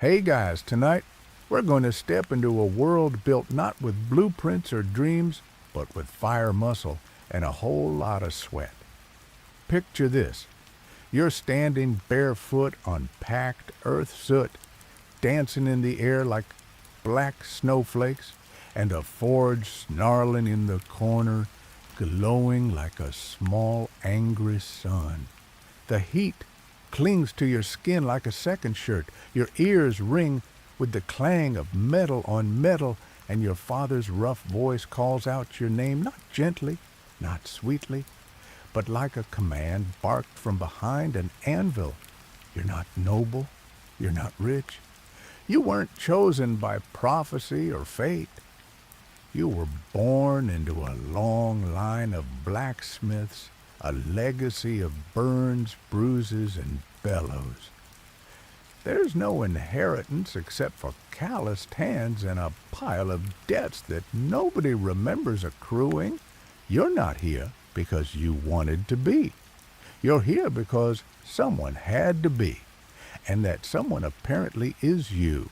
Hey guys, tonight we're going to step into a world built not with blueprints or dreams, but with fire muscle and a whole lot of sweat. Picture this. You're standing barefoot on packed earth soot, dancing in the air like black snowflakes, and a forge snarling in the corner, glowing like a small angry sun. The heat clings to your skin like a second shirt. Your ears ring with the clang of metal on metal, and your father's rough voice calls out your name not gently, not sweetly, but like a command barked from behind an anvil. You're not noble. You're not rich. You weren't chosen by prophecy or fate. You were born into a long line of blacksmiths, a legacy of burns, bruises, and bellows. There's no inheritance except for calloused hands and a pile of debts that nobody remembers accruing. You're not here because you wanted to be. You're here because someone had to be, and that someone apparently is you.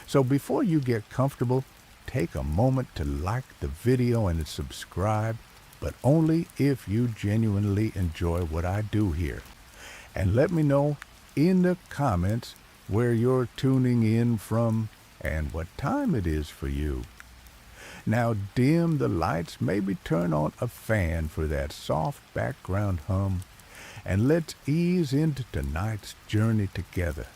So before you get comfortable, take a moment to like the video and subscribe, but only if you genuinely enjoy what I do here. And let me know in the comments where you're tuning in from and what time it is for you. Now dim the lights, maybe turn on a fan for that soft background hum, and let's ease into tonight's journey together.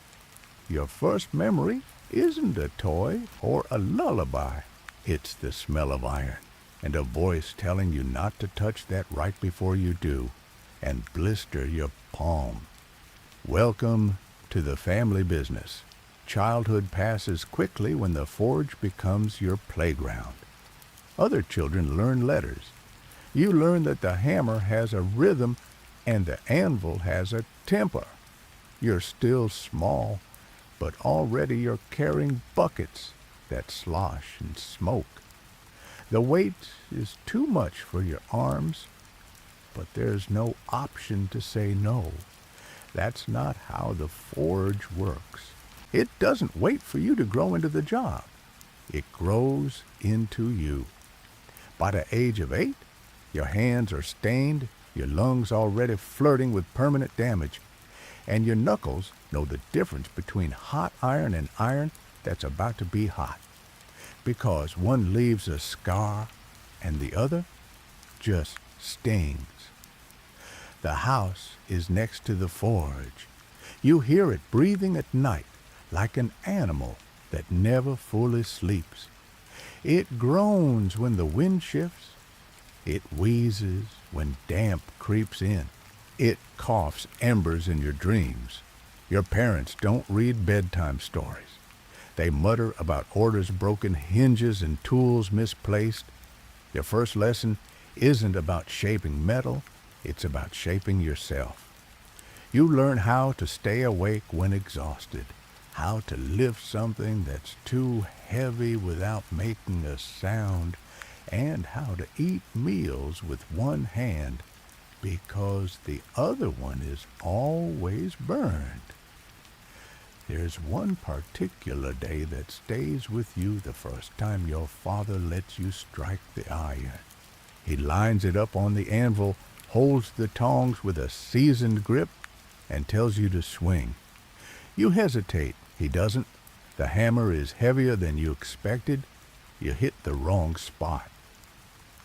Your first memory isn't a toy or a lullaby. It's the smell of iron and a voice telling you not to touch that right before you do and blister your palm. Welcome to the family business. Childhood passes quickly when the forge becomes your playground. Other children learn letters. You learn that the hammer has a rhythm and the anvil has a temper. You're still small, but already you're carrying buckets that slosh and smoke. The weight is too much for your arms, but there's no option to say no. That's not how the forge works. It doesn't wait for you to grow into the job. It grows into you. By the age of 8, your hands are stained, your lungs already flirting with permanent damage, and your knuckles know the difference between hot iron and iron that's about to be hot, because one leaves a scar and the other just stings. The house is next to the forge. You hear it breathing at night like an animal that never fully sleeps. It groans when the wind shifts. It wheezes when damp creeps in. It coughs embers in your dreams. Your parents don't read bedtime stories. They mutter about orders broken, hinges, and tools misplaced. Your first lesson isn't about shaping metal. It's about shaping yourself. You learn how to stay awake when exhausted, how to lift something that's too heavy without making a sound, and how to eat meals with one hand because the other one is always burned. There's one particular day that stays with you the first time your father lets you strike the iron. He lines it up on the anvil, holds the tongs with a seasoned grip, and tells you to swing. You hesitate. He doesn't. The hammer is heavier than you expected. You hit the wrong spot.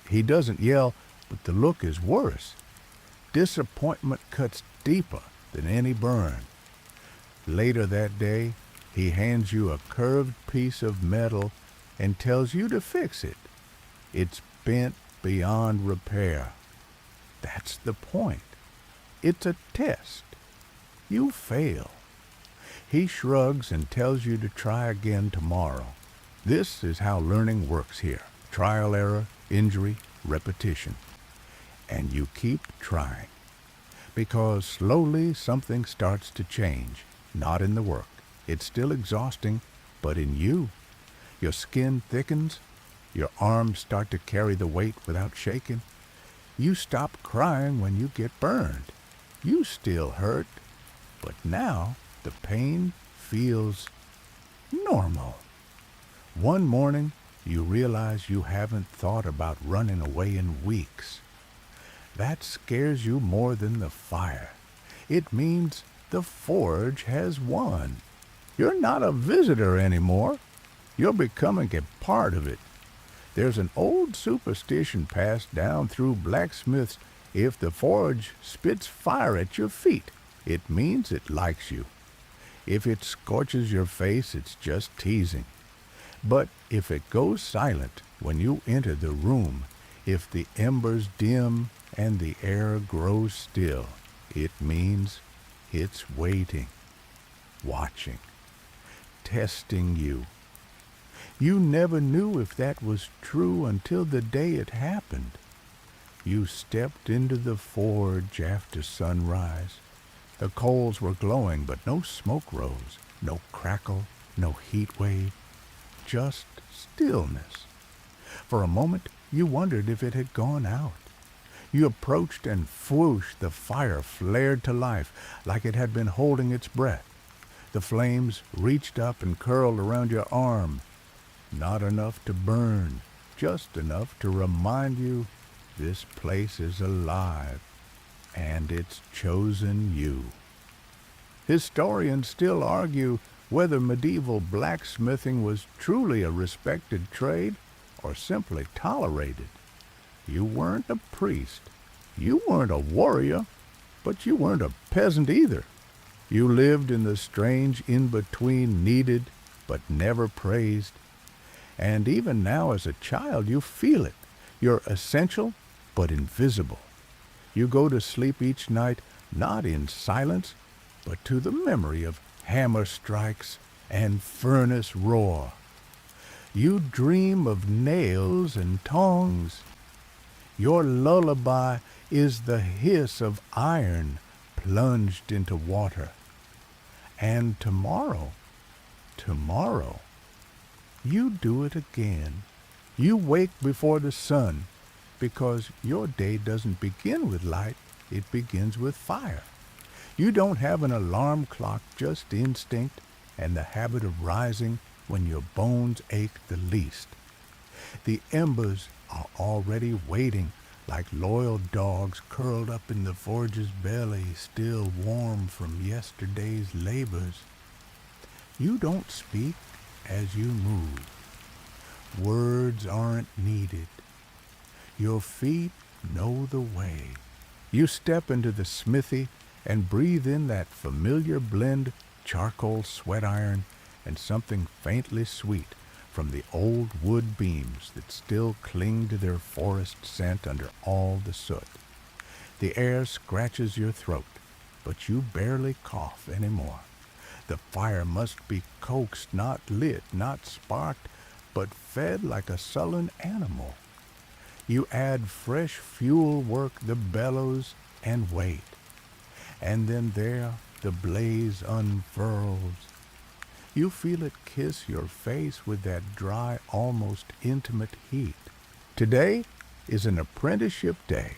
He doesn't yell, but the look is worse. Disappointment cuts deeper than any burn. Later that day, he hands you a curved piece of metal and tells you to fix it. It's bent beyond repair. That's the point. It's a test. You fail. He shrugs and tells you to try again tomorrow. This is how learning works here. Trial, error, injury, repetition. And you keep trying. Because slowly something starts to change. Not in the work. It's still exhausting, but in you. Your skin thickens. Your arms start to carry the weight without shaking. You stop crying when you get burned. You still hurt, but now the pain feels normal. One morning, you realize you haven't thought about running away in weeks. That scares you more than the fire. It means the forge has won. You're not a visitor anymore. You're becoming a part of it. There's an old superstition passed down through blacksmiths. If the forge spits fire at your feet, it means it likes you. If it scorches your face, it's just teasing. But if it goes silent when you enter the room, if the embers dim and the air grows still, it means it's waiting, watching, testing you. You never knew if that was true until the day it happened. You stepped into the forge after sunrise. The coals were glowing, but no smoke rose, no crackle, no heat wave, just stillness. For a moment, you wondered if it had gone out. You approached and whoosh, the fire flared to life like it had been holding its breath. The flames reached up and curled around your arm. Not enough to burn, just enough to remind you this place is alive, and it's chosen you. Historians still argue whether medieval blacksmithing was truly a respected trade or simply tolerated. You weren't a priest, you weren't a warrior, but you weren't a peasant either. You lived in the strange in-between, needed but never praised. And even now as a child you feel it. You're essential but invisible. You go to sleep each night not in silence, but to the memory of hammer strikes and furnace roar. You dream of nails and tongs. Your lullaby is the hiss of iron plunged into water. And tomorrow, you do it again. You wake before the sun, because your day doesn't begin with light, it begins with fire. You don't have an alarm clock, just instinct and the habit of rising when your bones ache the least. The embers are already waiting, like loyal dogs curled up in the forge's belly, still warm from yesterday's labors. You don't speak as you move. Words aren't needed. Your feet know the way. You step into the smithy and breathe in that familiar blend, charcoal, sweat iron, and something faintly sweet from the old wood beams that still cling to their forest scent under all the soot. The air scratches your throat, but you barely cough anymore. The fire must be coaxed, not lit, not sparked, but fed like a sullen animal. You add fresh fuel, work the bellows, and wait. And then there the blaze unfurls. You feel it kiss your face with that dry, almost intimate heat. Today is an apprenticeship day,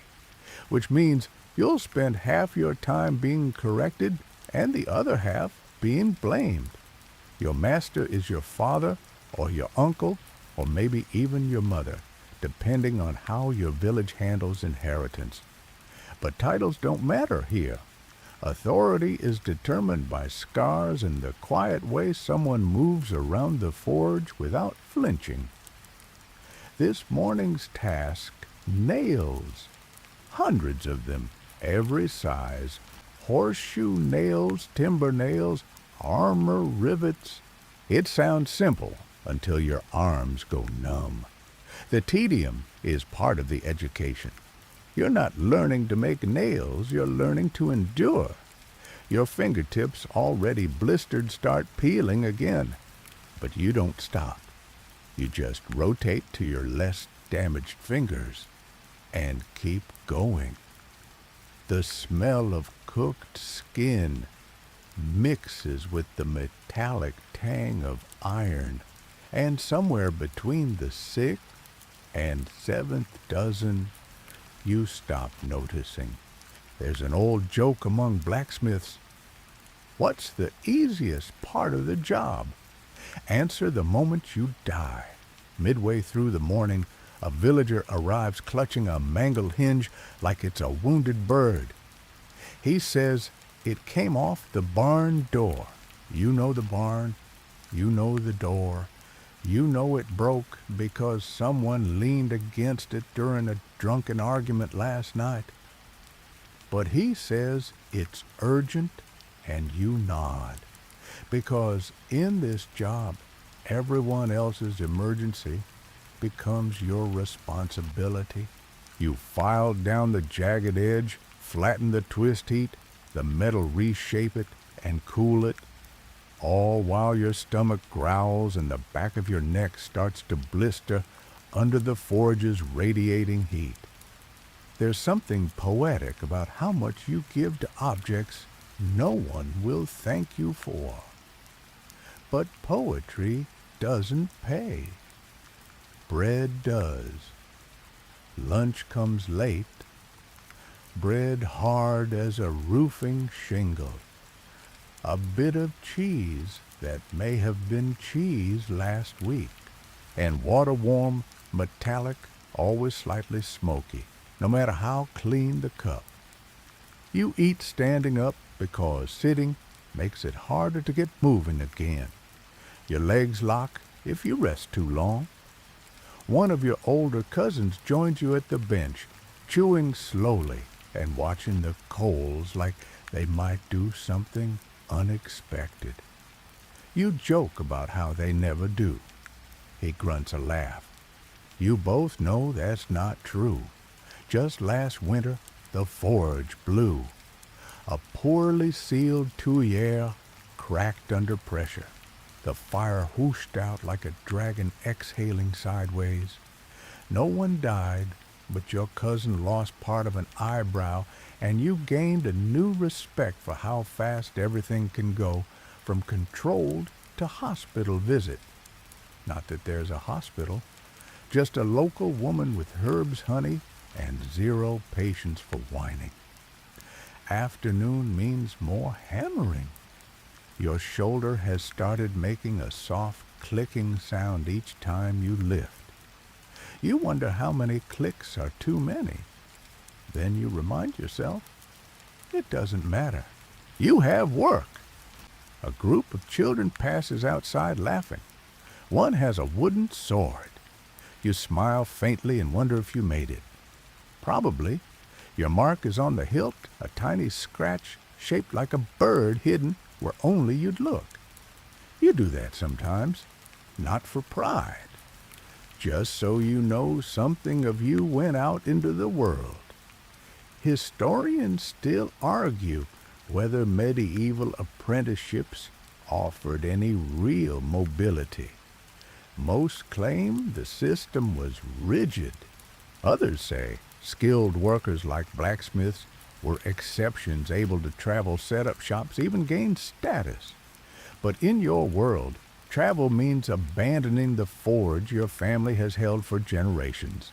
which means you'll spend half your time being corrected and the other half being blamed. Your master is your father or your uncle or maybe even your mother, depending on how your village handles inheritance. But titles don't matter here. Authority is determined by scars and the quiet way someone moves around the forge without flinching. This morning's task, nails. Hundreds of them, every size. Horseshoe nails, timber nails, armor rivets. It sounds simple until your arms go numb. The tedium is part of the education. You're not learning to make nails, you're learning to endure. Your fingertips, already blistered, start peeling again. But you don't stop. You just rotate to your less damaged fingers and keep going. The smell of cooked skin mixes with the metallic tang of iron, and somewhere between the 6th and 7th dozen, you stop noticing. There's an old joke among blacksmiths. What's the easiest part of the job? Answer the moment you die. Midway through the morning, a villager arrives clutching a mangled hinge like it's a wounded bird. He says it came off the barn door. You know the barn, you know the door. You know it broke because someone leaned against it during a drunken argument last night. But he says it's urgent, and you nod. Because in this job, everyone else's emergency becomes your responsibility. You file down the jagged edge, flatten the twist heat, the metal reshape it, and cool it, all while your stomach growls and the back of your neck starts to blister under the forge's radiating heat. There's something poetic about how much you give to objects no one will thank you for. But poetry doesn't pay. Bread does. Lunch comes late. Bread hard as a roofing shingle. A bit of cheese that may have been cheese last week, and water warm, metallic, always slightly smoky, no matter how clean the cup. You eat standing up because sitting makes it harder to get moving again. Your legs lock if you rest too long. One of your older cousins joins you at the bench, chewing slowly and watching the coals like they might do something unexpected. You joke about how they never do. He grunts a laugh. You both know that's not true. Just last winter, the forge blew. A poorly sealed tuyere cracked under pressure. The fire whooshed out like a dragon exhaling sideways. No one died, but your cousin lost part of an eyebrow, and you gained a new respect for how fast everything can go from controlled to hospital visit. Not that there's a hospital, just a local woman with herbs honey and zero patience for whining. Afternoon means more hammering. Your shoulder has started making a soft clicking sound each time you lift. You wonder how many clicks are too many. Then you remind yourself, it doesn't matter. You have work. A group of children passes outside laughing. One has a wooden sword. You smile faintly and wonder if you made it. Probably. Your mark is on the hilt, a tiny scratch shaped like a bird hidden where only you'd look. You do that sometimes, not for pride, just so you know something of you went out into the world. Historians still argue whether medieval apprenticeships offered any real mobility. Most claim the system was rigid. Others say skilled workers like blacksmiths were exceptions, able to travel, set up shops, even gain status. But in your world, travel means abandoning the forge your family has held for generations.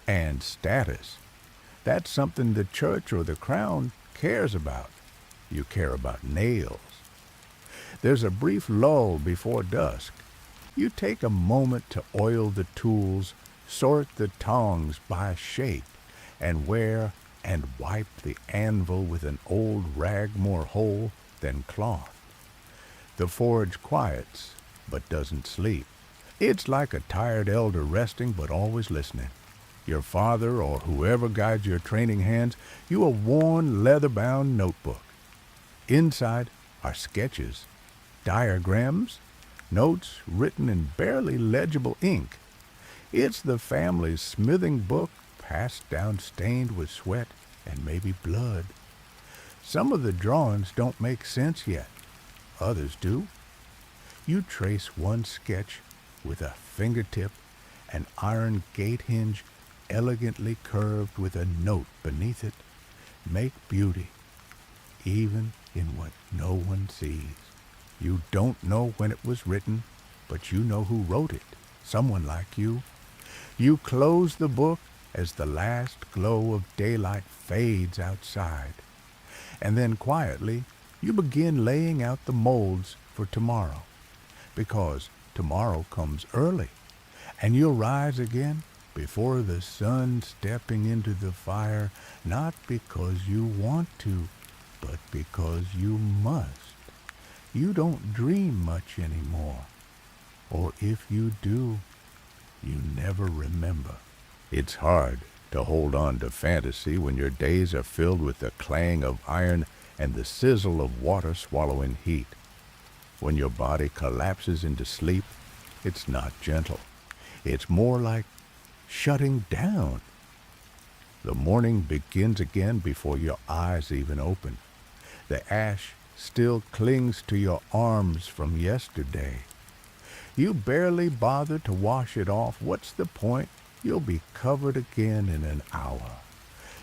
And status, that's something the church or the crown cares about. You care about nails. There's a brief lull before dusk. You take a moment to oil the tools, sort the tongs by shape, and wear and wipe the anvil with an old rag more whole than cloth. The forge quiets, but doesn't sleep. It's like a tired elder resting, but always listening. Your father or whoever guides your training hands you a worn leather-bound notebook. Inside are sketches, diagrams, notes written in barely legible ink. It's the family's smithing book passed down stained with sweat and maybe blood. Some of the drawings don't make sense yet. Others do. You trace one sketch with a fingertip, an iron gate hinge elegantly curved with a note beneath it. Make beauty, even in what no one sees. You don't know when it was written, but you know who wrote it, someone like you. You close the book as the last glow of daylight fades outside, and then quietly you begin laying out the molds for tomorrow. because tomorrow comes early, and you'll rise again before the sun stepping into the fire, not because you want to, but because you must. You don't dream much anymore, or if you do, you never remember. It's hard to hold on to fantasy when your days are filled with the clang of iron and the sizzle of water swallowing heat. When your body collapses into sleep, it's not gentle. It's more like shutting down. The morning begins again before your eyes even open. The ash still clings to your arms from yesterday. You barely bother to wash it off. What's the point? You'll be covered again in an hour.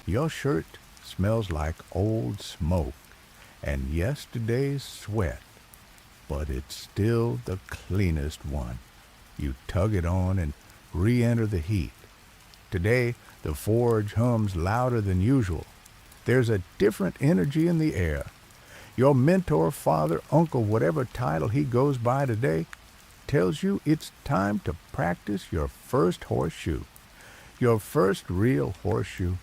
Your shirt smells like old smoke and yesterday's sweat, but it's still the cleanest one. You tug it on and re-enter the heat. Today, the forge hums louder than usual. There's a different energy in the air. Your mentor, father, uncle, whatever title he goes by today, tells you it's time to practice your first horseshoe. Your first real horseshoe.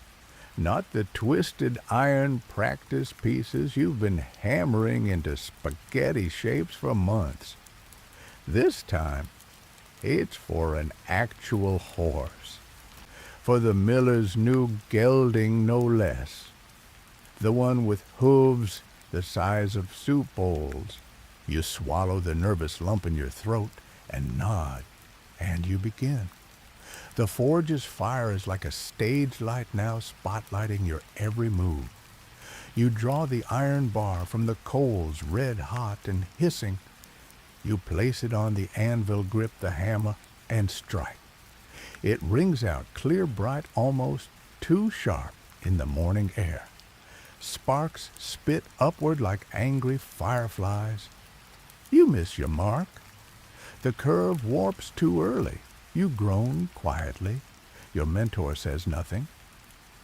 Not the twisted iron practice pieces you've been hammering into spaghetti shapes for months. This time, it's for an actual horse. For the miller's new gelding, no less. The one with hooves the size of soup bowls. You swallow the nervous lump in your throat and nod, and you begin. The forge's fire is like a stage light now spotlighting your every move. You draw the iron bar from the coals red hot and hissing. You place it on the anvil, grip the hammer, and strike. It rings out clear bright, almost too sharp in the morning air. Sparks spit upward like angry fireflies. You miss your mark. The curve warps too early. You groan quietly. Your mentor says nothing.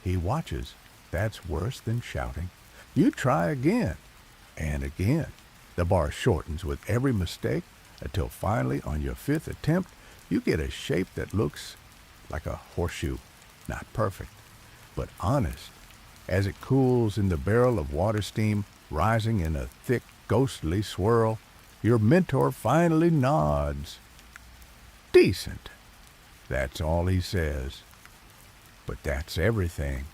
He watches. That's worse than shouting. You try again and again. The bar shortens with every mistake until finally, on your fifth attempt, you get a shape that looks like a horseshoe. Not perfect, but honest. As it cools in the barrel of water steam, rising in a thick, ghostly swirl, your mentor finally nods. Decent. That's all he says. But that's everything.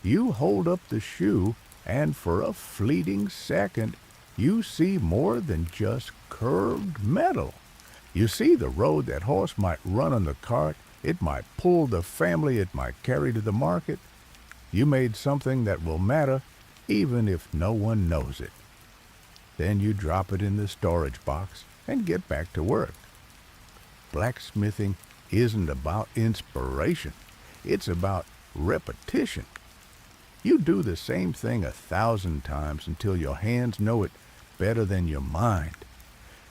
You hold up the shoe, and for a fleeting second, you see more than just curved metal. You see the road that horse might run on the cart, it might pull the family, it might carry to the market. You made something that will matter, even if no one knows it. Then you drop it in the storage box and get back to work. Blacksmithing isn't about inspiration. It's about repetition. You do the same thing 1,000 times until your hands know it better than your mind.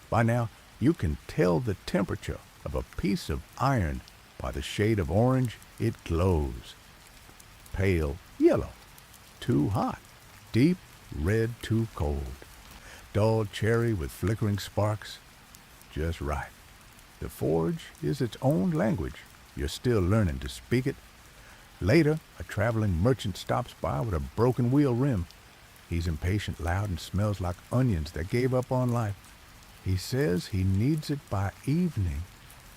By now, you can tell the temperature of a piece of iron by the shade of orange it glows. Pale yellow, too hot. Deep red, too cold. Dull cherry with flickering sparks, just right. The forge is its own language. You're still learning to speak it. Later, a traveling merchant stops by with a broken wheel rim. He's impatient, loud, and smells like onions that gave up on life. He says he needs it by evening.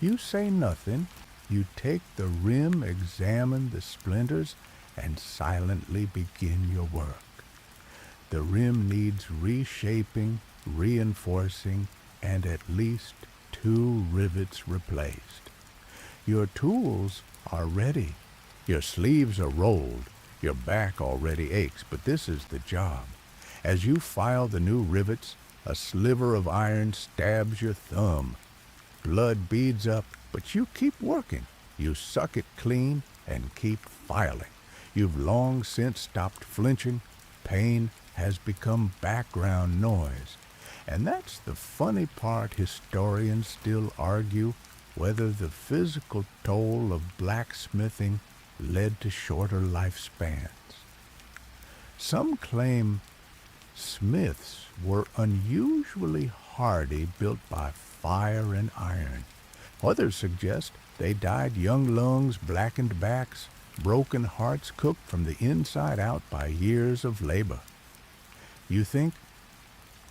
You say nothing. You take the rim, examine the splinters, and silently begin your work. The rim needs reshaping, reinforcing, and at least 2 rivets replaced. Your tools are ready. Your sleeves are rolled. Your back already aches, but this is the job. As you file the new rivets, a sliver of iron stabs your thumb. Blood beads up, but you keep working. You suck it clean and keep filing. You've long since stopped flinching. Pain has become background noise. And that's the funny part. Historians still argue whether the physical toll of blacksmithing led to shorter lifespans. Some claim smiths were unusually hardy, built by fire and iron. Others suggest they died young lungs, blackened backs, broken hearts cooked from the inside out by years of labor. You think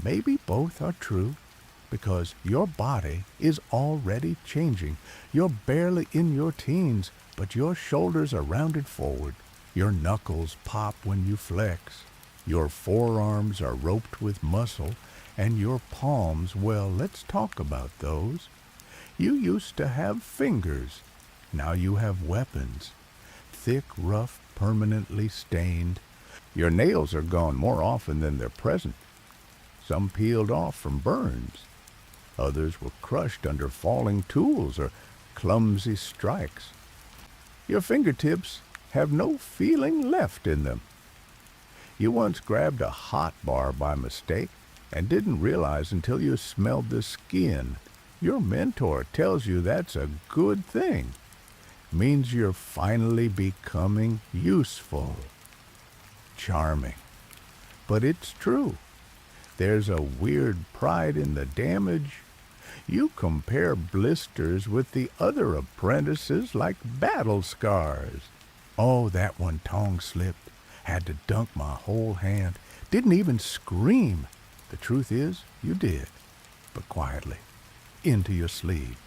maybe both are true, because your body is already changing. You're barely in your teens, but your shoulders are rounded forward. Your knuckles pop when you flex. Your forearms are roped with muscle, and your palms, well, let's talk about those. You used to have fingers. Now you have weapons. Thick, rough, permanently stained. Your nails are gone more often than they're present. Some peeled off from burns. Others were crushed under falling tools or clumsy strikes. Your fingertips have no feeling left in them. You once grabbed a hot bar by mistake and didn't realize until you smelled the skin. Your mentor tells you that's a good thing. Means you're finally becoming useful. Charming. But it's true. There's a weird pride in the damage. You compare blisters with the other apprentices like battle scars. Oh, that one tongue slipped. Had to dunk my whole hand. Didn't even scream. The truth is, you did, but quietly, into your sleeve.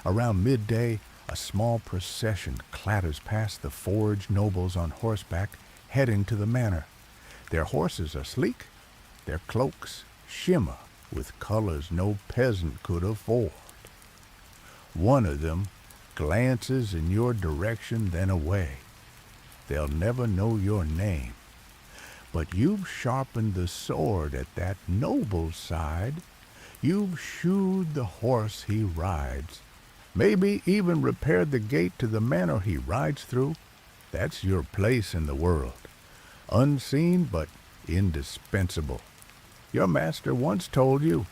Around midday, a small procession clatters past the forge nobles on horseback, heading to the manor. Their horses are sleek. Their cloaks shimmer with colors no peasant could afford. One of them glances in your direction, then away. They'll never know your name. But you've sharpened the sword at that noble's side. You've shoed the horse he rides. Maybe even repaired the gate to the manor he rides through. That's your place in the world. Unseen but indispensable. Your master once told you,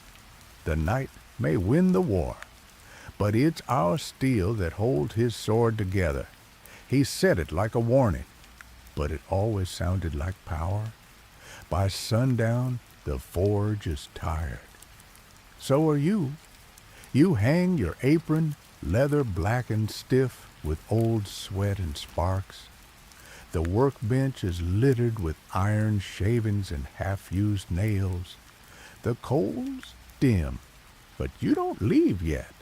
the knight may win the war, but it's our steel that holds his sword together. He said it like a warning, but it always sounded like power. By sundown, the forge is tired. So are you. You hang your apron, leather black and stiff with old sweat and sparks. The workbench is littered with iron shavings and half-used nails. The coals dim, but you don't leave yet.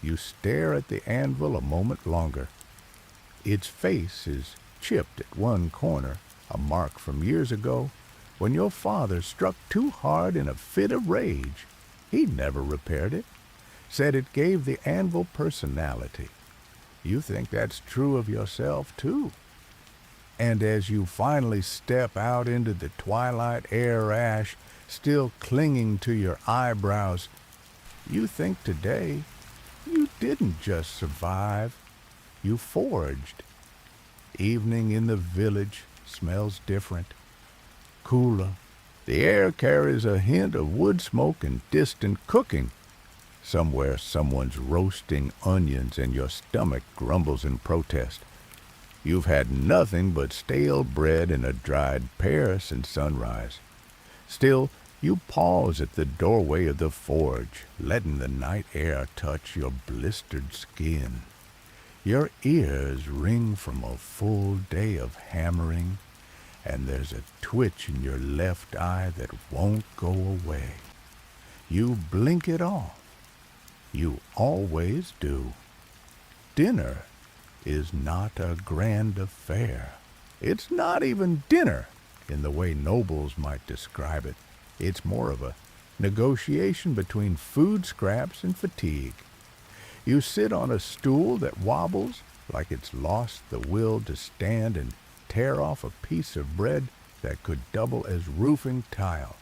You stare at the anvil a moment longer. Its face is chipped at one corner, a mark from years ago, when your father struck too hard in a fit of rage. He never repaired it, said it gave the anvil personality. You think that's true of yourself, too. And as you finally step out into the twilight air ash, still clinging to your eyebrows, you think today you didn't just survive, you forged. Evening in the village smells different, cooler. The air carries a hint of wood smoke and distant cooking. Somewhere someone's roasting onions and your stomach grumbles in protest. You've had nothing but stale bread and a dried pear since sunrise. Still, you pause at the doorway of the forge, letting the night air touch your blistered skin. Your ears ring from a full day of hammering, and there's a twitch in your left eye that won't go away. You blink it off. You always do. Dinner is not a grand affair. It's not even dinner in the way nobles might describe it. It's more of a negotiation between food scraps and fatigue. You sit on a stool that wobbles like it's lost the will to stand and tear off a piece of bread that could double as roofing tile.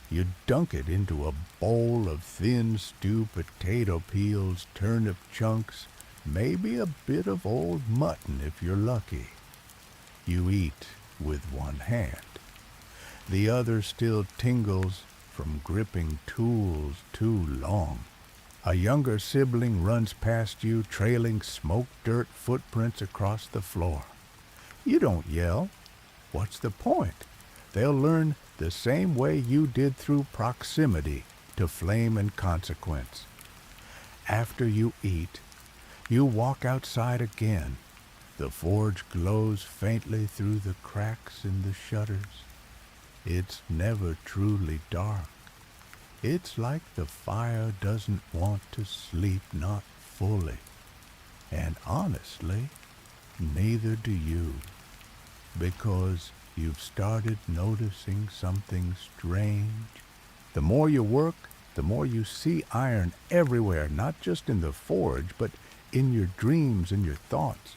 You dunk it into a bowl of thin stew potato peels, turnip chunks, maybe a bit of old mutton if you're lucky. You eat with one hand. The other still tingles from gripping tools too long. A younger sibling runs past you, trailing smoke-dirt footprints across the floor. You don't yell. What's the point? They'll learn the same way you did through proximity, to flame and consequence. After you eat, you walk outside again. The forge glows faintly through the cracks in the shutters. It's never truly dark. It's like the fire doesn't want to sleep, not fully. And honestly, neither do you, because you've started noticing something strange. The more you work, the more you see iron everywhere, not just in the forge, but in your dreams and your thoughts.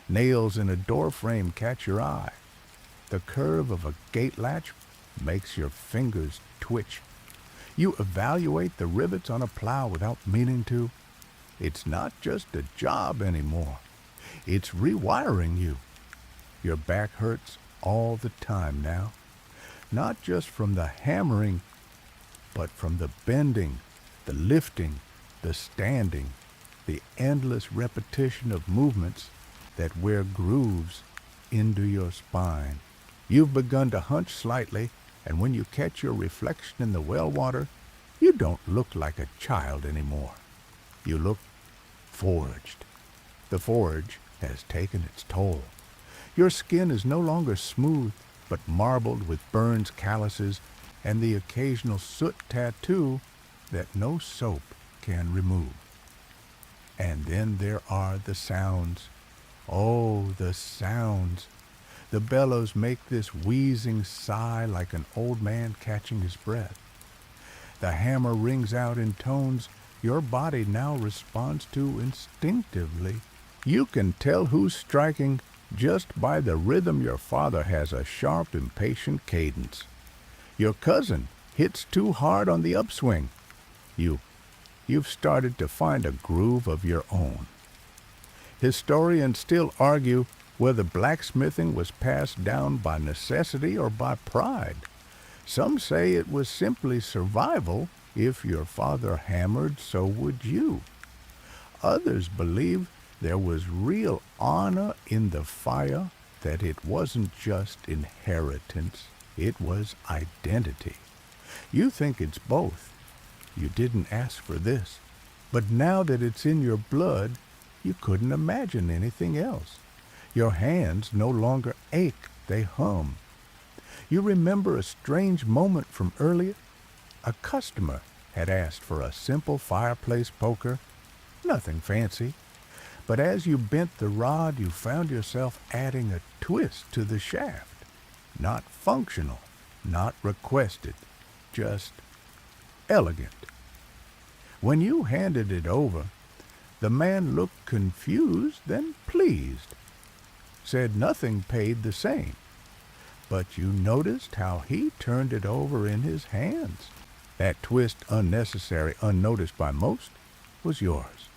Nails in a door frame catch your eye. The curve of a gate latch makes your fingers twitch. You evaluate the rivets on a plow without meaning to. It's not just a job anymore. It's rewiring you. Your back hurts all the time now, not just from the hammering, but from the bending, the lifting, the standing, the endless repetition of movements that wear grooves into your spine. You've begun to hunch slightly, and when you catch your reflection in the well water, you don't look like a child anymore. You look forged. The forge has taken its toll. Your skin is no longer smooth, but marbled with burns, calluses, and the occasional soot tattoo that no soap can remove. And then there are the sounds. Oh, the sounds. The bellows make this wheezing sigh like an old man catching his breath. The hammer rings out in tones your body now responds to instinctively. You can tell who's striking just by the rhythm your father has a sharp, impatient cadence. Your cousin hits too hard on the upswing. You've started to find a groove of your own. Historians still argue whether blacksmithing was passed down by necessity or by pride. Some say it was simply survival. If your father hammered, so would you. Others believe there was real honor in the fire, that it wasn't just inheritance, it was identity. You think it's both. You didn't ask for this. But now that it's in your blood, you couldn't imagine anything else. Your hands no longer ache, they hum. You remember a strange moment from earlier? A customer had asked for a simple fireplace poker, nothing fancy. But as you bent the rod, you found yourself adding a twist to the shaft. Not functional, not requested, just elegant. When you handed it over, the man looked confused, then pleased. Said nothing paid the same. But you noticed how he turned it over in his hands. That twist, unnecessary, unnoticed by most, was yours.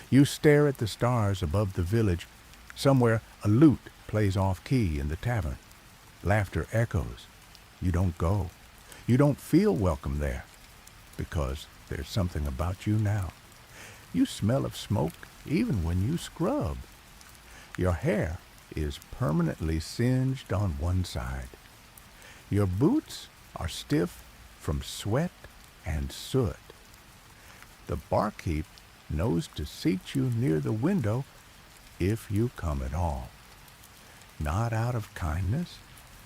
You stare at the stars above the village. Somewhere a lute plays off-key in the tavern. Laughter echoes. You don't go. You don't feel welcome there, because there's something about you now. You smell of smoke even when you scrub. Your hair is permanently singed on one side. Your boots are stiff from sweat and soot. The barkeep knows to seat you near the window if you come at all. Not out of kindness,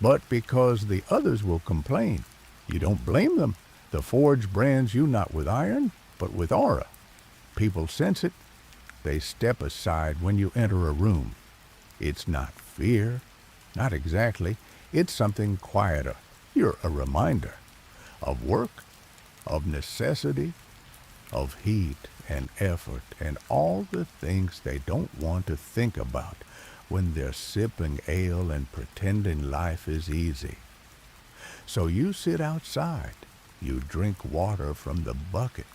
but because the others will complain. You don't blame them. The forge brands you not with iron, but with aura. People sense it. They step aside when you enter a room. It's not fear. Not exactly. It's something quieter. You're a reminder of work, of necessity, of heat and effort, and all the things they don't want to think about when they're sipping ale and pretending life is easy. So you sit outside. You drink water from the bucket.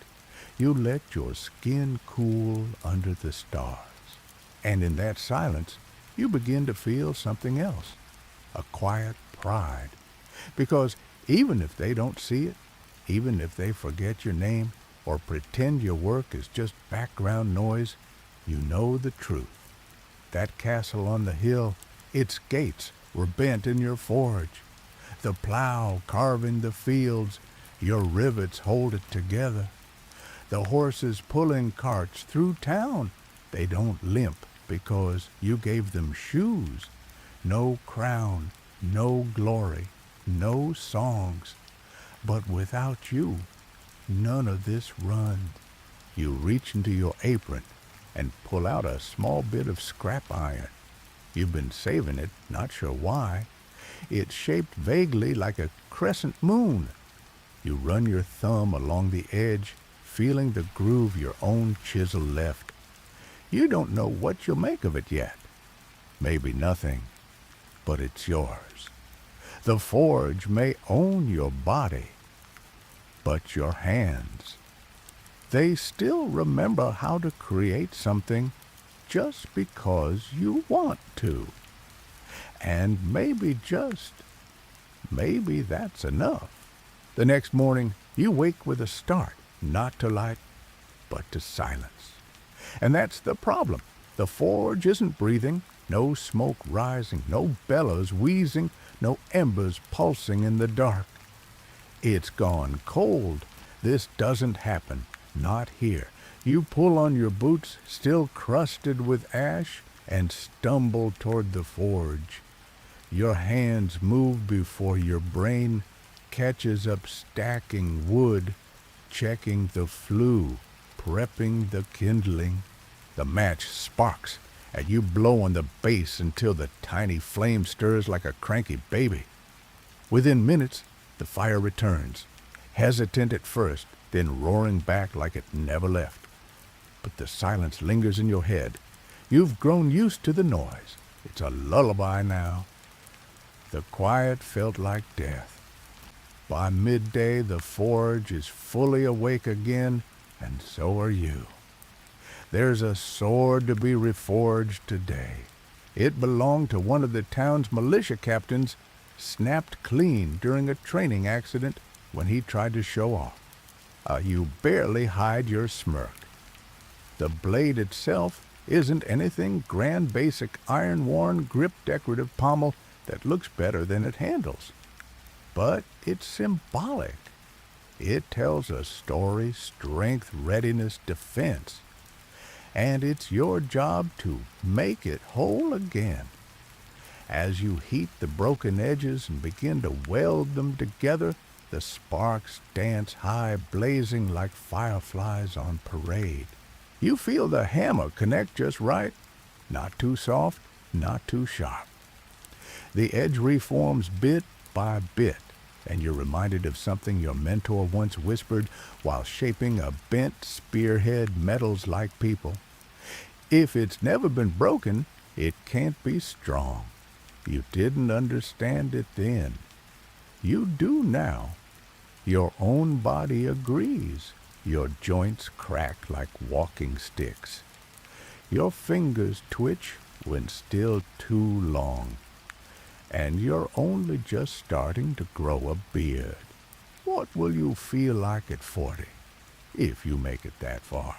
You let your skin cool under the stars. And in that silence, you begin to feel something else, a quiet pride. Because even if they don't see it, even if they forget your name or pretend your work is just background noise, you know the truth. That castle on the hill, its gates were bent in your forge. The plow carving the fields, Your rivets hold it together. The horses pulling carts through town, they don't limp because you gave them shoes. No crown, no glory, no songs. But without you, none of this runs. You reach into your apron and pull out a small bit of scrap iron. You've been saving it, not sure why. It's shaped vaguely like a crescent moon. You run your thumb along the edge, feeling the groove your own chisel left. You don't know what you'll make of it yet. Maybe nothing, but it's yours. The forge may own your body, but your hands, they still remember how to create something just because you want to. And maybe maybe that's enough. The next morning, you wake with a start, not to light, but to silence. And that's the problem. The forge isn't breathing, no smoke rising, no bellows wheezing, no embers pulsing in the dark. It's gone cold. This doesn't happen, not here. You pull on your boots, still crusted with ash, and stumble toward the forge. Your hands move before your brain catches up stacking wood, checking the flue, prepping the kindling. The match sparks, and you blow on the base until the tiny flame stirs like a cranky baby. Within minutes, the fire returns, hesitant at first, then roaring back like it never left. But the silence lingers in your head. You've grown used to the noise. It's a lullaby now. The quiet felt like death. By midday, the forge is fully awake again, and so are you. There's a sword to be reforged today. It belonged to one of the town's militia captains, snapped clean during a training accident when he tried to show off. You barely hide your smirk. The blade itself isn't anything grand, basic, iron-worn, grip decorative pommel that looks better than it handles. But it's symbolic. It tells a story, strength, readiness, defense. And it's your job to make it whole again. As you heat the broken edges and begin to weld them together, the sparks dance high, blazing like fireflies on parade. You feel the hammer connect just right, not too soft, not too sharp. The edge reforms bit by bit, and you're reminded of something your mentor once whispered while shaping a bent spearhead metals like people. If it's never been broken, it can't be strong. You didn't understand it then. You do now. Your own body agrees. Your joints crack like walking sticks. Your fingers twitch when still too long. And you're only just starting to grow a beard. What will you feel like at 40, if you make it that far?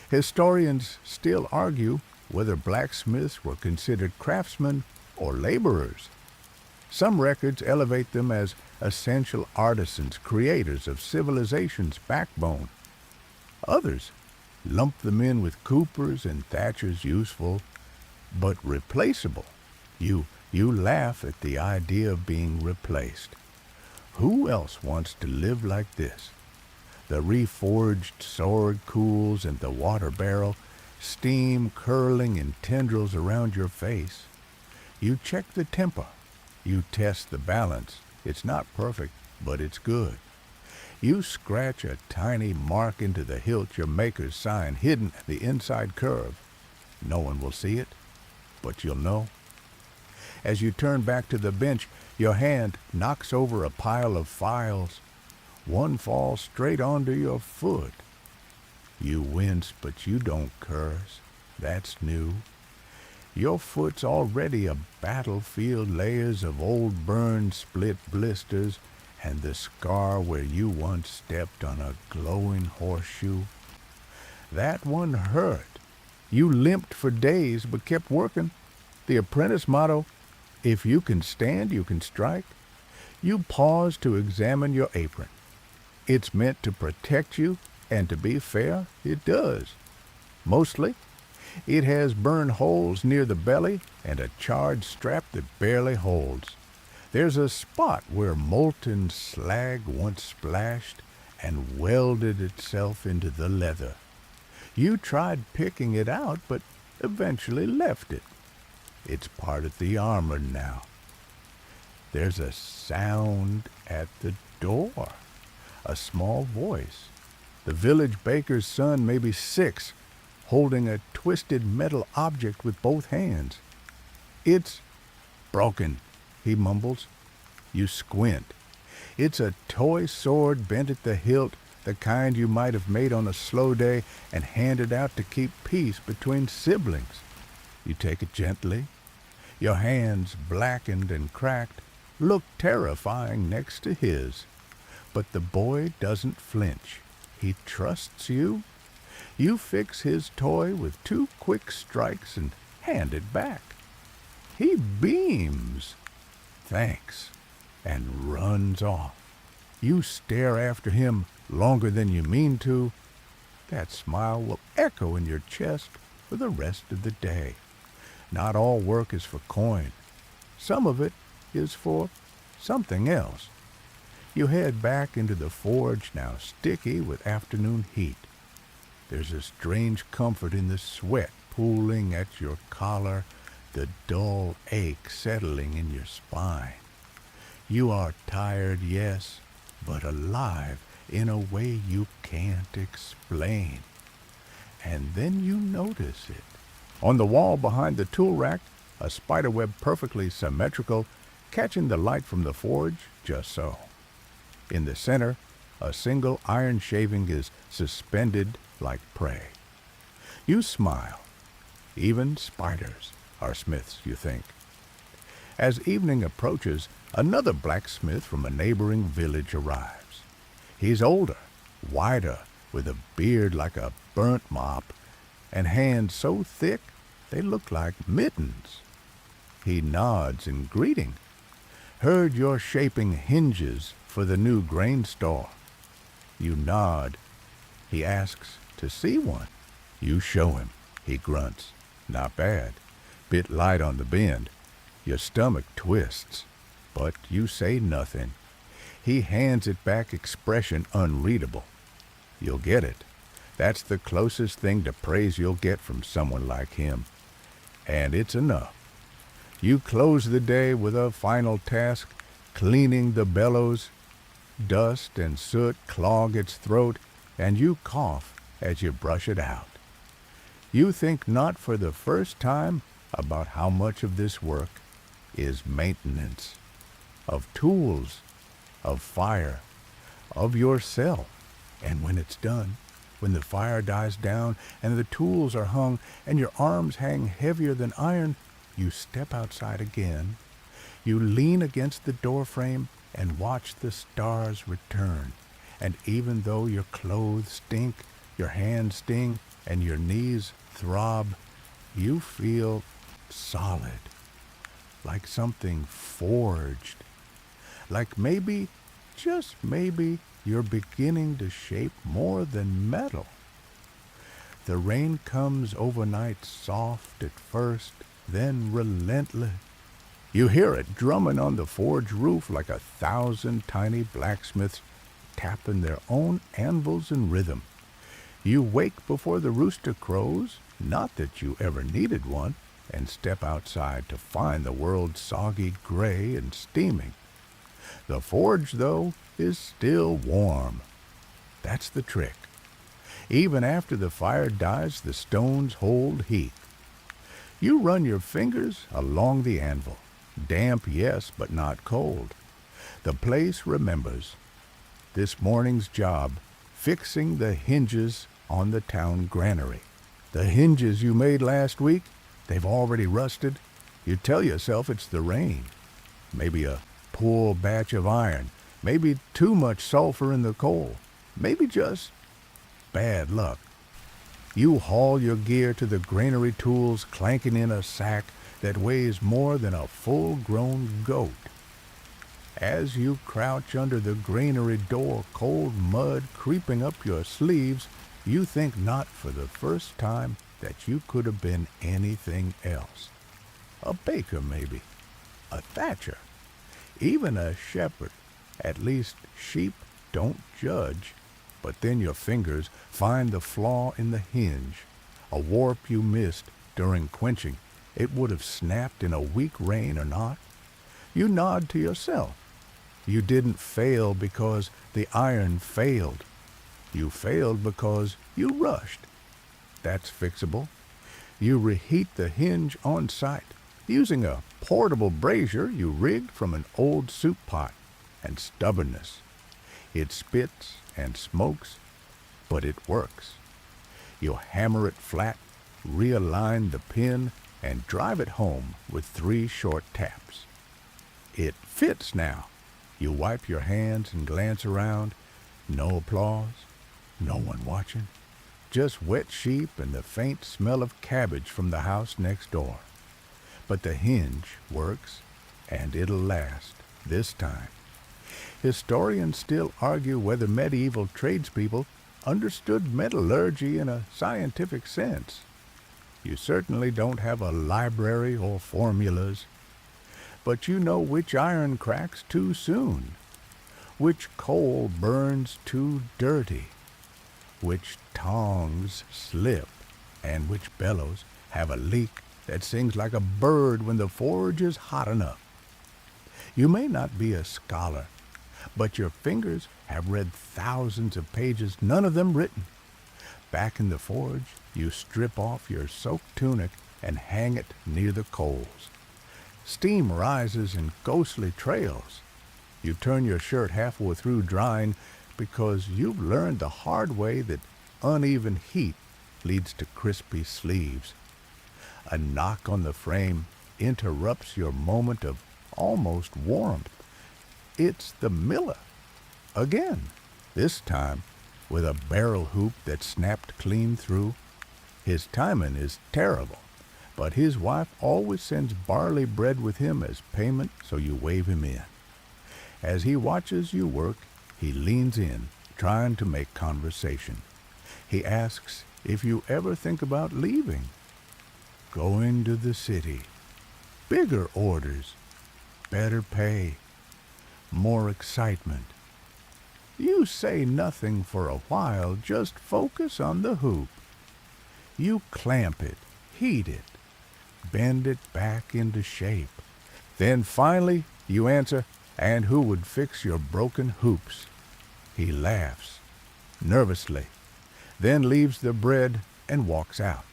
Historians still argue whether blacksmiths were considered craftsmen or laborers. Some records elevate them as essential artisans, creators of civilization's backbone. Others lump them in with coopers and thatchers, useful but replaceable. You laugh at the idea of being replaced. Who else wants to live like this? The reforged sword cools in the water barrel, steam curling in tendrils around your face. You check the temper. You test the balance. It's not perfect, but it's good. You scratch a tiny mark into the hilt your maker's sign, hidden in the inside curve. No one will see it, but you'll know. As you turn back to the bench, your hand knocks over a pile of files. One falls straight onto your foot. You wince, but you don't curse. That's new. Your foot's already a battlefield, layers of old burned split blisters, and the scar where you once stepped on a glowing horseshoe. That one hurt. You limped for days, but kept working. The apprentice motto, if you can stand, you can strike. You pause to examine your apron. It's meant to protect you, and to be fair, it does. Mostly, it has burned holes near the belly and a charred strap that barely holds. There's a spot where molten slag once splashed and welded itself into the leather. You tried picking it out, but eventually left it. It's part of the armor now. There's a sound at the door. A small voice. The village baker's son, maybe 6, holding a twisted metal object with both hands. It's broken, he mumbles. You squint. It's a toy sword bent at the hilt, the kind you might have made on a slow day and handed out to keep peace between siblings. You take it gently. Your hands, blackened and cracked, look terrifying next to his. But the boy doesn't flinch. He trusts you. You fix his toy with 2 quick strikes and hand it back. He beams. Thanks. And runs off. You stare after him longer than you mean to. That smile will echo in your chest for the rest of the day. Not all work is for coin. Some of it is for something else. You head back into the forge, now sticky with afternoon heat. There's a strange comfort in the sweat pooling at your collar, the dull ache settling in your spine. You are tired, yes, but alive in a way you can't explain. And then you notice it. On the wall behind the tool rack, a spiderweb perfectly symmetrical, catching the light from the forge just so. In the center, a single iron shaving is suspended like prey. You smile. Even spiders are smiths, you think. As evening approaches, another blacksmith from a neighboring village arrives. He's older, wider, with a beard like a burnt mop, and hands so thick they look like mittens. He nods in greeting. Heard you're shaping hinges for the new grain store. You nod. He asks to see one. You show him. He grunts. Not bad. Bit light on the bend. Your stomach twists. But you say nothing. He hands it back, expression unreadable. You'll get it. That's the closest thing to praise you'll get from someone like him. And it's enough. You close the day with a final task, cleaning the bellows. Dust and soot clog its throat, and you cough as you brush it out. You think not for the first time about how much of this work is maintenance, of tools, of fire, of yourself. And when it's done, when the fire dies down and the tools are hung and your arms hang heavier than iron, you step outside again. You lean against the doorframe and watch the stars return. And even though your clothes stink, your hands sting, and your knees throb, you feel solid, like something forged. Like maybe, just maybe, you're beginning to shape more than metal. The rain comes overnight, soft at first, then relentless. You hear it drumming on the forge roof like 1,000 tiny blacksmiths tapping their own anvils in rhythm. You wake before the rooster crows, not that you ever needed one, and step outside to find the world soggy gray and steaming. The forge, though, is still warm. That's the trick. Even after the fire dies, the stones hold heat. You run your fingers along the anvil. Damp, yes, but not cold. The place remembers. This morning's job, fixing the hinges on the town granary. The hinges you made last week, they've already rusted. You tell yourself it's the rain. Maybe a poor batch of iron. Maybe too much sulfur in the coal. Maybe just bad luck. You haul your gear to the granary tools, clanking in a sack that weighs more than a full-grown goat. As you crouch under the granary door, cold mud creeping up your sleeves, you think not for the first time that you could have been anything else. A baker, maybe. A thatcher. Even a shepherd. At least sheep don't judge. But then your fingers find the flaw in the hinge, a warp you missed during quenching. It would have snapped in a weak rain or not. You nod to yourself. You didn't fail because the iron failed. You failed because you rushed. That's fixable. You reheat the hinge on site using a portable brazier you rigged from an old soup pot. And stubbornness. It spits and smokes, but it works. You hammer it flat, realign the pin, and drive it home with 3 short taps. It fits now. You wipe your hands and glance around. No applause, no one watching. Just wet sheep and the faint smell of cabbage from the house next door. But the hinge works, and it'll last, this time. Historians still argue whether medieval tradespeople understood metallurgy in a scientific sense. You certainly don't have a library or formulas. But you know which iron cracks too soon, which coal burns too dirty, which tongs slip, and which bellows have a leak that sings like a bird when the forge is hot enough. You may not be a scholar, but your fingers have read thousands of pages, none of them written. Back in the forge, you strip off your soaked tunic and hang it near the coals. Steam rises in ghostly trails. You turn your shirt halfway through drying because you've learned the hard way that uneven heat leads to crispy sleeves. A knock on the frame interrupts your moment of almost warmth. It's the miller. Again, this time with a barrel hoop that snapped clean through. His timing is terrible, but his wife always sends barley bread with him as payment, so you wave him in. As he watches you work, he leans in, trying to make conversation. He asks if you ever think about leaving. Going to the city. Bigger orders. Better pay. More excitement. You say nothing for a while, just focus on the hoop. You clamp it, heat it, bend it back into shape. Then finally you answer, and who would fix your broken hoops? He laughs, nervously, then leaves the bread and walks out.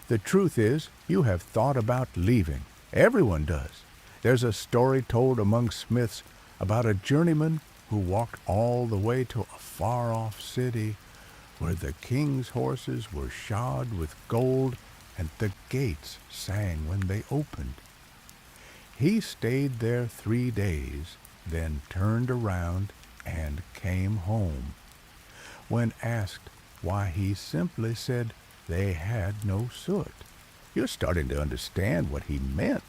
The truth is, you have thought about leaving. Everyone does. There's a story told among smiths about a journeyman who walked all the way to a far-off city where the king's horses were shod with gold and the gates sang when they opened. He stayed there 3 days, then turned around and came home. When asked why, he simply said they had no soot. You're starting to understand what he meant.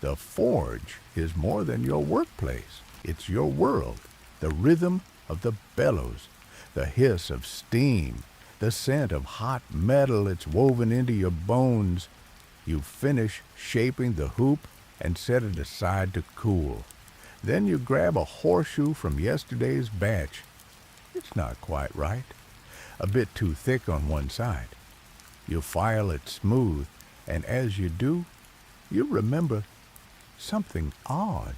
The forge is more than your workplace. It's your world, the rhythm of the bellows, the hiss of steam, the scent of hot metal that's woven into your bones. You finish shaping the hoop and set it aside to cool. Then you grab a horseshoe from yesterday's batch. It's not quite right. A bit too thick on one side. You file it smooth, and as you do, you remember something odd.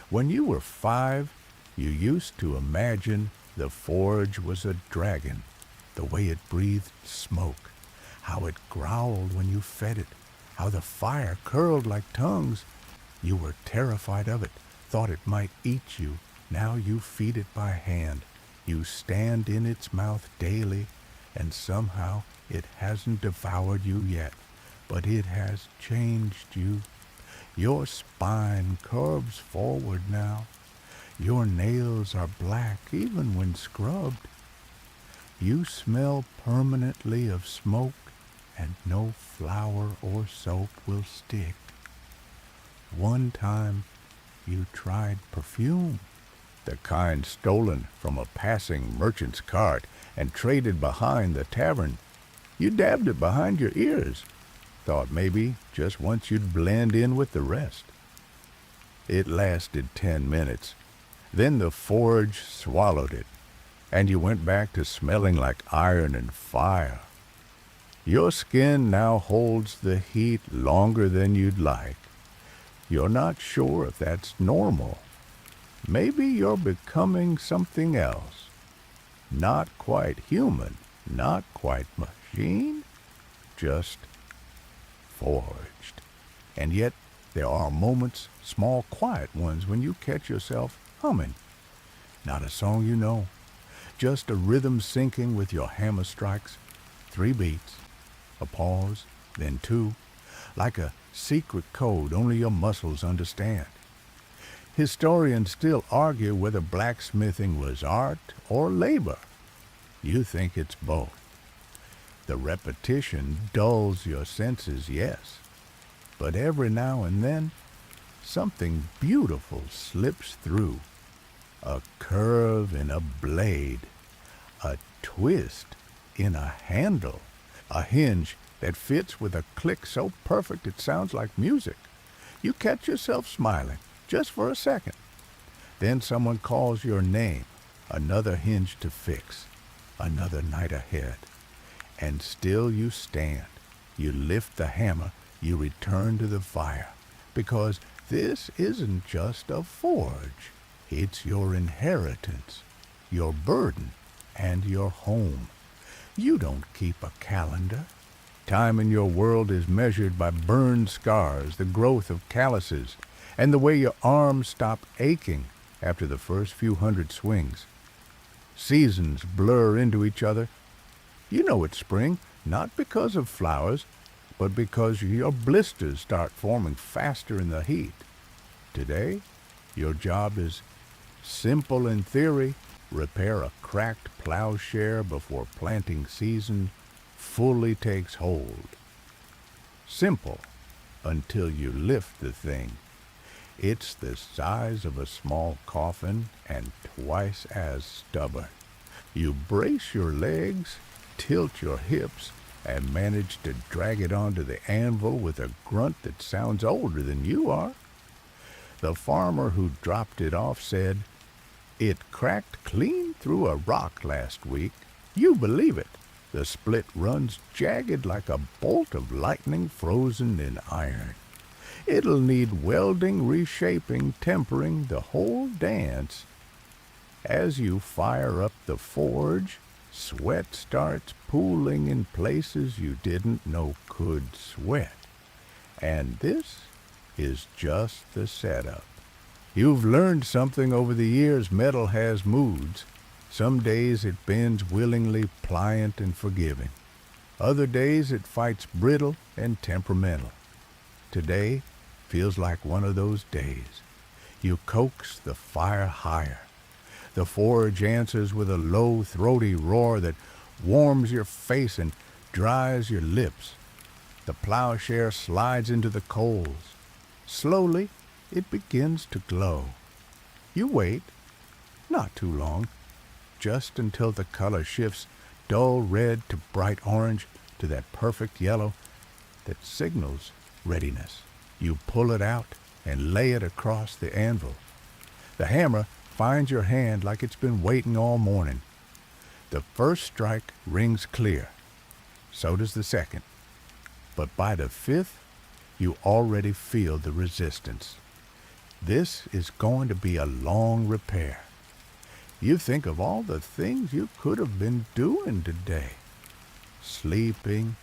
When you were 5, you used to imagine the forge was a dragon, the way it breathed smoke, how it growled when you fed it, how the fire curled like tongues. You were terrified of it, thought it might eat you. Now you feed it by hand. You stand in its mouth daily, and somehow it hasn't devoured you yet, but it has changed you. Your spine curves forward now. Your nails are black even when scrubbed. You smell permanently of smoke, and no flour or soap will stick. One time you tried perfume, the kind stolen from a passing merchant's cart and traded behind the tavern. You dabbed it behind your ears, thought maybe just once you'd blend in with the rest. It lasted 10 minutes. Then the forge swallowed it, and you went back to smelling like iron and fire. Your skin now holds the heat longer than you'd like. You're not sure if that's normal. Maybe you're becoming something else. Not quite human, not quite machine, just forged. And yet there are moments, small quiet ones, when you catch yourself humming. Not a song you know, just a rhythm syncing with your hammer strikes. 3 beats, a pause, then 2, like a secret code only your muscles understand. Historians still argue whether blacksmithing was art or labor. You think it's both. The repetition dulls your senses, yes, but every now and then something beautiful slips through. A curve in a blade, a twist in a handle, a hinge that fits with a click so perfect it sounds like music. You catch yourself smiling, just for a second. Then someone calls your name, another hinge to fix, another night ahead. And still you stand. You lift the hammer, you return to the fire, because this isn't just a forge. It's your inheritance, your burden, and your home. You don't keep a calendar. Time in your world is measured by burned scars, the growth of calluses, and the way your arms stop aching after the first few hundred swings. Seasons blur into each other. You know it's spring, not because of flowers, but because your blisters start forming faster in the heat. Today, your job is simple in theory. Repair a cracked plowshare before planting season fully takes hold. Simple until you lift the thing. It's the size of a small coffin and twice as stubborn. You brace your legs, tilt your hips, and manage to drag it onto the anvil with a grunt that sounds older than you are. The farmer who dropped it off said, "It cracked clean through a rock last week." You believe it. The split runs jagged like a bolt of lightning frozen in iron. It'll need welding, reshaping, tempering, the whole dance. As you fire up the forge, sweat starts pooling in places you didn't know could sweat. And this is just the setup. You've learned something over the years. Metal has moods. Some days it bends willingly, pliant and forgiving. Other days it fights brittle and temperamental. Today feels like one of those days. You coax the fire higher. The forge answers with a low, throaty roar that warms your face and dries your lips. The plowshare slides into the coals. Slowly, it begins to glow. You wait, not too long, just until the color shifts dull red to bright orange to that perfect yellow that signals readiness. You pull it out and lay it across the anvil. The hammer finds your hand like it's been waiting all morning. The first strike rings clear. So does the second. But by the 5th, you already feel the resistance. This is going to be a long repair. You think of all the things you could have been doing today. Sleeping,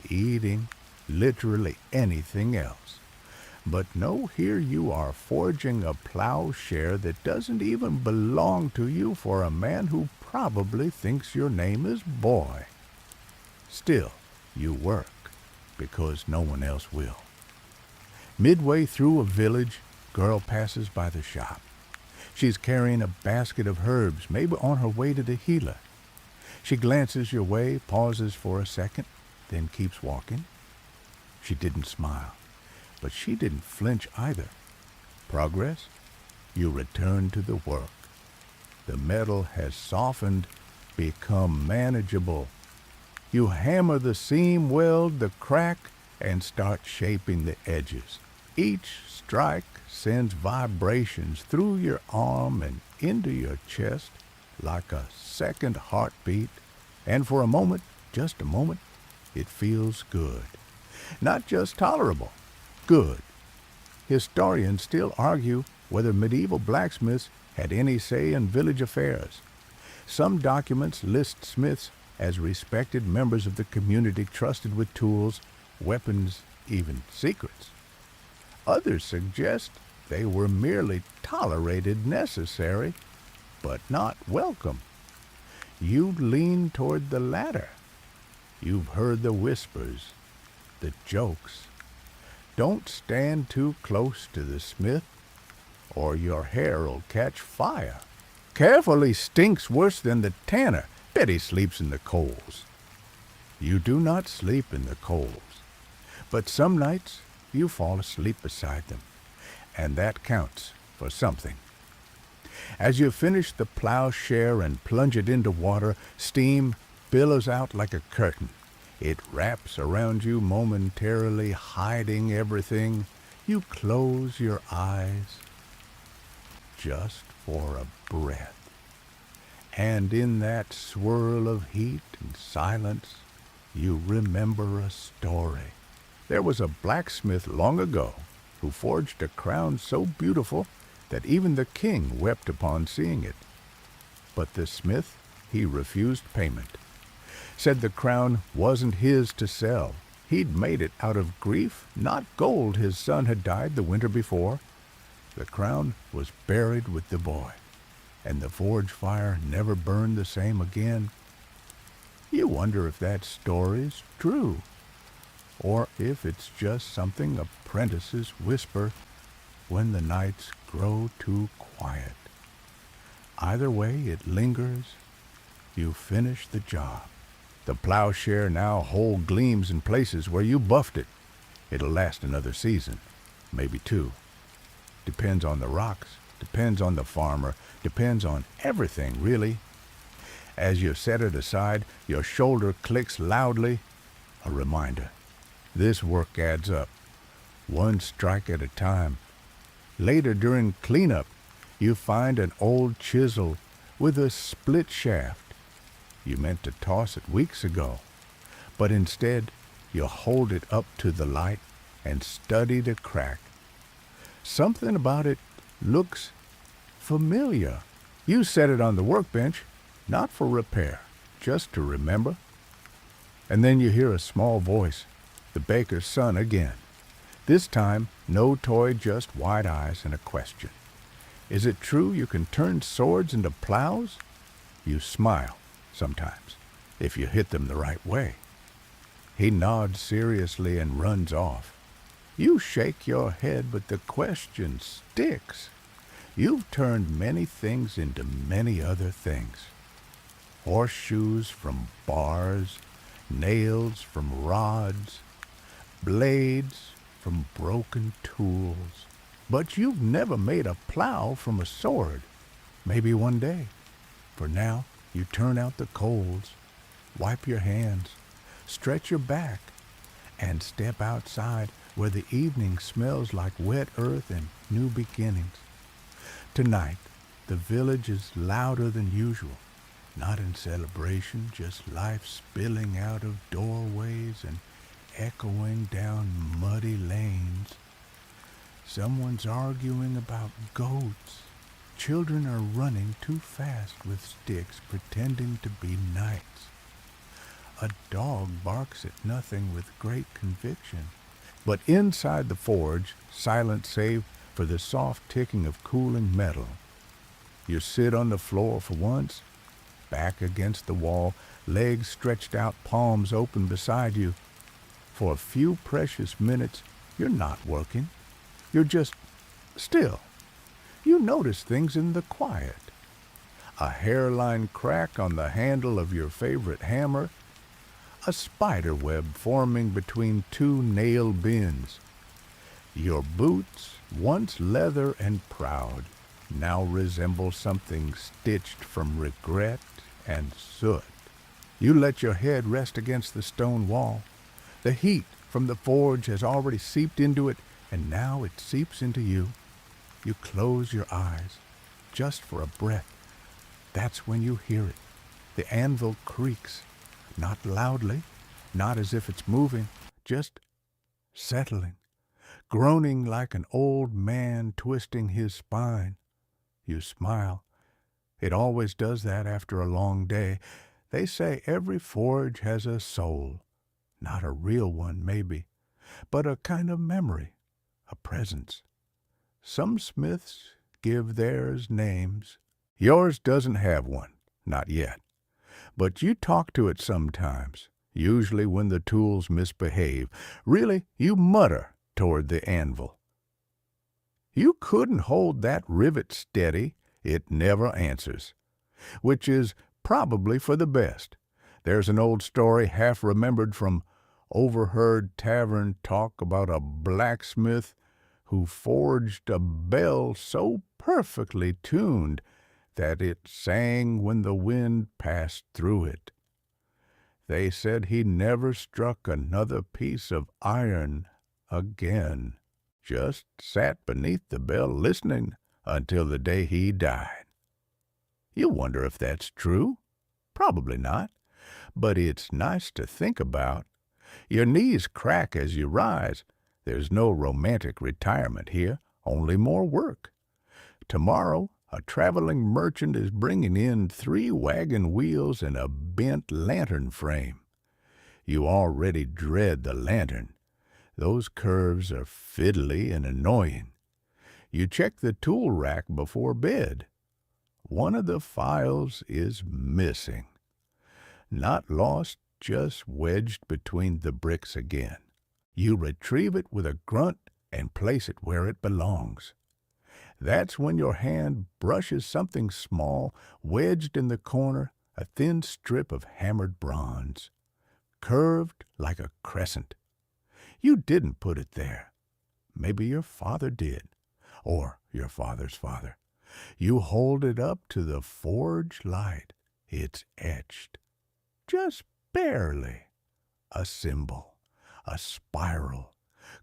eating, literally anything else. But no, here you are forging a plowshare that doesn't even belong to you for a man who probably thinks your name is Boy. Still, you work, because no one else will. Midway through a village, girl passes by the shop. She's carrying a basket of herbs, maybe on her way to the healer. She glances your way, pauses for a second, then keeps walking. She didn't smile, but she didn't flinch either. Progress? You return to the work. The metal has softened, become manageable. You hammer the seam, weld the crack, and start shaping the edges. Each strike sends vibrations through your arm and into your chest like a second heartbeat, and for a moment, just a moment, it feels good. Not just tolerable, good. Historians still argue whether medieval blacksmiths had any say in village affairs. Some documents list smiths as respected members of the community trusted with tools, weapons, even secrets. Others suggest they were merely tolerated necessary, but not welcome. You lean toward the latter. You've heard the whispers, the jokes. Don't stand too close to the smith, or your hair'll catch fire. Careful, he stinks worse than the tanner. Bet he sleeps in the coals. You do not sleep in the coals, but some nights you fall asleep beside them, and that counts for something. As you finish the plowshare and plunge it into water, steam billows out like a curtain. It wraps around you momentarily, hiding everything. You close your eyes just for a breath. And in that swirl of heat and silence, you remember a story. There was a blacksmith long ago who forged a crown so beautiful that even the king wept upon seeing it. But the smith, he refused payment. Said the crown wasn't his to sell. He'd made it out of grief, not gold. His son had died the winter before. The crown was buried with the boy, and the forge fire never burned the same again. You wonder if that story's true, or if it's just something apprentices whisper when the nights grow too quiet. Either way, it lingers. You finish the job. The plowshare now whole gleams in places where you buffed it. It'll last another season, maybe two. Depends on the rocks, depends on the farmer, depends on everything, really. As you set it aside, your shoulder clicks loudly, a reminder. This work adds up, one strike at a time. Later, during cleanup, you find an old chisel with a split shaft. You meant to toss it weeks ago, but instead you hold it up to the light and study the crack. Something about it looks familiar. You set it on the workbench, not for repair, just to remember. And then you hear a small voice, the baker's son again. This time, no toy, just wide eyes and a question. Is it true you can turn swords into plows? You smile. Sometimes, if you hit them the right way. He nods seriously and runs off. You shake your head, but the question sticks. You've turned many things into many other things. Horseshoes from bars, nails from rods, blades from broken tools. But you've never made a plow from a sword. Maybe one day. For now, you turn out the coals, wipe your hands, stretch your back, and step outside where the evening smells like wet earth and new beginnings. Tonight, the village is louder than usual, not in celebration, just life spilling out of doorways and echoing down muddy lanes. Someone's arguing about goats. Children are running too fast with sticks, pretending to be knights. A dog barks at nothing with great conviction. But inside the forge, silent save for the soft ticking of cooling metal. You sit on the floor for once, back against the wall, legs stretched out, palms open beside you. For a few precious minutes, you're not working. You're just still. You notice things in the quiet. A hairline crack on the handle of your favorite hammer, a spider web forming between two nail bins. Your boots, once leather and proud, now resemble something stitched from regret and soot. You let your head rest against the stone wall. The heat from the forge has already seeped into it, and now it seeps into you. You close your eyes, just for a breath. That's when you hear it. The anvil creaks, not loudly, not as if it's moving, just settling, groaning like an old man twisting his spine. You smile. It always does that after a long day. They say every forge has a soul. Not a real one, maybe, but a kind of memory, a presence. Some smiths give theirs names. Yours doesn't have one, not yet. But you talk to it sometimes, usually when the tools misbehave. Really, you mutter toward the anvil. You couldn't hold that rivet steady. It never answers, which is probably for the best. There's an old story half remembered from overheard tavern talk about a blacksmith who forged a bell so perfectly tuned that it sang when the wind passed through it. They said he never struck another piece of iron again, just sat beneath the bell listening until the day he died. You wonder if that's true? Probably not, but it's nice to think about. Your knees crack as you rise. There's no romantic retirement here, only more work. Tomorrow, a traveling merchant is bringing in 3 wagon wheels and a bent lantern frame. You already dread the lantern. Those curves are fiddly and annoying. You check the tool rack before bed. One of the files is missing. Not lost, just wedged between the bricks again. You retrieve it with a grunt and place it where it belongs. That's when your hand brushes something small, wedged in the corner, a thin strip of hammered bronze, curved like a crescent. You didn't put it there. Maybe your father did, or your father's father. You hold it up to the forge light. It's etched, just barely. A symbol, a spiral.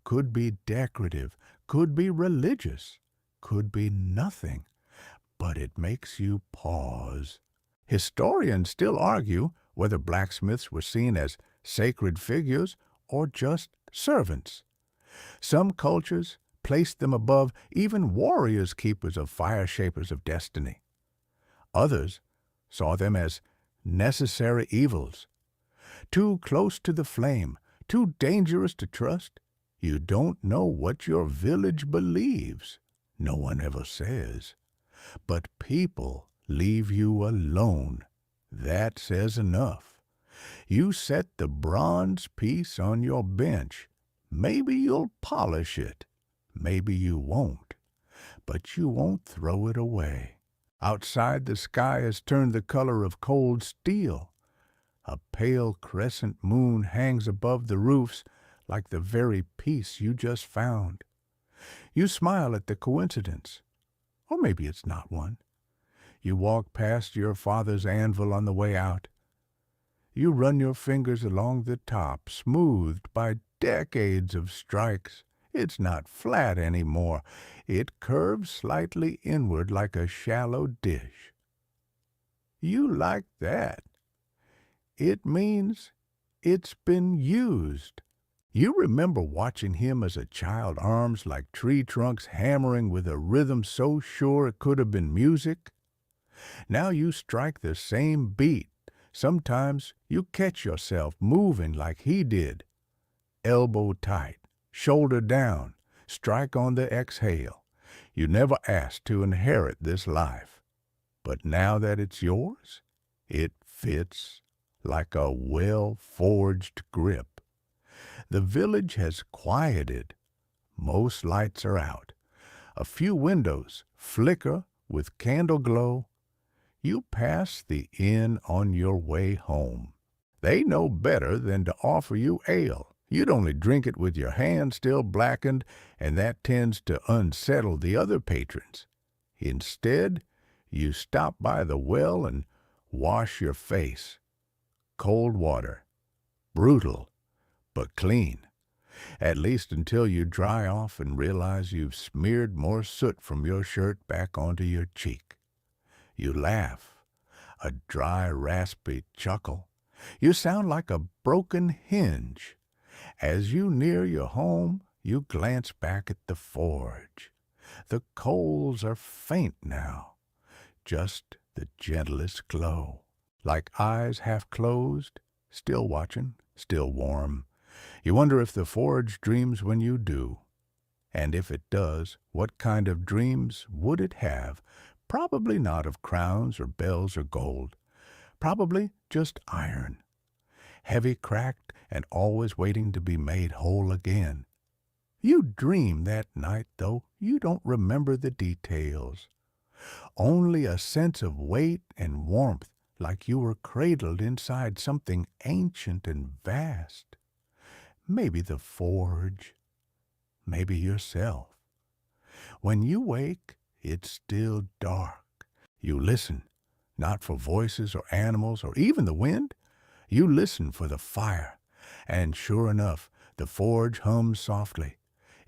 Could be decorative, could be religious, could be nothing, but it makes you pause. Historians still argue whether blacksmiths were seen as sacred figures or just servants. Some cultures placed them above even warriors, keepers of fire shapers of destiny. Others saw them as necessary evils, too close to the flame, too dangerous to trust. You don't know what your village believes. No one ever says. But people leave you alone. That says enough. You set the bronze piece on your bench. Maybe you'll polish it. Maybe you won't. But you won't throw it away. Outside, the sky has turned the color of cold steel. A pale crescent moon hangs above the roofs like the very piece you just found. You smile at the coincidence. Or maybe it's not one. You walk past your father's anvil on the way out. You run your fingers along the top, smoothed by decades of strikes. It's not flat anymore. It curves slightly inward like a shallow dish. You like that. It means it's been used. You remember watching him as a child, arms like tree trunks hammering with a rhythm so sure it could have been music. Now you strike the same beat. Sometimes you catch yourself moving like he did. Elbow tight, shoulder down, strike on the exhale. You never asked to inherit this life. But now that it's yours, it fits like a well-forged grip. The village has quieted. Most lights are out. A few windows flicker with candle glow. You pass the inn on your way home. They know better than to offer you ale. You'd only drink it with your hand still blackened, and that tends to unsettle the other patrons. Instead, you stop by the well and wash your face. Cold water. Brutal, but clean. At least until you dry off and realize you've smeared more soot from your shirt back onto your cheek. You laugh. A dry, raspy chuckle. You sound like a broken hinge. As you near your home, you glance back at the forge. The coals are faint now, just the gentlest glow, like eyes half closed, still watching, still warm. You wonder if the forge dreams when you do. And if it does, what kind of dreams would it have? Probably not of crowns or bells or gold. Probably just iron. Heavy, cracked, and always waiting to be made whole again. You dream that night, though you don't remember the details. Only a sense of weight and warmth, like you were cradled inside something ancient and vast. Maybe the forge, maybe yourself. When you wake, it's still dark. You listen, not for voices or animals or even the wind. You listen for the fire, and sure enough, the forge hums softly.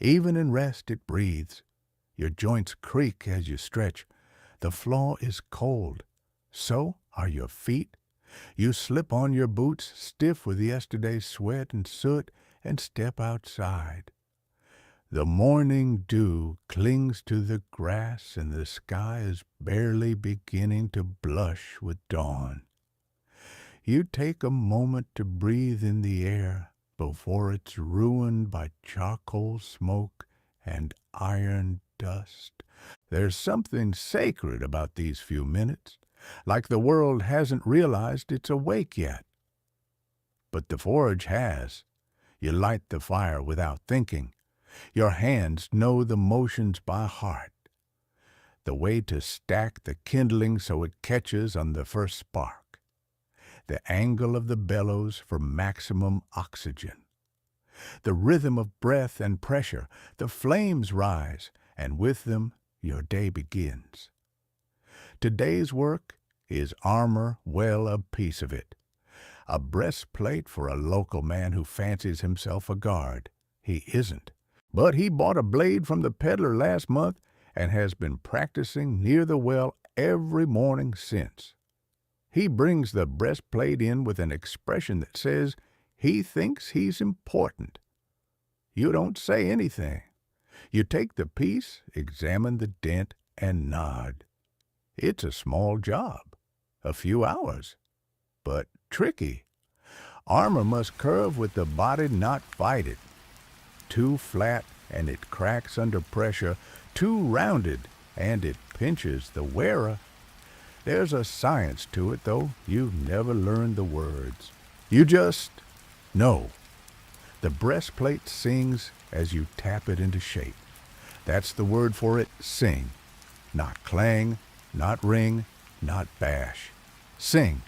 Even in rest it breathes. Your joints creak as you stretch. The floor is cold. So are your feet. You slip on your boots, stiff with yesterday's sweat and soot, and step outside. The morning dew clings to the grass, and the sky is barely beginning to blush with dawn. You take a moment to breathe in the air before it's ruined by charcoal smoke and iron dust. There's something sacred about these few minutes, like the world hasn't realized it's awake yet. But the forge has. You light the fire without thinking. Your hands know the motions by heart. The way to stack the kindling so it catches on the first spark. The angle of the bellows for maximum oxygen. The rhythm of breath and pressure. The flames rise, and with them your day begins. Today's work is armor well a piece of it. A breastplate for a local man who fancies himself a guard. He isn't. But he bought a blade from the peddler last month and has been practicing near the well every morning since. He brings the breastplate in with an expression that says he thinks he's important. You don't say anything. You take the piece, examine the dent, and nod. It's a small job, a few hours, but tricky. Armor must curve with the body, not fight it. Too flat, and it cracks under pressure. Too rounded, and it pinches the wearer. There's a science to it, though you never learn the words. You just know. The breastplate sings as you tap it into shape. That's the word for it, sing. Not clang, not ring, not bash. Sing.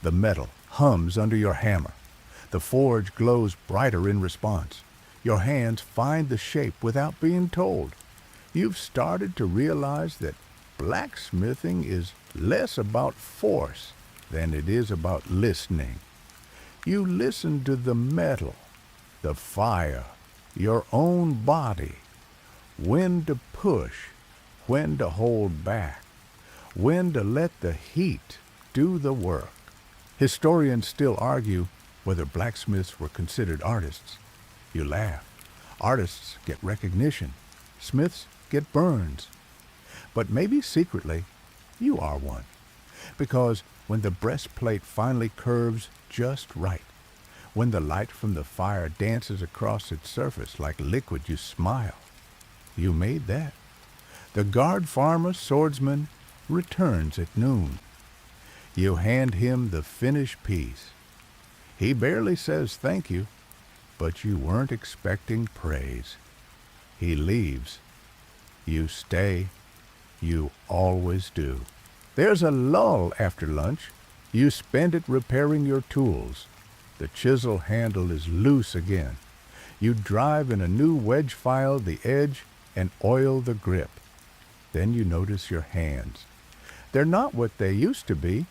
The metal hums under your hammer. The forge glows brighter in response. Your hands find the shape without being told. You've started to realize that blacksmithing is less about force than it is about listening. You listen to the metal, the fire, your own body, when to push, when to hold back, when to let the heat do the work. Historians still argue whether blacksmiths were considered artists. You laugh. Artists get recognition. Smiths get burns. But maybe secretly, you are one. Because when the breastplate finally curves just right, when the light from the fire dances across its surface like liquid, you smile. You made that. The guard farmer swordsman returns at noon. You hand him the finished piece. He barely says thank you, but you weren't expecting praise. He leaves. You stay. You always do. There's a lull after lunch. You spend it repairing your tools. The chisel handle is loose again. You drive in a new wedge file the edge and oil the grip. Then you notice your hands. They're not what they used to be.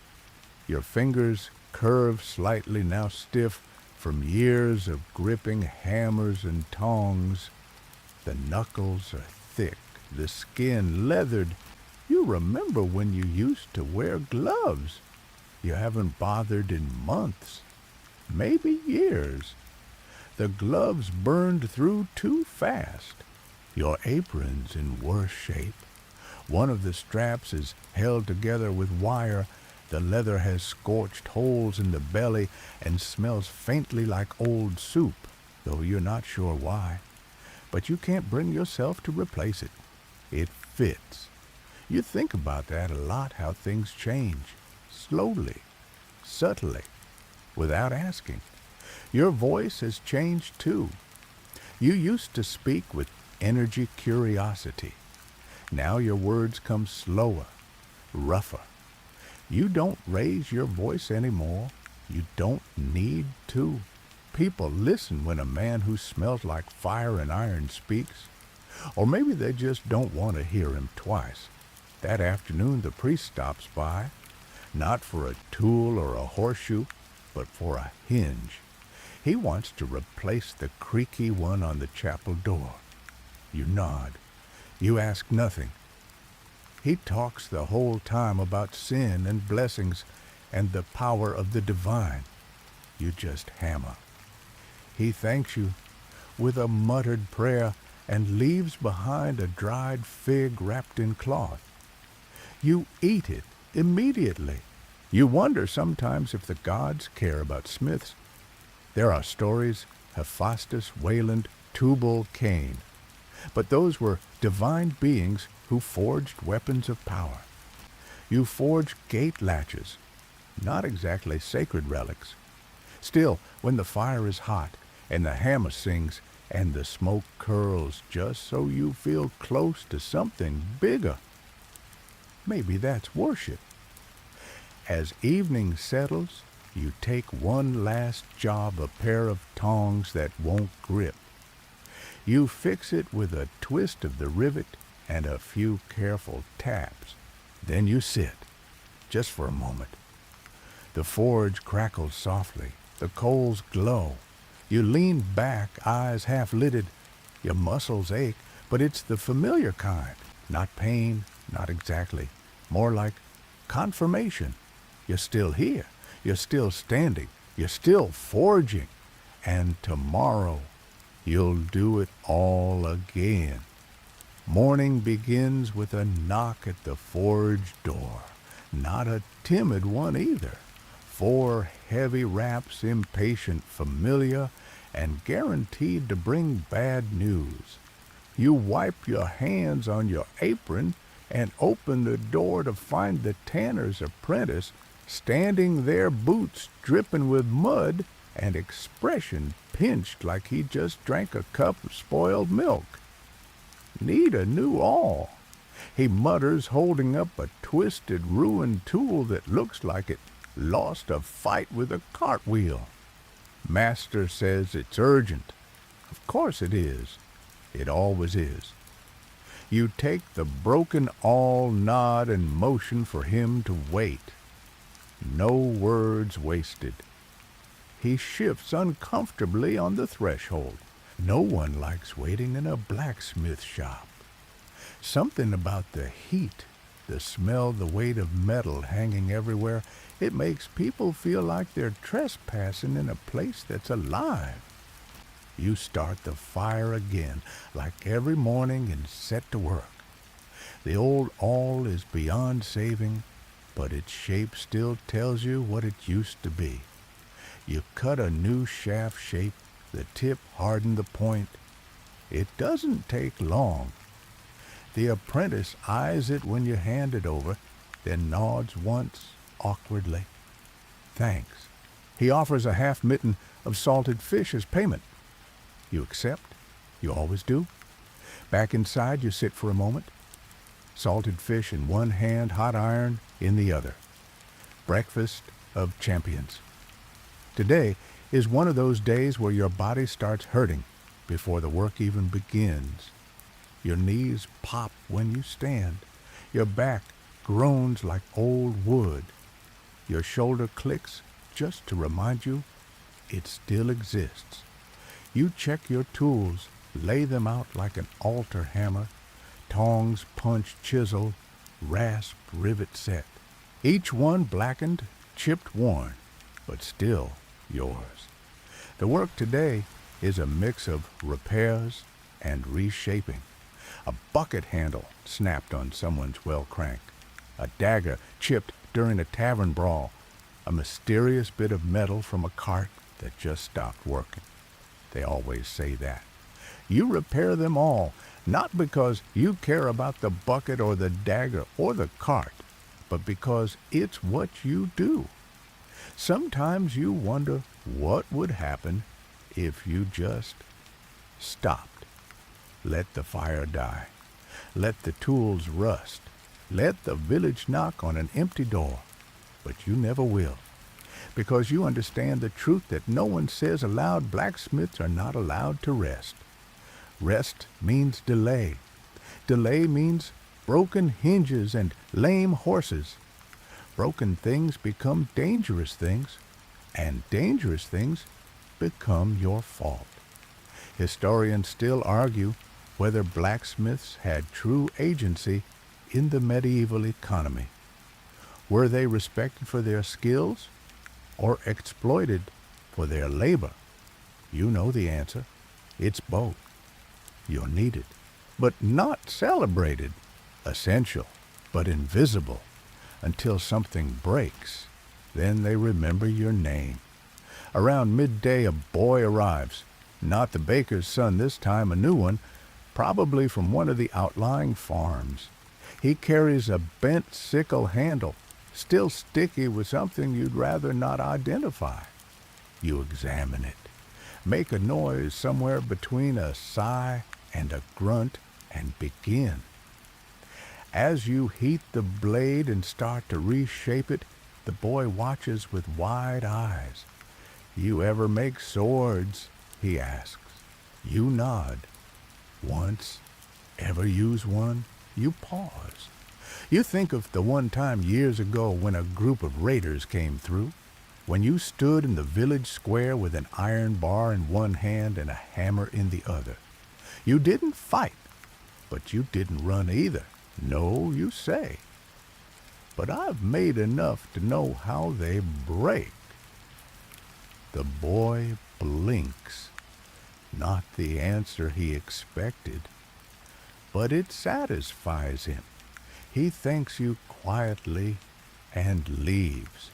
Your fingers curve slightly, now stiff from years of gripping hammers and tongs. The knuckles are thick, the skin leathered. You remember when you used to wear gloves. You haven't bothered in months, maybe years. The gloves burned through too fast. Your apron's in worse shape. One of the straps is held together with wire. The leather has scorched holes in the belly and smells faintly like old soup, though you're not sure why. But you can't bring yourself to replace it. It fits. You think about that a lot, how things change, slowly, subtly, without asking. Your voice has changed too. You used to speak with energy, curiosity. Now your words come slower, rougher. You don't raise your voice anymore. You don't need to. People listen when a man who smells like fire and iron speaks. Or maybe they just don't want to hear him twice. That afternoon the priest stops by, not for a tool or a horseshoe, but for a hinge. He wants to replace the creaky one on the chapel door. You nod. You ask nothing. He talks the whole time about sin and blessings and the power of the divine. You just hammer. He thanks you with a muttered prayer and leaves behind a dried fig wrapped in cloth. You eat it immediately. You wonder sometimes if the gods care about smiths. There are stories, Hephaestus, Wayland, Tubal, Cain. But those were divine beings who forged weapons of power. You forge gate latches, not exactly sacred relics. Still, when the fire is hot, and the hammer sings, and the smoke curls just so you feel close to something bigger, maybe that's worship. As evening settles, you take one last job, a pair of tongs that won't grip. You fix it with a twist of the rivet and a few careful taps. Then you sit, just for a moment. The forge crackles softly. The coals glow. You lean back, eyes half-lidded. Your muscles ache, but it's the familiar kind. Not pain, not exactly. More like confirmation. You're still here. You're still standing. You're still forging. And tomorrow, you'll do it all again. Morning begins with a knock at the forge door. Not a timid one either. 4 heavy raps, impatient, familiar, and guaranteed to bring bad news. You wipe your hands on your apron and open the door to find the tanner's apprentice standing there, boots dripping with mud and expression pinched like he just drank a cup of spoiled milk. Need a new awl, he mutters, holding up a twisted, ruined tool that looks like it lost a fight with a cartwheel. Master says it's urgent. Of course it is. It always is. You take the broken awl, nod, and motion for him to wait. No words wasted. He shifts uncomfortably on the threshold. No one likes waiting in a blacksmith shop. Something about the heat, the smell, the weight of metal hanging everywhere, it makes people feel like they're trespassing in a place that's alive. You start the fire again, like every morning, and set to work. The old awl is beyond saving, but its shape still tells you what it used to be. You cut a new shaft shape, the tip hardened the point. It doesn't take long. The apprentice eyes it when you hand it over, then nods once, awkwardly. Thanks. He offers a half mitten of salted fish as payment. You accept. You always do. Back inside, you sit for a moment. Salted fish in one hand, hot iron in the other. Breakfast of champions. Today is one of those days where your body starts hurting before the work even begins. Your knees pop when you stand. Your back groans like old wood. Your shoulder clicks just to remind you it still exists. You check your tools, lay them out like an altar hammer, tongs, punch, chisel, rasp, rivet set. Each one blackened, chipped, worn, but still yours. The work today is a mix of repairs and reshaping. A bucket handle snapped on someone's well crank, a dagger chipped during a tavern brawl, a mysterious bit of metal from a cart that just stopped working. They always say that. You repair them all, not because you care about the bucket or the dagger or the cart, but because it's what you do. Sometimes you wonder what would happen if you just stopped. Let the fire die. Let the tools rust. Let the village knock on an empty door. But you never will, because you understand the truth that no one says aloud. Blacksmiths are not allowed to rest. Rest means delay. Delay means broken hinges and lame horses. Broken things become dangerous things, and dangerous things become your fault. Historians still argue whether blacksmiths had true agency in the medieval economy. Were they respected for their skills or exploited for their labor? You know the answer. It's both. You're needed, but not celebrated. Essential, but invisible. Until something breaks, then they remember your name. Around midday, a boy arrives. Not the baker's son this time, a new one, probably from one of the outlying farms. He carries a bent sickle handle, still sticky with something you'd rather not identify. You examine it, make a noise somewhere between a sigh and a grunt, and begin. As you heat the blade and start to reshape it, the boy watches with wide eyes. "You ever make swords?" he asks. You nod. "Once. Ever use one?" You pause. You think of the one time years ago when a group of raiders came through, when you stood in the village square with an iron bar in one hand and a hammer in the other. You didn't fight, but you didn't run either. No, you say. But I've made enough to know how they break. The boy blinks. Not the answer he expected, but it satisfies him. He thanks you quietly and leaves.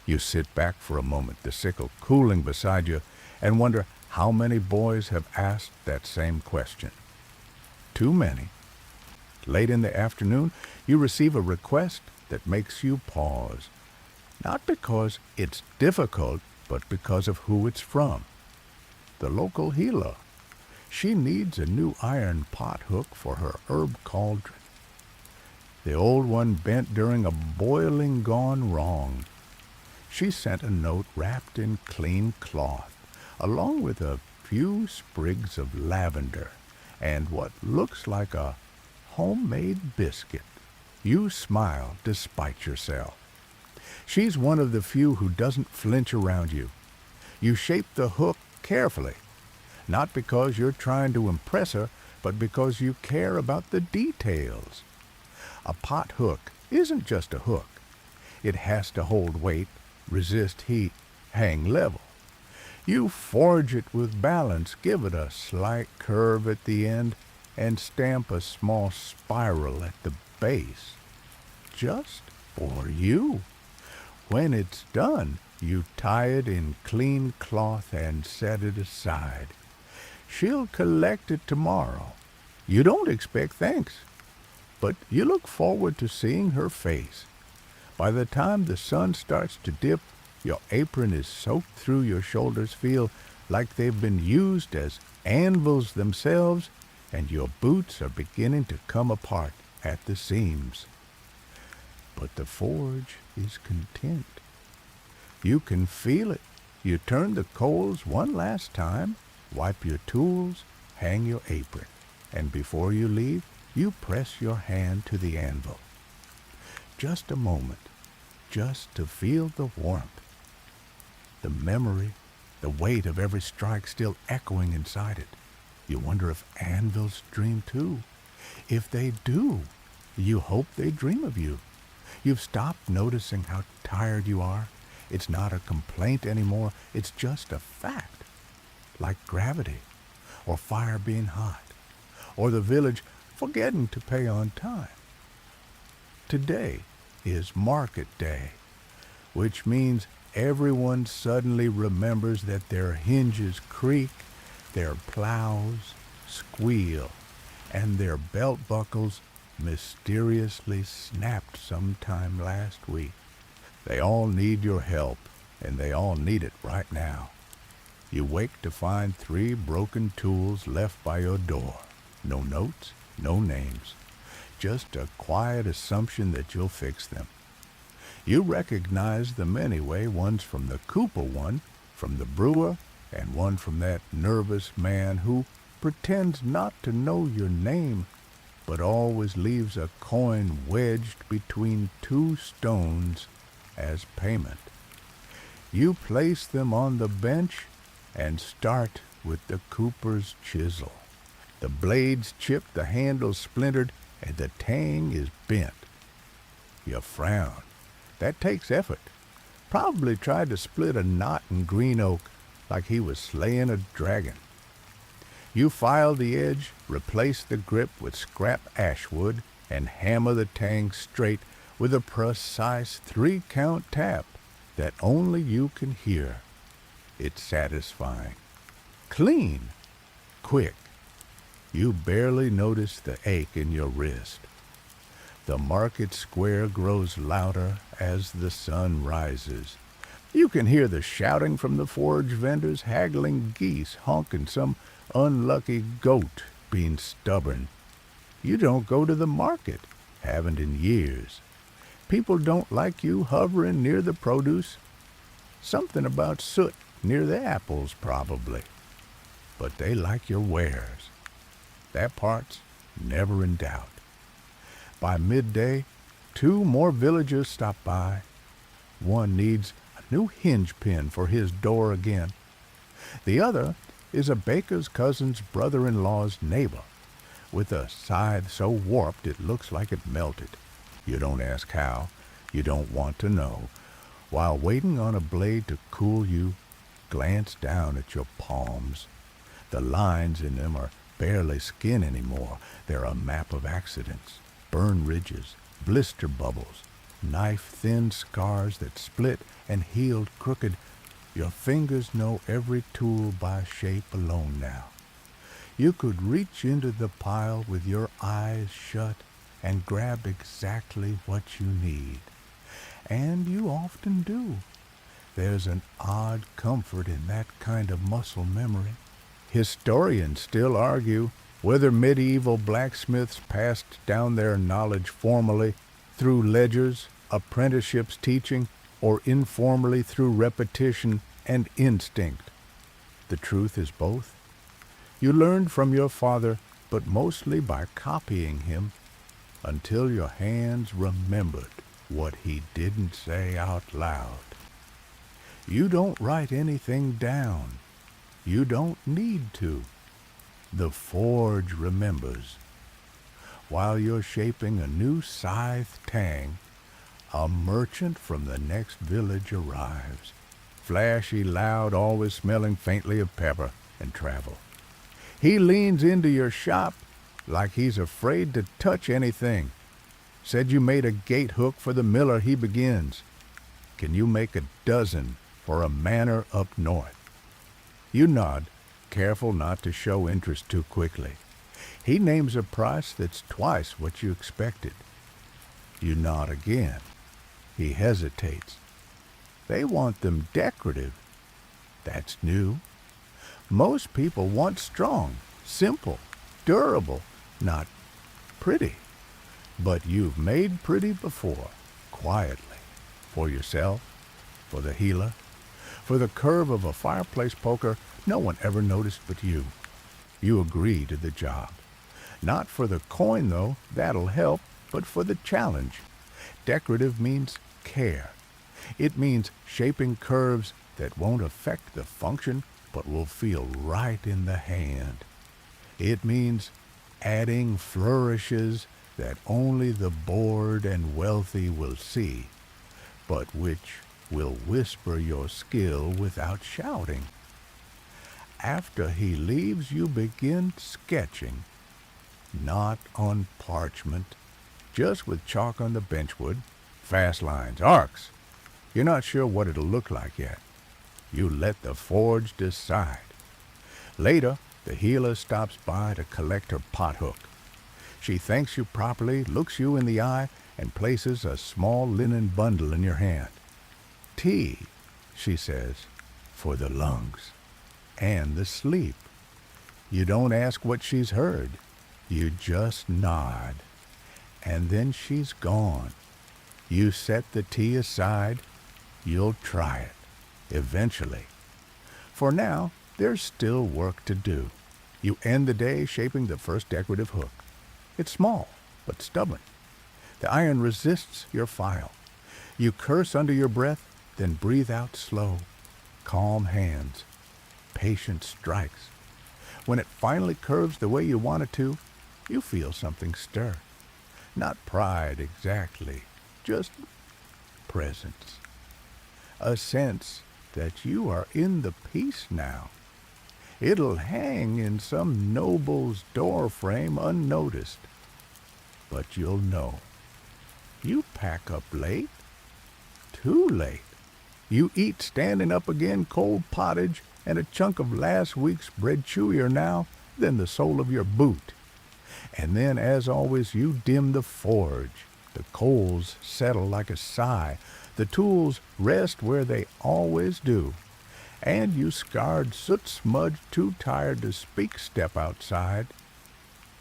You sit back for a moment, the sickle cooling beside you, and wonder how many boys have asked that same question. Too many. Late in the afternoon, you receive a request that makes you pause. Not because it's difficult, but because of who it's from. The local healer. She needs a new iron pot hook for her herb cauldron. The old one bent during a boiling gone wrong. She sent a note wrapped in clean cloth, along with a few sprigs of lavender and what looks like a homemade biscuit. You smile despite yourself. She's one of the few who doesn't flinch around you. You shape the hook carefully, not because you're trying to impress her, but because you care about the details. A pot hook isn't just a hook. It has to hold weight, resist heat, hang level. You forge it with balance, give it a slight curve at the end, and stamp a small spiral at the base. Just for you. When it's done, you tie it in clean cloth and set it aside. She'll collect it tomorrow. You don't expect thanks, but you look forward to seeing her face. By the time the sun starts to dip, your apron is soaked through, your shoulders feel like they've been used as anvils themselves, and your boots are beginning to come apart at the seams. But the forge is content. You can feel it. You turn the coals one last time, wipe your tools, hang your apron, and before you leave, you press your hand to the anvil. just a moment, just to feel the warmth, the memory, the weight of every strike still echoing inside it. You wonder if anvils dream too. If they do, you hope they dream of you. You've stopped noticing how tired you are. It's not a complaint anymore. It's just a fact. Like gravity, or fire being hot, or the village forgetting to pay on time. Today is market day, which means everyone suddenly remembers that their hinges creak, their plows squeal, and their belt buckles mysteriously snapped sometime last week. They all need your help, and they all need it right now. You wake to find 3 broken tools left by your door. No notes, no names, just a quiet assumption that you'll fix them. You recognize them anyway, one's from the Cooper one, from the brewer, and one from that nervous man who pretends not to know your name, but always leaves a coin wedged between 2 stones as payment. You place them on the bench and start with the Cooper's chisel. The blade's chipped, the handle's splintered, and the tang is bent. You frown. That takes effort. Probably tried to split a knot in green oak like he was slaying a dragon. You file the edge, replace the grip with scrap ashwood, and hammer the tang straight with a precise 3-count tap that only you can hear. It's satisfying. Clean. Quick. You barely notice the ache in your wrist. The market square grows louder as the sun rises. You can hear the shouting from the forage vendors, haggling geese, honking some unlucky goat being stubborn. You don't go to the market, haven't in years. People don't like you hovering near the produce. Something about soot near the apples, probably. But they like your wares. That part's never in doubt. By midday, 2 more villagers stop by. One needs a new hinge pin for his door again. The other is a baker's cousin's brother-in-law's neighbor, with a scythe so warped it looks like it melted. You don't ask how, you don't want to know. While waiting on a blade to cool you, glance down at your palms. The lines in them are barely skin anymore. They're a map of accidents, burn ridges, blister bubbles, knife-thin scars that split and healed crooked. Your fingers know every tool by shape alone now. You could reach into the pile with your eyes shut and grab exactly what you need. And you often do. There's an odd comfort in that kind of muscle memory. Historians still argue whether medieval blacksmiths passed down their knowledge formally through ledgers, apprenticeships teaching, or informally through repetition and instinct. The truth is both. You learned from your father, but mostly by copying him, until your hands remembered what he didn't say out loud. You don't write anything down. You don't need to. The forge remembers. While you're shaping a new scythe tang, a merchant from the next village arrives, flashy, loud, always smelling faintly of pepper and travel. He leans into your shop like he's afraid to touch anything. Said you made a gate hook for the miller, he begins. Can you make a dozen for a manor up north? You nod, careful not to show interest too quickly. He names a price that's twice what you expected. You nod again. He hesitates. They want them decorative. That's new. Most people want strong, simple, durable, not pretty. But you've made pretty before, quietly, for yourself, for the healer, for the curve of a fireplace poker no one ever noticed but you. You agree to the job. Not for the coin, though, that'll help, but for the challenge. Decorative means care. It means shaping curves that won't affect the function but will feel right in the hand. It means adding flourishes that only the bored and wealthy will see, but which will whisper your skill without shouting. After he leaves, you begin sketching, not on parchment, just with chalk on the benchwood, fast lines, arcs. You're not sure what it'll look like yet. You let the forge decide. Later, the healer stops by to collect her pothook. She thanks you properly, looks you in the eye, and places a small linen bundle in your hand. Tea, she says, for the lungs and the sleep. You don't ask what she's heard. You just nod. And then she's gone. You set the tea aside. You'll try it, eventually. For now, there's still work to do. You end the day shaping the first decorative hook. It's small, but stubborn. The iron resists your file. You curse under your breath, then breathe out slow. Calm hands. Patience strikes. When it finally curves the way you want it to, you feel something stir. Not pride exactly, just presence. A sense that you are in the piece now. It'll hang in some noble's door frame unnoticed. But you'll know. You pack up late. Too late. You eat standing up again cold pottage and a chunk of last week's bread chewier now than the sole of your boot. And then, as always, you dim the forge. The coals settle like a sigh. The tools rest where they always do. And you scarred, soot-smudged, too tired to speak, step outside.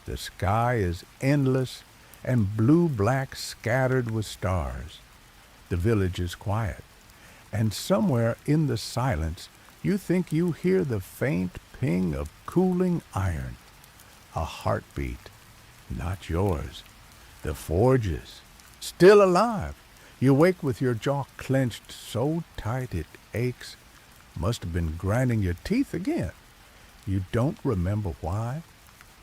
The sky is endless and blue-black scattered with stars. The village is quiet, and somewhere in the silence you think you hear the faint ping of cooling iron. A heartbeat, not yours. The forge's. Still alive. You wake with your jaw clenched so tight it aches. Must have been grinding your teeth again. You don't remember why.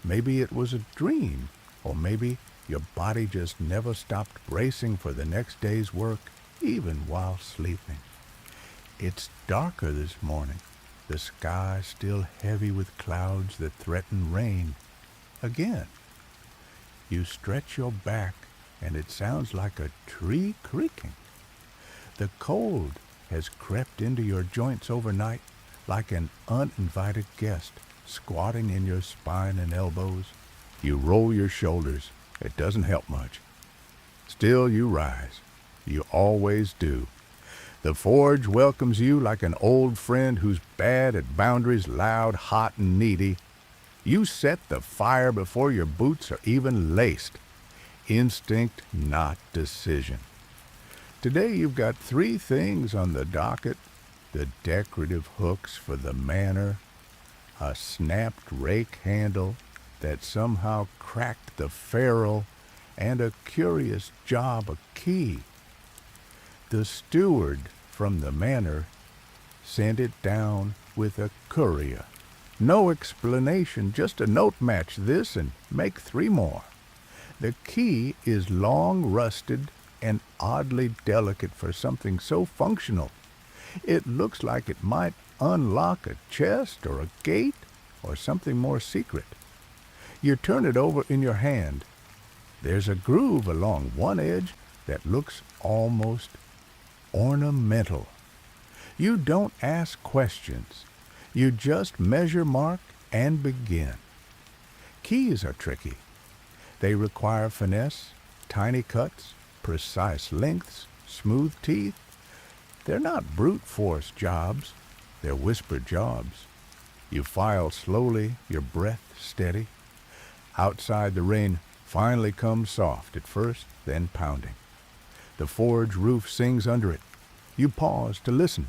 Maybe it was a dream, or maybe your body just never stopped bracing for the next day's work, even while sleeping. It's darker this morning, the sky still heavy with clouds that threaten rain. Again, you stretch your back, and it sounds like a tree creaking. The cold has crept into your joints overnight like an uninvited guest, squatting in your spine and elbows. You roll your shoulders. It doesn't help much. Still you rise. You always do. The forge welcomes you like an old friend who's bad at boundaries, loud, hot, and needy. You set the fire before your boots are even laced. Instinct, not decision. Today you've got 3 things on the docket: the decorative hooks for the manor, a snapped rake handle that somehow cracked the ferrule, and a curious job, a key. The steward from the manor sent it down with a courier. No explanation, just a note: match this and make 3 more. The key is long rusted and oddly delicate for something so functional. It looks like it might unlock a chest or a gate or something more secret. You turn it over in your hand. There's a groove along one edge that looks almost ornamental. You don't ask questions. You just measure, mark, and begin. Keys are tricky. They require finesse, tiny cuts, precise lengths, smooth teeth. They're not brute force jobs. They're whispered jobs. You file slowly, your breath steady. Outside, the rain finally comes soft at first, then pounding. The forge roof sings under it. You pause to listen.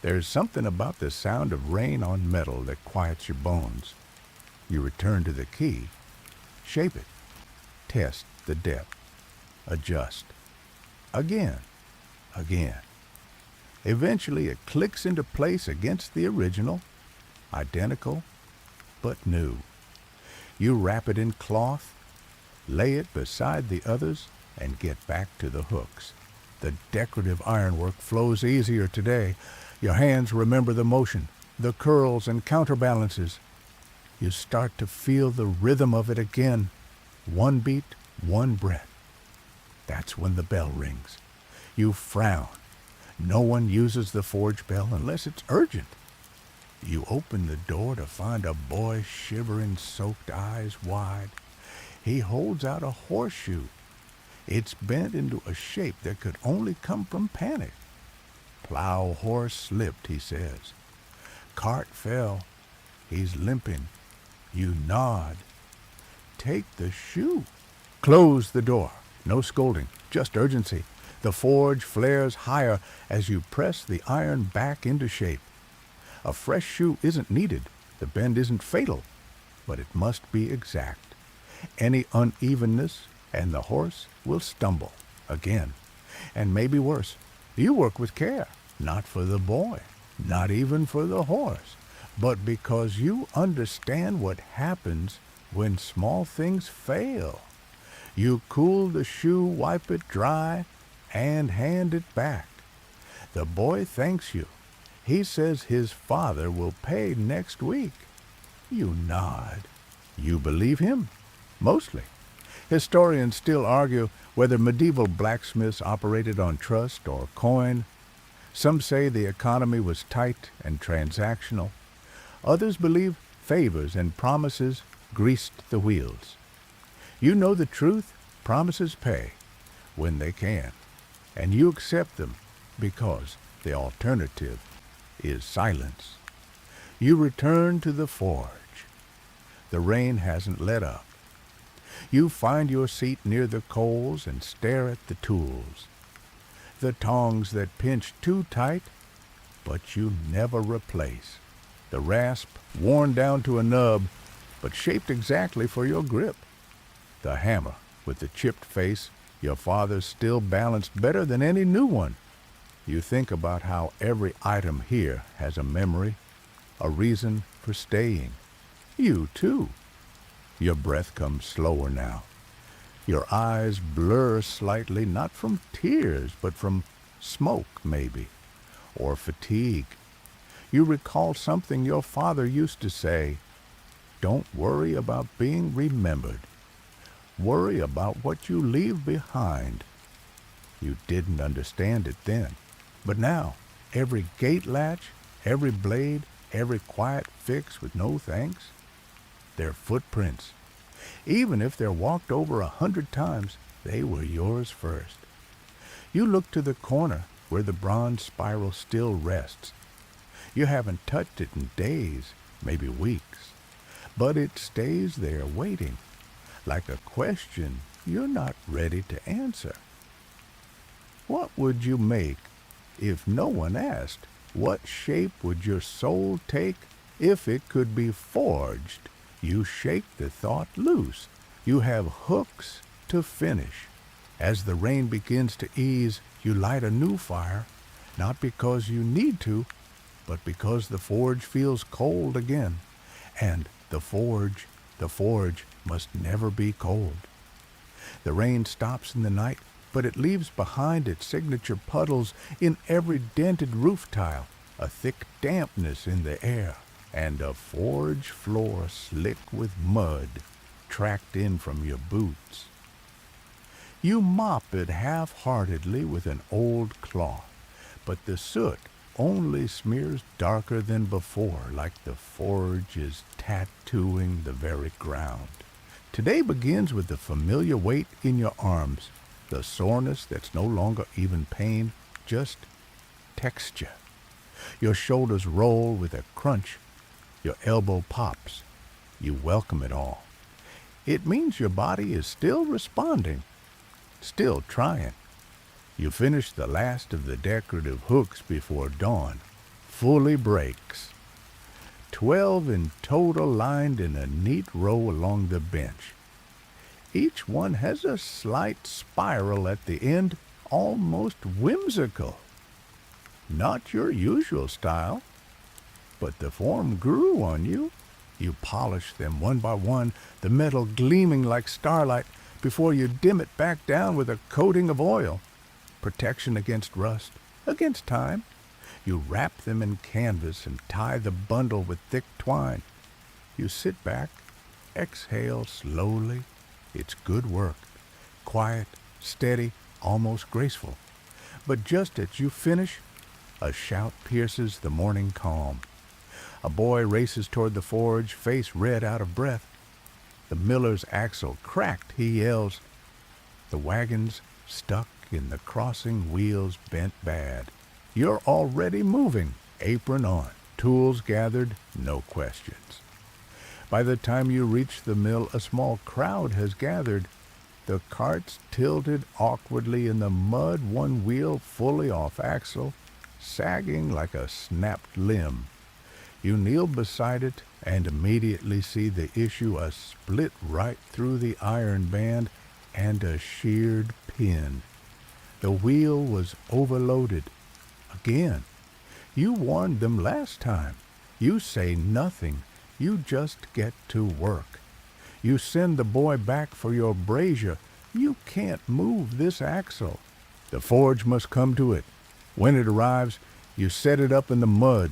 There's something about the sound of rain on metal that quiets your bones. You return to the key, shape it, test the depth, adjust. again, again. Eventually it clicks into place against the original, identical, but new. You wrap it in cloth, lay it beside the others, and get back to the hooks. The decorative ironwork flows easier today. Your hands remember the motion, the curls and counterbalances. You start to feel the rhythm of it again. One beat, one breath. That's when the bell rings. You frown. No one uses the forge bell unless it's urgent. You open the door to find a boy shivering, soaked eyes wide. He holds out a horseshoe. It's bent into a shape that could only come from panic. Plow horse slipped, he says. Cart fell. He's limping. You nod. Take the shoe. Close the door. No scolding, just urgency. The forge flares higher as you press the iron back into shape. A fresh shoe isn't needed. The bend isn't fatal, but it must be exact. Any unevenness, and the horse will stumble again. And maybe worse, you work with care, not for the boy, not even for the horse, but because you understand what happens when small things fail. You cool the shoe, wipe it dry, and hand it back. The boy thanks you. He says his father will pay next week. You nod. You believe him? Mostly. Historians still argue whether medieval blacksmiths operated on trust or coin. Some say the economy was tight and transactional. Others believe favors and promises greased the wheels. You know the truth, promises pay when they can, and you accept them because the alternative is silence. You return to the forge. The rain hasn't let up. You find your seat near the coals and stare at the tools. The tongs that pinch too tight, but you never replace. The rasp worn down to a nub, but shaped exactly for your grip. The hammer with the chipped face your father still balanced better than any new one. You think about how every item here has a memory, a reason for staying. You too. Your breath comes slower now. Your eyes blur slightly, not from tears, but from smoke, maybe, or fatigue. You recall something your father used to say, "Don't worry about being remembered. Worry about what you leave behind." You didn't understand it then, but now, every gate latch, every blade, every quiet fix with no thanks, they're footprints. Even if they're walked over 100 times, they were yours first. You look to the corner where the bronze spiral still rests. You haven't touched it in days, maybe weeks, but it stays there waiting, like a question you're not ready to answer. What would you make if no one asked? What shape would your soul take if it could be forged? You shake the thought loose. You have hooks to finish. As the rain begins to ease, you light a new fire, not because you need to, but because the forge feels cold again. And the forge must never be cold. The rain stops in the night, but it leaves behind its signature puddles in every dented roof tile, a thick dampness in the air, and a forge floor slick with mud tracked in from your boots. You mop it half-heartedly with an old cloth, but the soot only smears darker than before, like the forge is tattooing the very ground. Today begins with the familiar weight in your arms, the soreness that's no longer even pain, just texture. Your shoulders roll with a crunch. Your elbow pops. You welcome it all. It means your body is still responding, still trying. You finish the last of the decorative hooks before dawn. Fully breaks. 12 in total lined in a neat row along the bench. Each one has a slight spiral at the end, almost whimsical. Not your usual style, but the form grew on you. You polish them one by one, the metal gleaming like starlight, before you dim it back down with a coating of oil. Protection against rust, against time. You wrap them in canvas and tie the bundle with thick twine. You sit back, exhale slowly. It's good work, quiet, steady, almost graceful. But just as you finish, a shout pierces the morning calm. A boy races toward the forge, face red out of breath. The miller's axle cracked, he yells. The wagon's stuck in the crossing, wheels bent bad. You're already moving, apron on, tools gathered, no questions. By the time you reach the mill, a small crowd has gathered. The cart's tilted awkwardly in the mud, one wheel fully off axle, sagging like a snapped limb. You kneel beside it and immediately see the issue, a split right through the iron band and a sheared pin. The wheel was overloaded. Again. You warned them last time. You say nothing. You just get to work. You send the boy back for your brazier. You can't move this axle. The forge must come to it. When it arrives, you set it up in the mud.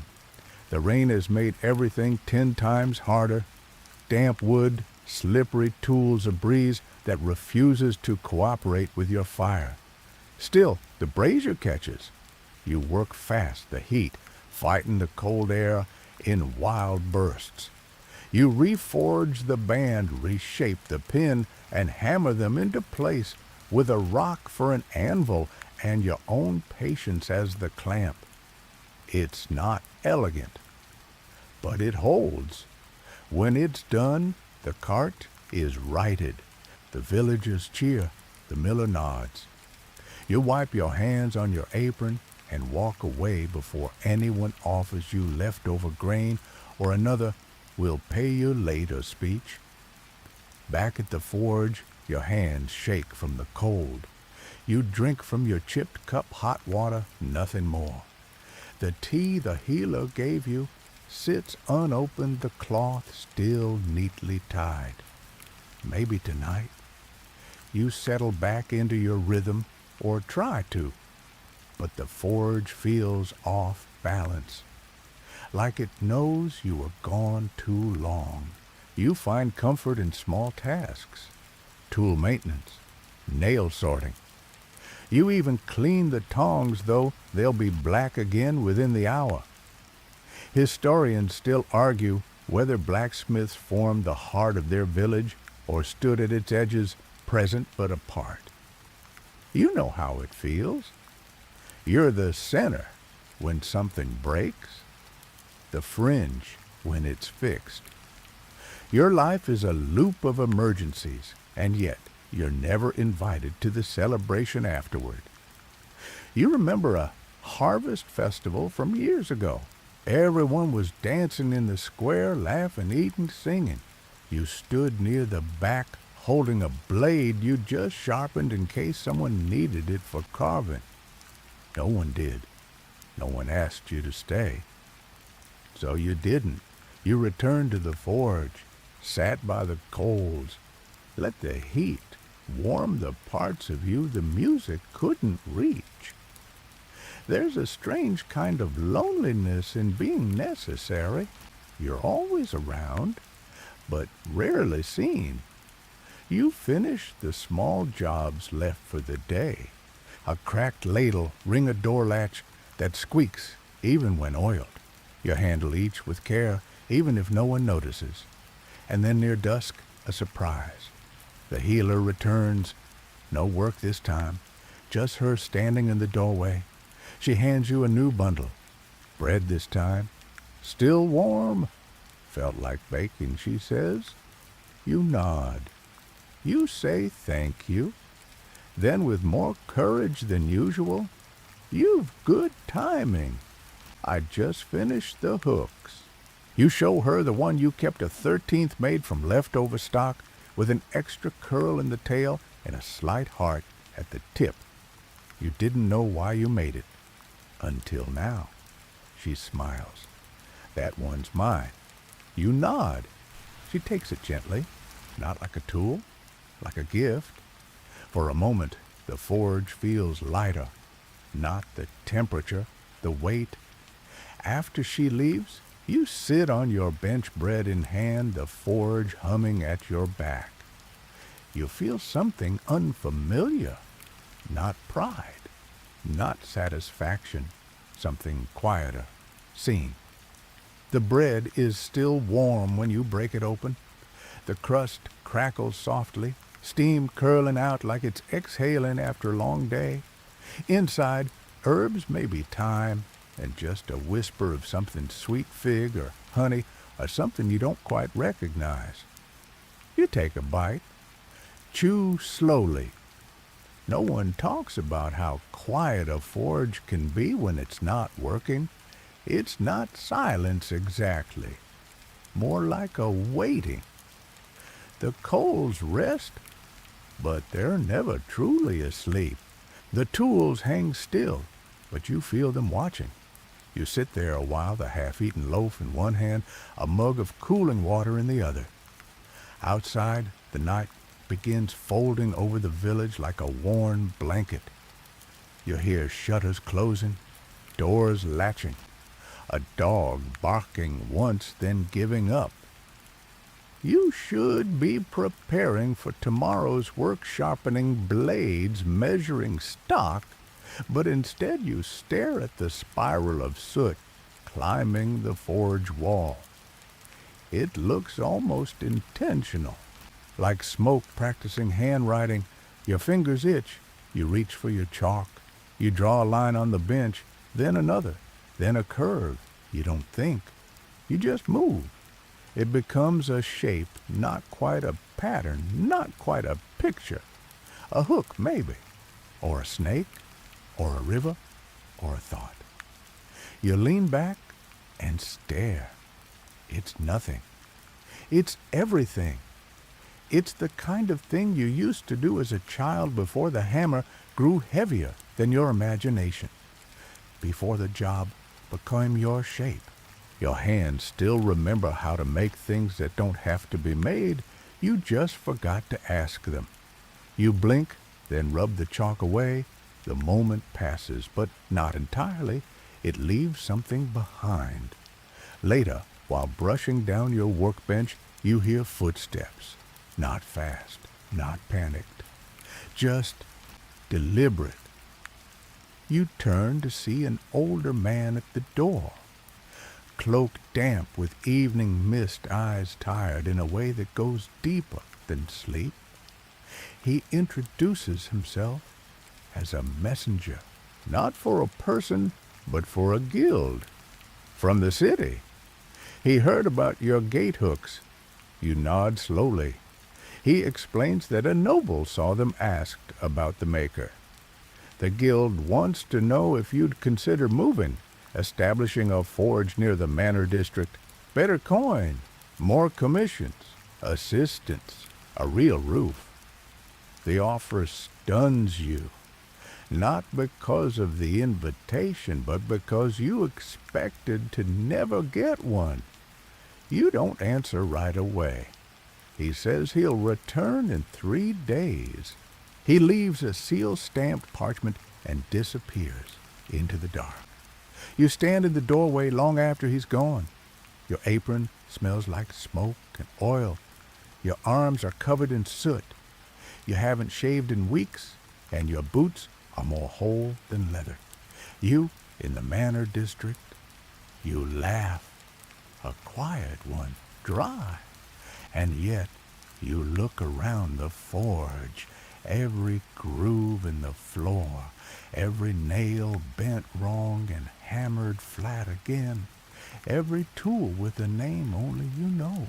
The rain has made everything 10 times harder. Damp wood, slippery tools, a breeze that refuses to cooperate with your fire. Still, the brazier catches. You work fast, the heat, fighting the cold air in wild bursts. You reforge the band, reshape the pin, and hammer them into place with a rock for an anvil and your own patience as the clamp. It's not elegant, but it holds. When it's done, the cart is righted. The villagers cheer, the miller nods. You wipe your hands on your apron and walk away before anyone offers you leftover grain or another "we'll pay you later" speech. Back at the forge, your hands shake from the cold. You drink from your chipped cup hot water, nothing more. The tea the healer gave you sits unopened, the cloth still neatly tied. Maybe tonight you settle back into your rhythm, or try to, but the forge feels off balance, like it knows you were gone too long. You find comfort in small tasks, tool maintenance, nail sorting. You even clean the tongs, though they'll be black again within the hour. Historians still argue whether blacksmiths formed the heart of their village or stood at its edges, present but apart. You know how it feels. You're the center when something breaks, the fringe when it's fixed. Your life is a loop of emergencies, and yet you're never invited to the celebration afterward. You remember a harvest festival from years ago. Everyone was dancing in the square, laughing, eating, singing. You stood near the back, holding a blade you just sharpened in case someone needed it for carving. No one did. No one asked you to stay. So you didn't. You returned to the forge, sat by the coals, let the heat warm the parts of you the music couldn't reach. There's a strange kind of loneliness in being necessary. You're always around, but rarely seen. You finish the small jobs left for the day. A cracked ladle, ring a door latch that squeaks even when oiled. You handle each with care, even if no one notices. And then near dusk, a surprise. The healer returns. No work this time, just her standing in the doorway. She hands you a new bundle. Bread this time. Still warm. Felt like bacon, she says. You nod. You say thank you. Then with more courage than usual, "You've good timing. I just finished the hooks." You show her the one you kept a 13th made from leftover stock, with an extra curl in the tail and a slight heart at the tip. You didn't know why you made it. Until now. She smiles. That one's mine. You nod. She takes it gently, not like a tool, like a gift. For a moment, the forge feels lighter. Not the temperature, the weight. After she leaves, you sit on your bench, bread in hand, the forge humming at your back. You feel something unfamiliar, not pride, not satisfaction, something quieter, seen. The bread is still warm when you break it open. The crust crackles softly, steam curling out like it's exhaling after a long day. Inside, herbs, maybe thyme, and just a whisper of something sweet, fig or honey, or something you don't quite recognize. You take a bite, chew slowly. No one talks about how quiet a forge can be when it's not working. It's not silence exactly, more like a waiting. The coals rest, but they're never truly asleep. The tools hang still, but you feel them watching. You sit there a while, the half-eaten loaf in one hand, a mug of cooling water in the other. Outside, the night begins folding over the village like a worn blanket. You hear shutters closing, doors latching, a dog barking once, then giving up. You should be preparing for tomorrow's work, sharpening blades, measuring stock, but instead you stare at the spiral of soot climbing the forge wall. It looks almost intentional, like smoke practicing handwriting. Your fingers itch. You reach for your chalk. You draw a line on the bench, then another, then a curve. You don't think. You just move. It becomes a shape, not quite a pattern, not quite a picture. A hook, maybe, or a snake, or a river, or a thought. You lean back and stare. It's nothing. It's everything. It's the kind of thing you used to do as a child before the hammer grew heavier than your imagination, before the job became your shape. Your hands still remember how to make things that don't have to be made. You just forgot to ask them. You blink, then rub the chalk away. The moment passes, but not entirely. It leaves something behind. Later, while brushing down your workbench, you hear footsteps. Not fast, not panicked, just deliberate. You turn to see an older man at the door. Cloak damp with evening mist, eyes tired in a way that goes deeper than sleep. He introduces himself as a messenger, not for a person, but for a guild. From the city. He heard about your gate hooks. You nod slowly. He explains that a noble saw them, asked about the maker. The guild wants to know if you'd consider moving, establishing a forge near the manor district. Better coin, more commissions, assistance, a real roof. The offer stuns you, not because of the invitation, but because you expected to never get one. You don't answer right away. He says he'll return in 3 days. He leaves a seal-stamped parchment and disappears into the dark. You stand in the doorway long after he's gone. Your apron smells like smoke and oil. Your arms are covered in soot. You haven't shaved in weeks, and your boots are more whole than leather. You, in the manor district, you laugh. A quiet one, dry. And yet, you look around the forge, every groove in the floor, every nail bent wrong and hammered flat again, every tool with a name only you know.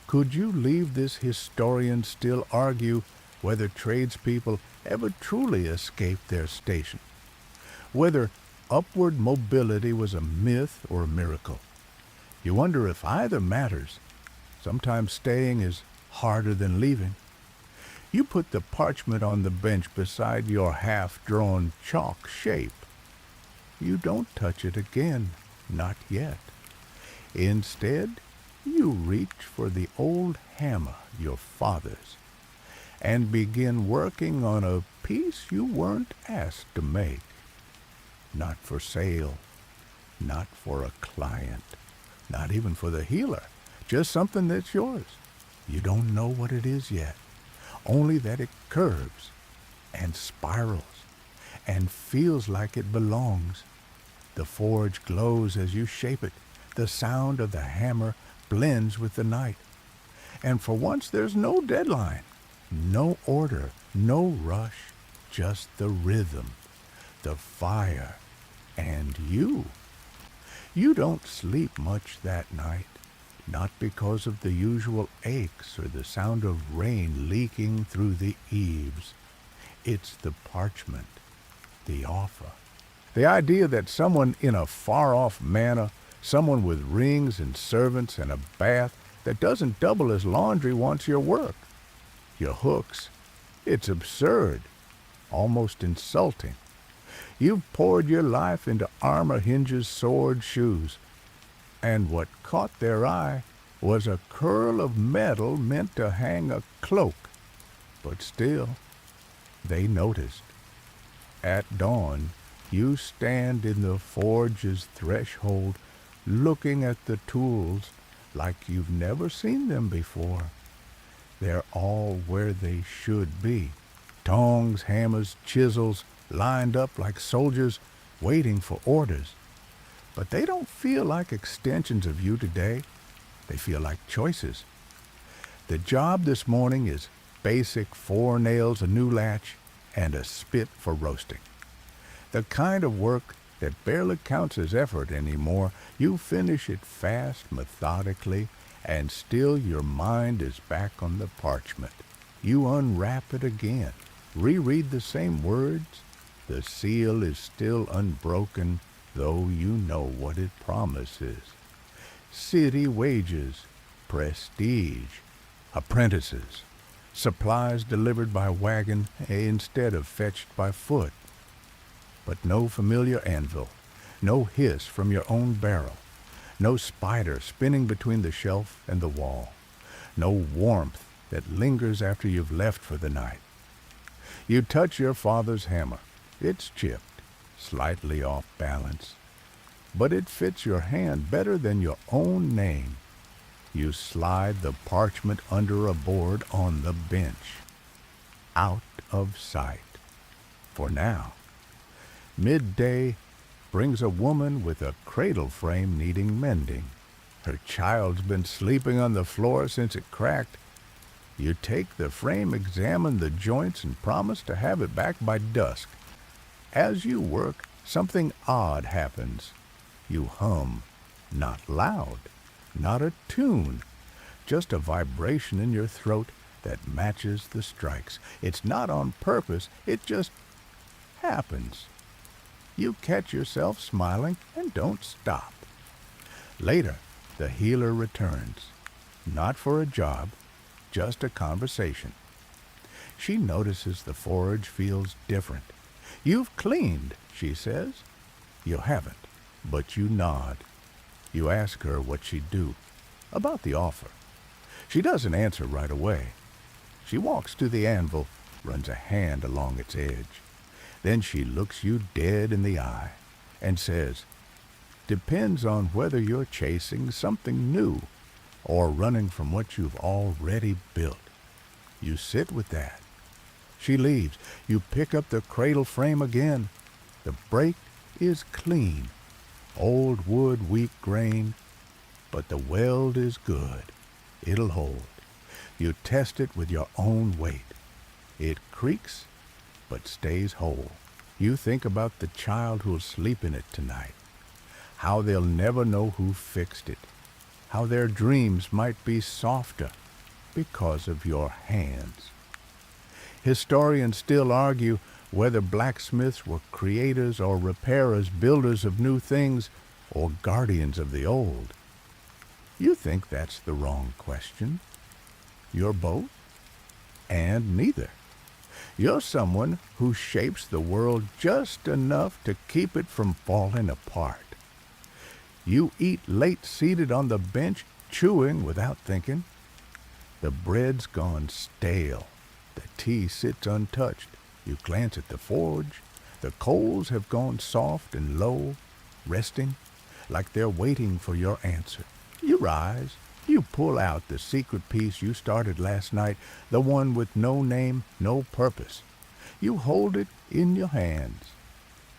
Could you leave this historian still argue whether tradespeople ever truly escaped their station? Whether upward mobility was a myth or a miracle? You wonder if either matters. Sometimes staying is harder than leaving. You put the parchment on the bench beside your half-drawn chalk shape. You don't touch it again, not yet. Instead, you reach for the old hammer, your father's, and begin working on a piece you weren't asked to make. Not for sale, not for a client, not even for the healer, just something that's yours. You don't know what it is yet, only that it curves and spirals and feels like it belongs. The forge glows as you shape it. The sound of the hammer blends with the night. And for once there's no deadline, no order, no rush, just the rhythm, the fire, and you. You don't sleep much that night, not because of the usual aches or the sound of rain leaking through the eaves. It's the parchment, the offer. The idea that someone in a far-off manor, someone with rings and servants and a bath that doesn't double as laundry wants your work, your hooks. It's absurd, almost insulting. You've poured your life into armor hinges, swords, shoes, and what caught their eye was a curl of metal meant to hang a cloak. But still, they noticed. At dawn, you stand in the forge's threshold, looking at the tools like you've never seen them before. They're all where they should be. Tongs, hammers, chisels, lined up like soldiers waiting for orders. But they don't feel like extensions of you today. They feel like choices. The job this morning is basic 4 nails, a new latch, and a spit for roasting. The kind of work that barely counts as effort anymore. You finish it fast, methodically, and still your mind is back on the parchment. You unwrap it again, reread the same words. The seal is still unbroken, though you know what it promises. City wages, prestige, apprentices, supplies delivered by wagon instead of fetched by foot. But no familiar anvil, no hiss from your own barrel, no spider spinning between the shelf and the wall, no warmth that lingers after you've left for the night. You touch your father's hammer. It's chipped, slightly off balance, but it fits your hand better than your own name. You slide the parchment under a board on the bench, out of sight, for now. Midday brings a woman with a cradle frame needing mending. Her child's been sleeping on the floor since it cracked. You take the frame, examine the joints, and promise to have it back by dusk. As you work, something odd happens. You hum, not loud, not a tune, just a vibration in your throat that matches the strikes. It's not on purpose, it just happens. You catch yourself smiling and don't stop. Later, the healer returns, not for a job, just a conversation. She notices the forge feels different. You've cleaned, she says. You haven't, but you nod. You ask her what she'd do, about the offer. She doesn't answer right away. She walks to the anvil, runs a hand along its edge. Then she looks you dead in the eye and says, "Depends on whether you're chasing something new or running from what you've already built." You sit with that. She leaves. You pick up the cradle frame again. The break is clean. Old wood, weak grain, but the weld is good. It'll hold. You test it with your own weight. It creaks, but stays whole. You think about the child who'll sleep in it tonight, how they'll never know who fixed it, how their dreams might be softer because of your hands. Historians still argue whether blacksmiths were creators or repairers, builders of new things, or guardians of the old. You think that's the wrong question. You're both, and neither. You're someone who shapes the world just enough to keep it from falling apart. You eat late seated on the bench, chewing without thinking. The bread's gone stale. The tea sits untouched. You glance at the forge. The coals have gone soft and low, resting, like they're waiting for your answer. You rise. You pull out the secret piece you started last night, the one with no name, no purpose. You hold it in your hands.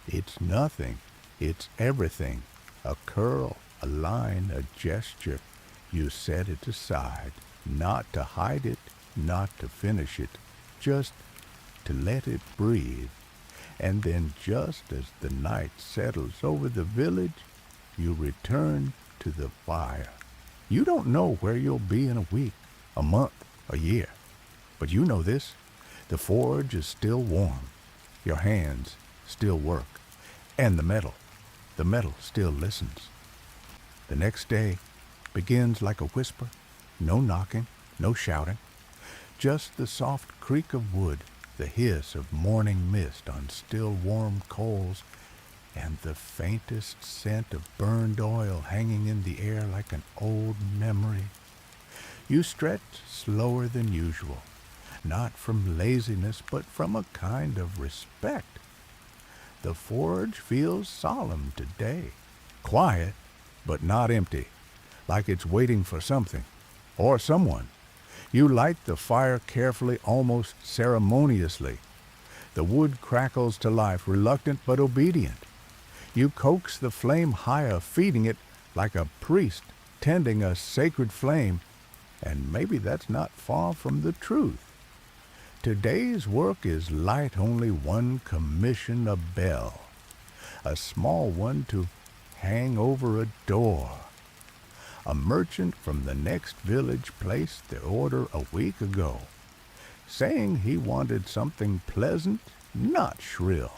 It's nothing. It's everything. A curl, a line, a gesture. You set it aside, not to hide it, not to finish it, just to let it breathe. And then just as the night settles over the village, you return to the fire. You don't know where you'll be in a week, a month, a year. But you know this, the forge is still warm. Your hands still work. And the metal still listens. The next day begins like a whisper, no knocking, no shouting, just the soft creak of wood, the hiss of morning mist on still warm coals, and the faintest scent of burned oil hanging in the air like an old memory. You stretch slower than usual, not from laziness, but from a kind of respect. The forge feels solemn today, quiet, but not empty, like it's waiting for something, or someone. You light the fire carefully, almost ceremoniously. The wood crackles to life, reluctant but obedient. You coax the flame higher, feeding it like a priest tending a sacred flame, and maybe that's not far from the truth. Today's work is light only one commission, a bell, a small one to hang over a door. A merchant from the next village placed the order a week ago, saying he wanted something pleasant, not shrill,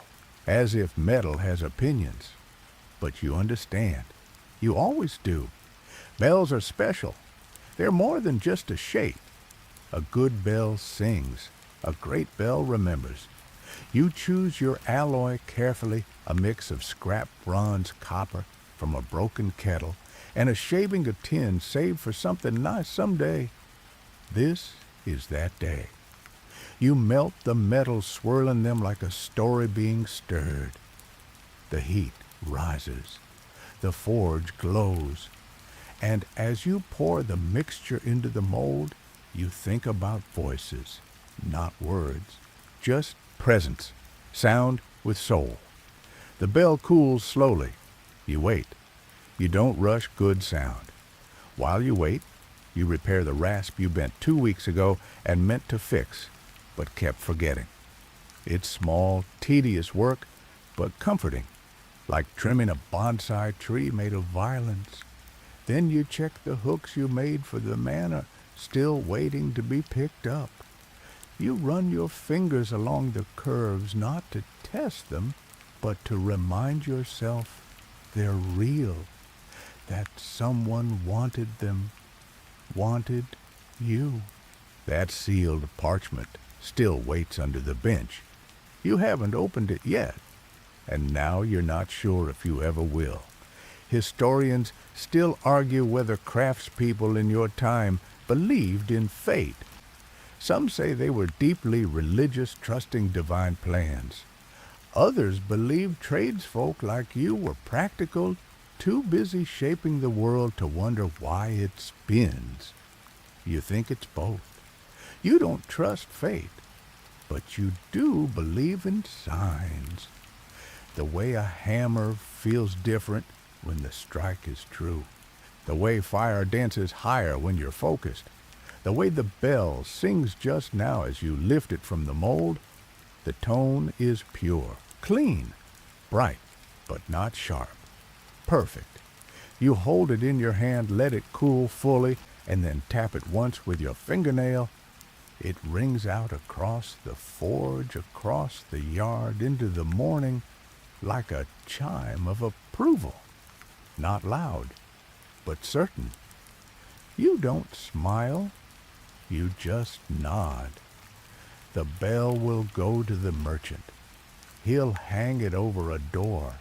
as if metal has opinions. But you understand. You always do. Bells are special. They're more than just a shape. A good bell sings. A great bell remembers. You choose your alloy carefully, a mix of scrap bronze copper from a broken kettle and a shaving of tin saved for something nice someday. This is that day. You melt the metal, swirling them like a story being stirred. The heat rises. The forge glows. And as you pour the mixture into the mold, you think about voices, not words, just presence, sound with soul. The bell cools slowly. You wait. You don't rush good sound. While you wait, you repair the rasp you bent 2 weeks ago and meant to fix, but kept forgetting. It's small, tedious work, but comforting, like trimming a bonsai tree made of violins. Then you check the hooks you made for the manna, still waiting to be picked up. You run your fingers along the curves, not to test them, but to remind yourself they're real, that someone wanted them, wanted you. That sealed parchment still waits under the bench. You haven't opened it yet, and now you're not sure if you ever will. Historians still argue whether craftspeople in your time believed in fate. Some say they were deeply religious, trusting divine plans. Others believe tradesfolk like you were practical, too busy shaping the world to wonder why it spins. You think it's both. You don't trust fate, but you do believe in signs. The way a hammer feels different when the strike is true. The way fire dances higher when you're focused. The way the bell sings just now as you lift it from the mold. The tone is pure, clean, bright, but not sharp. Perfect. You hold it in your hand, let it cool fully, and then tap it once with your fingernail. It rings out across the forge, across the yard, into the morning, like a chime of approval. Not loud, but certain. You don't smile. You just nod. The bell will go to the merchant. He'll hang it over a door.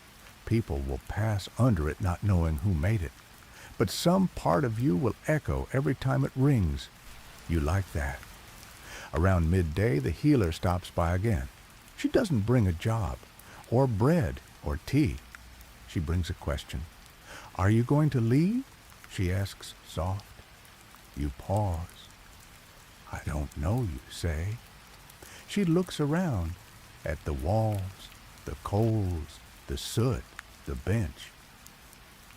People will pass under it not knowing who made it. But some part of you will echo every time it rings. You like that. Around midday, the healer stops by again. She doesn't bring a job, or bread, or tea. She brings a question. Are you going to leave? She asks soft. You pause. I don't know, you say. She looks around at the walls, the coals, the soot, the bench.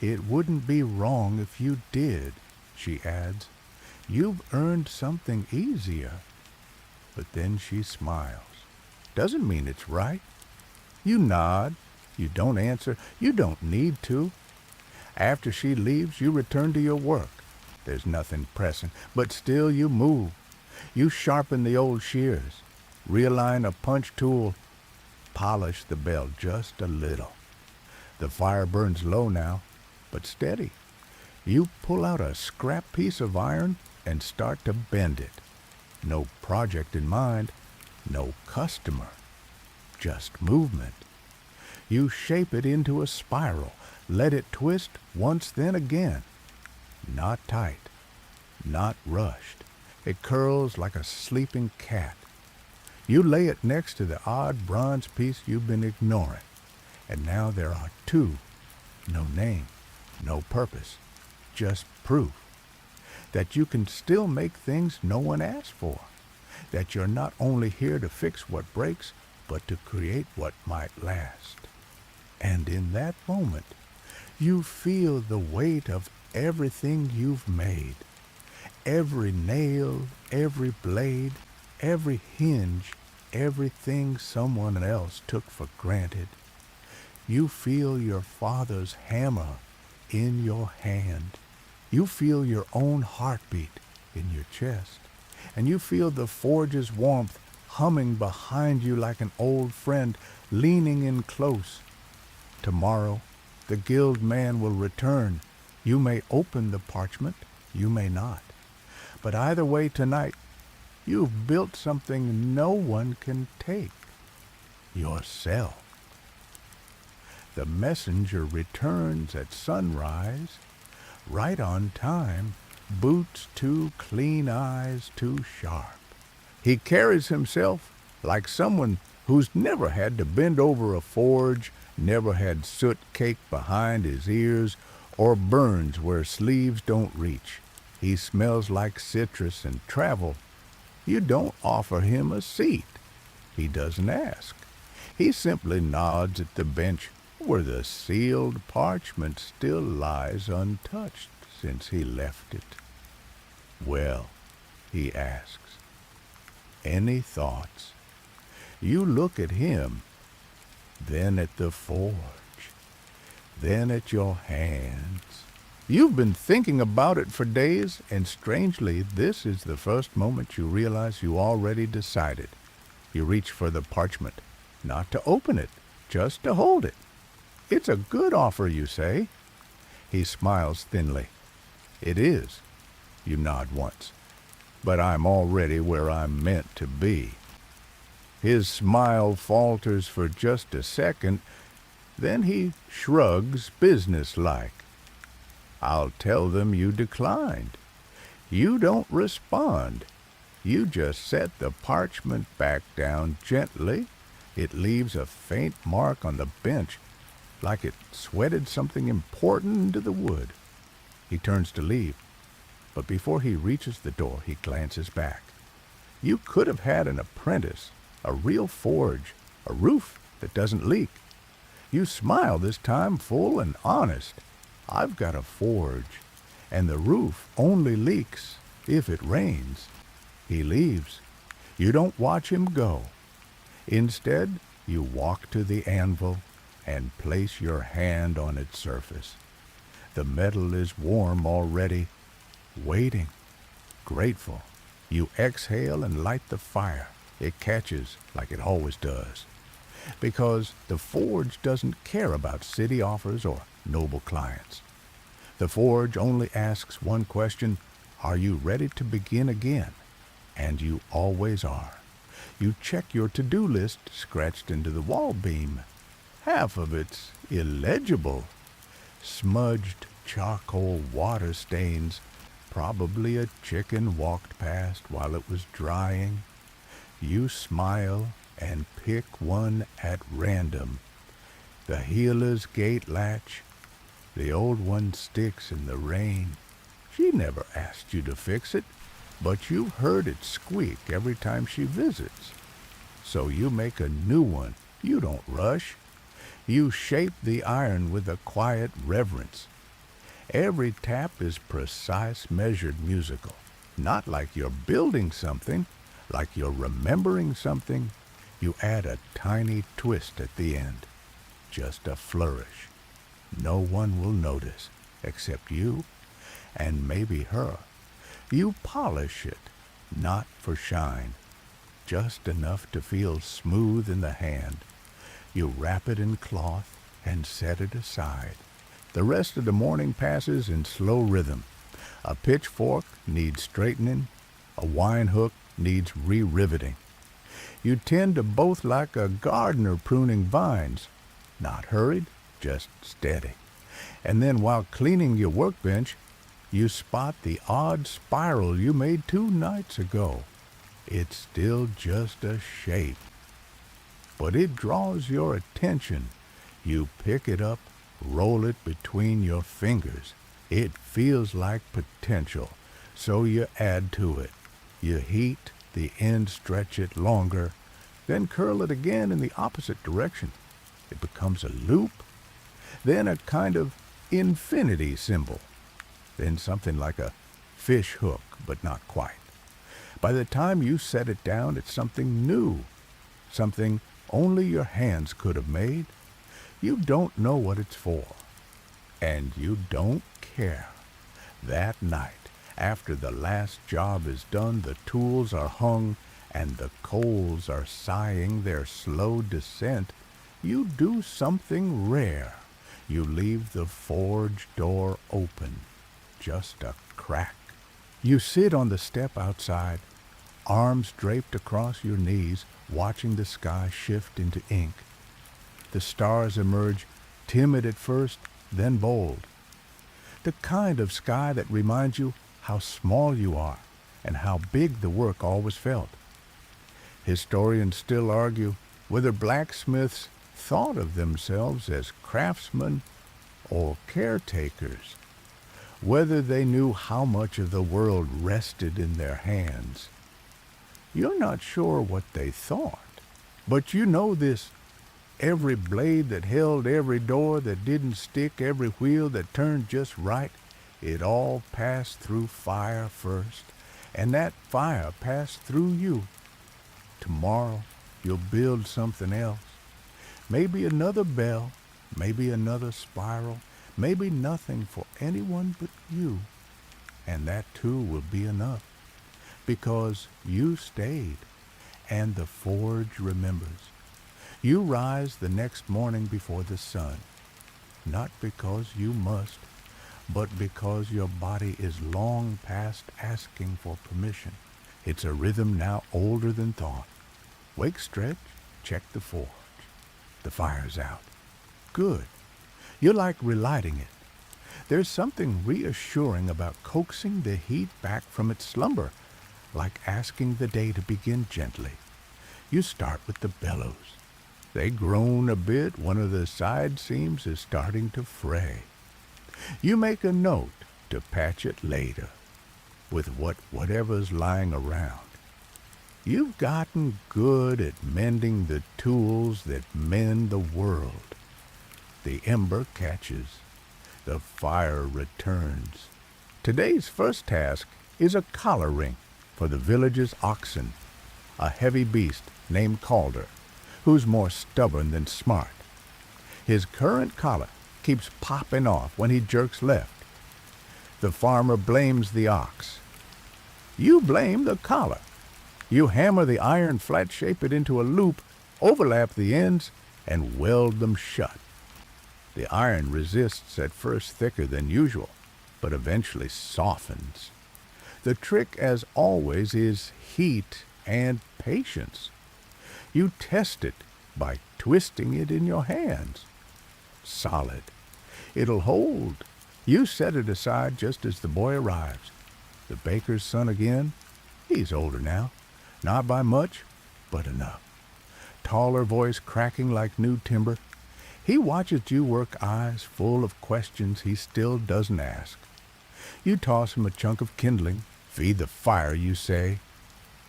It wouldn't be wrong if you did, she adds. You've earned something easier. But then she smiles. Doesn't mean it's right. You nod. You don't answer. You don't need to. After she leaves, you return to your work. There's nothing pressing, but still you move. You sharpen the old shears, realign a punch tool, polish the bell just a little. The fire burns low now, but steady. You pull out a scrap piece of iron and start to bend it. No project in mind, no customer, just movement. You shape it into a spiral, let it twist once then again. Not tight, not rushed. It curls like a sleeping cat. You lay it next to the odd bronze piece you've been ignoring. And now there are two. No name, no purpose, just proof. That you can still make things no one asked for. That you're not only here to fix what breaks, but to create what might last. And in that moment, you feel the weight of everything you've made. Every nail, every blade, every hinge, everything someone else took for granted. You feel your father's hammer in your hand. You feel your own heartbeat in your chest. And you feel the forge's warmth humming behind you like an old friend leaning in close. Tomorrow, the guild man will return. You may open the parchment, you may not. But either way tonight, you've built something no one can take. Yourself. The messenger returns at sunrise, right on time, boots too clean, eyes too sharp. He carries himself like someone who's never had to bend over a forge, never had soot caked behind his ears, or burns where sleeves don't reach. He smells like citrus and travel. You don't offer him a seat. He doesn't ask. He simply nods at the bench where the sealed parchment still lies untouched since he left it. Well, he asks, any thoughts? You look at him, then at the forge, then at your hands. You've been thinking about it for days, and strangely, this is the first moment you realize you already decided. You reach for the parchment, not to open it, just to hold it. It's a good offer, you say. He smiles thinly. It is. You nod once. But I'm already where I'm meant to be. His smile falters for just a second, then he shrugs businesslike. I'll tell them you declined. You don't respond. You just set the parchment back down gently. It leaves a faint mark on the bench, like it sweated something important into the wood. He turns to leave, but before he reaches the door, he glances back. You could have had an apprentice, a real forge, a roof that doesn't leak. You smile this time, full and honest. I've got a forge, and the roof only leaks if it rains. He leaves. You don't watch him go. Instead, you walk to the anvil and place your hand on its surface. The metal is warm already, waiting, grateful. You exhale and light the fire. It catches like it always does. Because the forge doesn't care about city offers or noble clients. The forge only asks one question, are you ready to begin again? And you always are. You check your to-do list scratched into the wall beam. Half of it's illegible. Smudged charcoal water stains. Probably a chicken walked past while it was drying. You smile and pick one at random. The healer's gate latch. The old one sticks in the rain. She never asked you to fix it, but you heard it squeak every time she visits. So you make a new one. You don't rush. You shape the iron with a quiet reverence. Every tap is precise, measured, musical. Not like you're building something, like you're remembering something. You add a tiny twist at the end. Just a flourish. No one will notice, except you and maybe her. You polish it, not for shine, just enough to feel smooth in the hand. You wrap it in cloth and set it aside. The rest of the morning passes in slow rhythm. A pitchfork needs straightening, a wine hook needs re-riveting. You tend to both like a gardener pruning vines, not hurried, just steady. And then while cleaning your workbench, you spot the odd spiral you made 2 nights ago. It's still just a shape, but it draws your attention. You pick it up, roll it between your fingers. It feels like potential, so you add to it. You heat the end, stretch it longer, then curl it again in the opposite direction. It becomes a loop, then a kind of infinity symbol, then something like a fish hook, but not quite. By the time you set it down, it's something new, something only your hands could have made. You don't know what it's for, and you don't care. That night, after the last job is done, the tools are hung, and the coals are sighing their slow descent, you do something rare. You leave the forge door open, just a crack. You sit on the step outside, arms draped across your knees, watching the sky shift into ink. The stars emerge, timid at first, then bold. The kind of sky that reminds you how small you are and how big the work always felt. Historians still argue whether blacksmiths thought of themselves as craftsmen or caretakers, whether they knew how much of the world rested in their hands. You're not sure what they thought, but you know this: every blade that held every door that didn't stick, every wheel that turned just right, it all passed through fire first, and that fire passed through you. Tomorrow you'll build something else. Maybe another bell, maybe another spiral, maybe nothing for anyone but you. And that too will be enough, because you stayed, and the forge remembers. You rise the next morning before the sun, not because you must, but because your body is long past asking for permission. It's a rhythm now older than thought. Wake, stretch, check the forge. The fire's out. Good. You like relighting it. There's something reassuring about coaxing the heat back from its slumber, like asking the day to begin gently. You start with the bellows. They groan a bit. One of the side seams is starting to fray. You make a note to patch it later with whatever's lying around. You've gotten good at mending the tools that mend the world. The ember catches. The fire returns. Today's first task is a collar ring for the village's oxen, a heavy beast named Calder, who's more stubborn than smart. His current collar keeps popping off when he jerks left. The farmer blames the ox. You blame the collar. You hammer the iron, flat shape it into a loop, overlap the ends, and weld them shut. The iron resists at first thicker than usual, but eventually softens. The trick, as always, is heat and patience. You test it by twisting it in your hands. Solid. It'll hold. You set it aside just as the boy arrives. The baker's son again. He's older now. Not by much, but enough. Taller voice cracking like new timber. He watches you work, eyes full of questions he still doesn't ask. You toss him a chunk of kindling. Feed the fire, you say.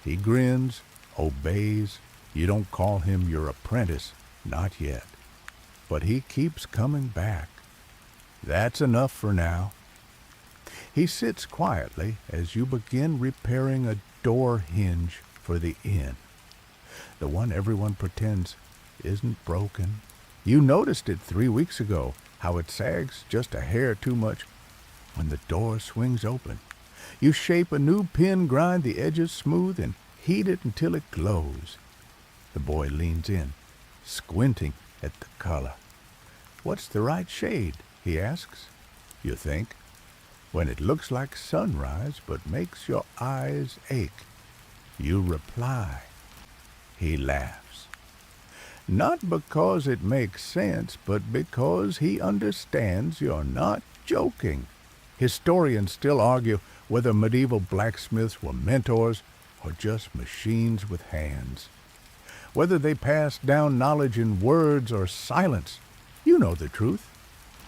He grins, obeys. You don't call him your apprentice, not yet. But he keeps coming back. That's enough for now. He sits quietly as you begin repairing a door hinge for the inn. The one everyone pretends isn't broken. You noticed it 3 weeks ago, how it sags just a hair too much when the door swings open. You shape a new pin, grind the edges smooth, and heat it until it glows. The boy leans in, squinting at the color. What's the right shade? He asks. You think. When it looks like sunrise but makes your eyes ache. You reply. He laughs. Not because it makes sense, but because he understands you're not joking. Historians still argue whether medieval blacksmiths were mentors or just machines with hands. Whether they passed down knowledge in words or silence. You know the truth.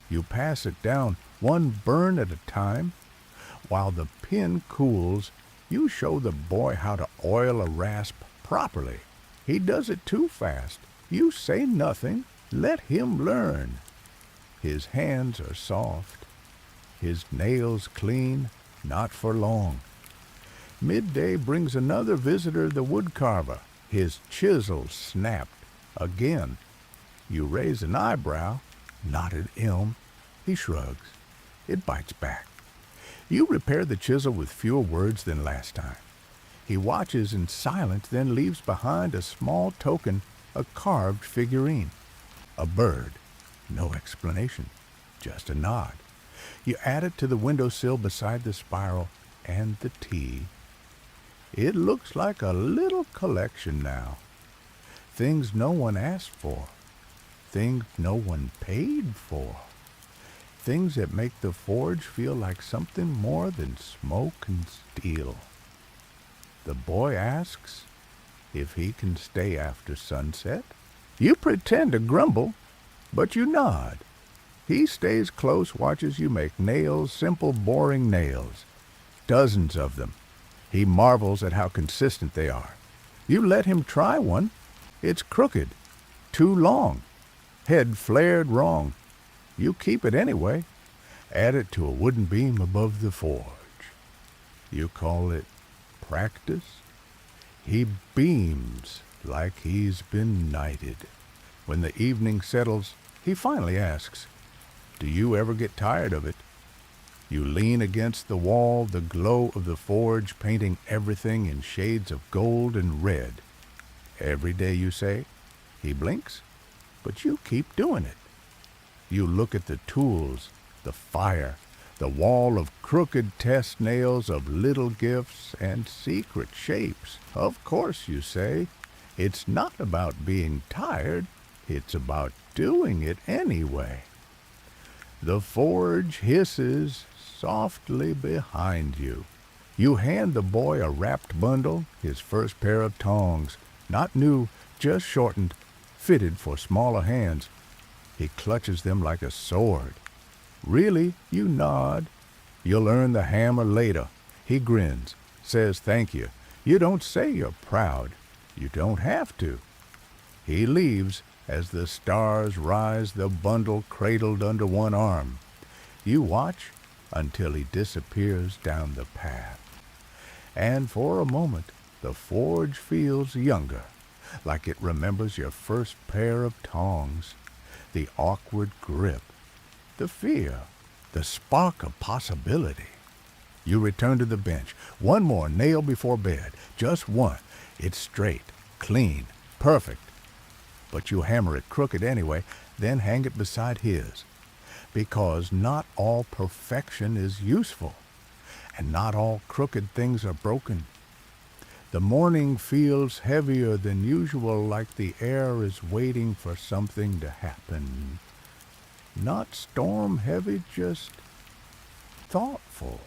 You pass it down one burn at a time. While the pin cools, you show the boy how to oil a rasp properly. He does it too fast. You say nothing. Let him learn. His hands are soft. His nails clean, not for long. Midday brings another visitor, the woodcarver. His chisel snapped again. You raise an eyebrow, not at him. He shrugs. It bites back. You repair the chisel with fewer words than last time. He watches in silence, then leaves behind a small token, a carved figurine. A bird. No explanation, just a nod. You add it to the windowsill beside the spiral and the tea. It looks like a little collection now. Things no one asked for. Things no one paid for. Things that make the forge feel like something more than smoke and steel. The boy asks if he can stay after sunset. You pretend to grumble, but you nod. He stays close, watches you make nails, simple, boring nails. Dozens of them. He marvels at how consistent they are. You let him try one. It's crooked, too long, head flared wrong. You keep it anyway. Add it to a wooden beam above the forge. You call it practice? He beams like he's been knighted. When the evening settles, he finally asks, do you ever get tired of it? You lean against the wall, the glow of the forge painting everything in shades of gold and red. Every day, you say. He blinks, but you keep doing it. You look at the tools, the fire, the wall of crooked test nails of little gifts and secret shapes. Of course, you say, it's not about being tired, it's about doing it anyway. The forge hisses softly behind you. You hand the boy a wrapped bundle, his first pair of tongs, not new, just shortened, fitted for smaller hands. He clutches them like a sword. Really, you nod. You'll earn the hammer later. He grins, says thank you. You don't say you're proud. You don't have to. He leaves as the stars rise, the bundle cradled under one arm. You watch until he disappears down the path. And for a moment, the forge feels younger, like it remembers your first pair of tongs, the awkward grip, the fear, the spark of possibility. You return to the bench. One more nail before bed. Just one. It's straight, clean, perfect. But you hammer it crooked anyway, then hang it beside his. Because not all perfection is useful, and not all crooked things are broken. The morning feels heavier than usual, like the air is waiting for something to happen. Not storm heavy, just thoughtful.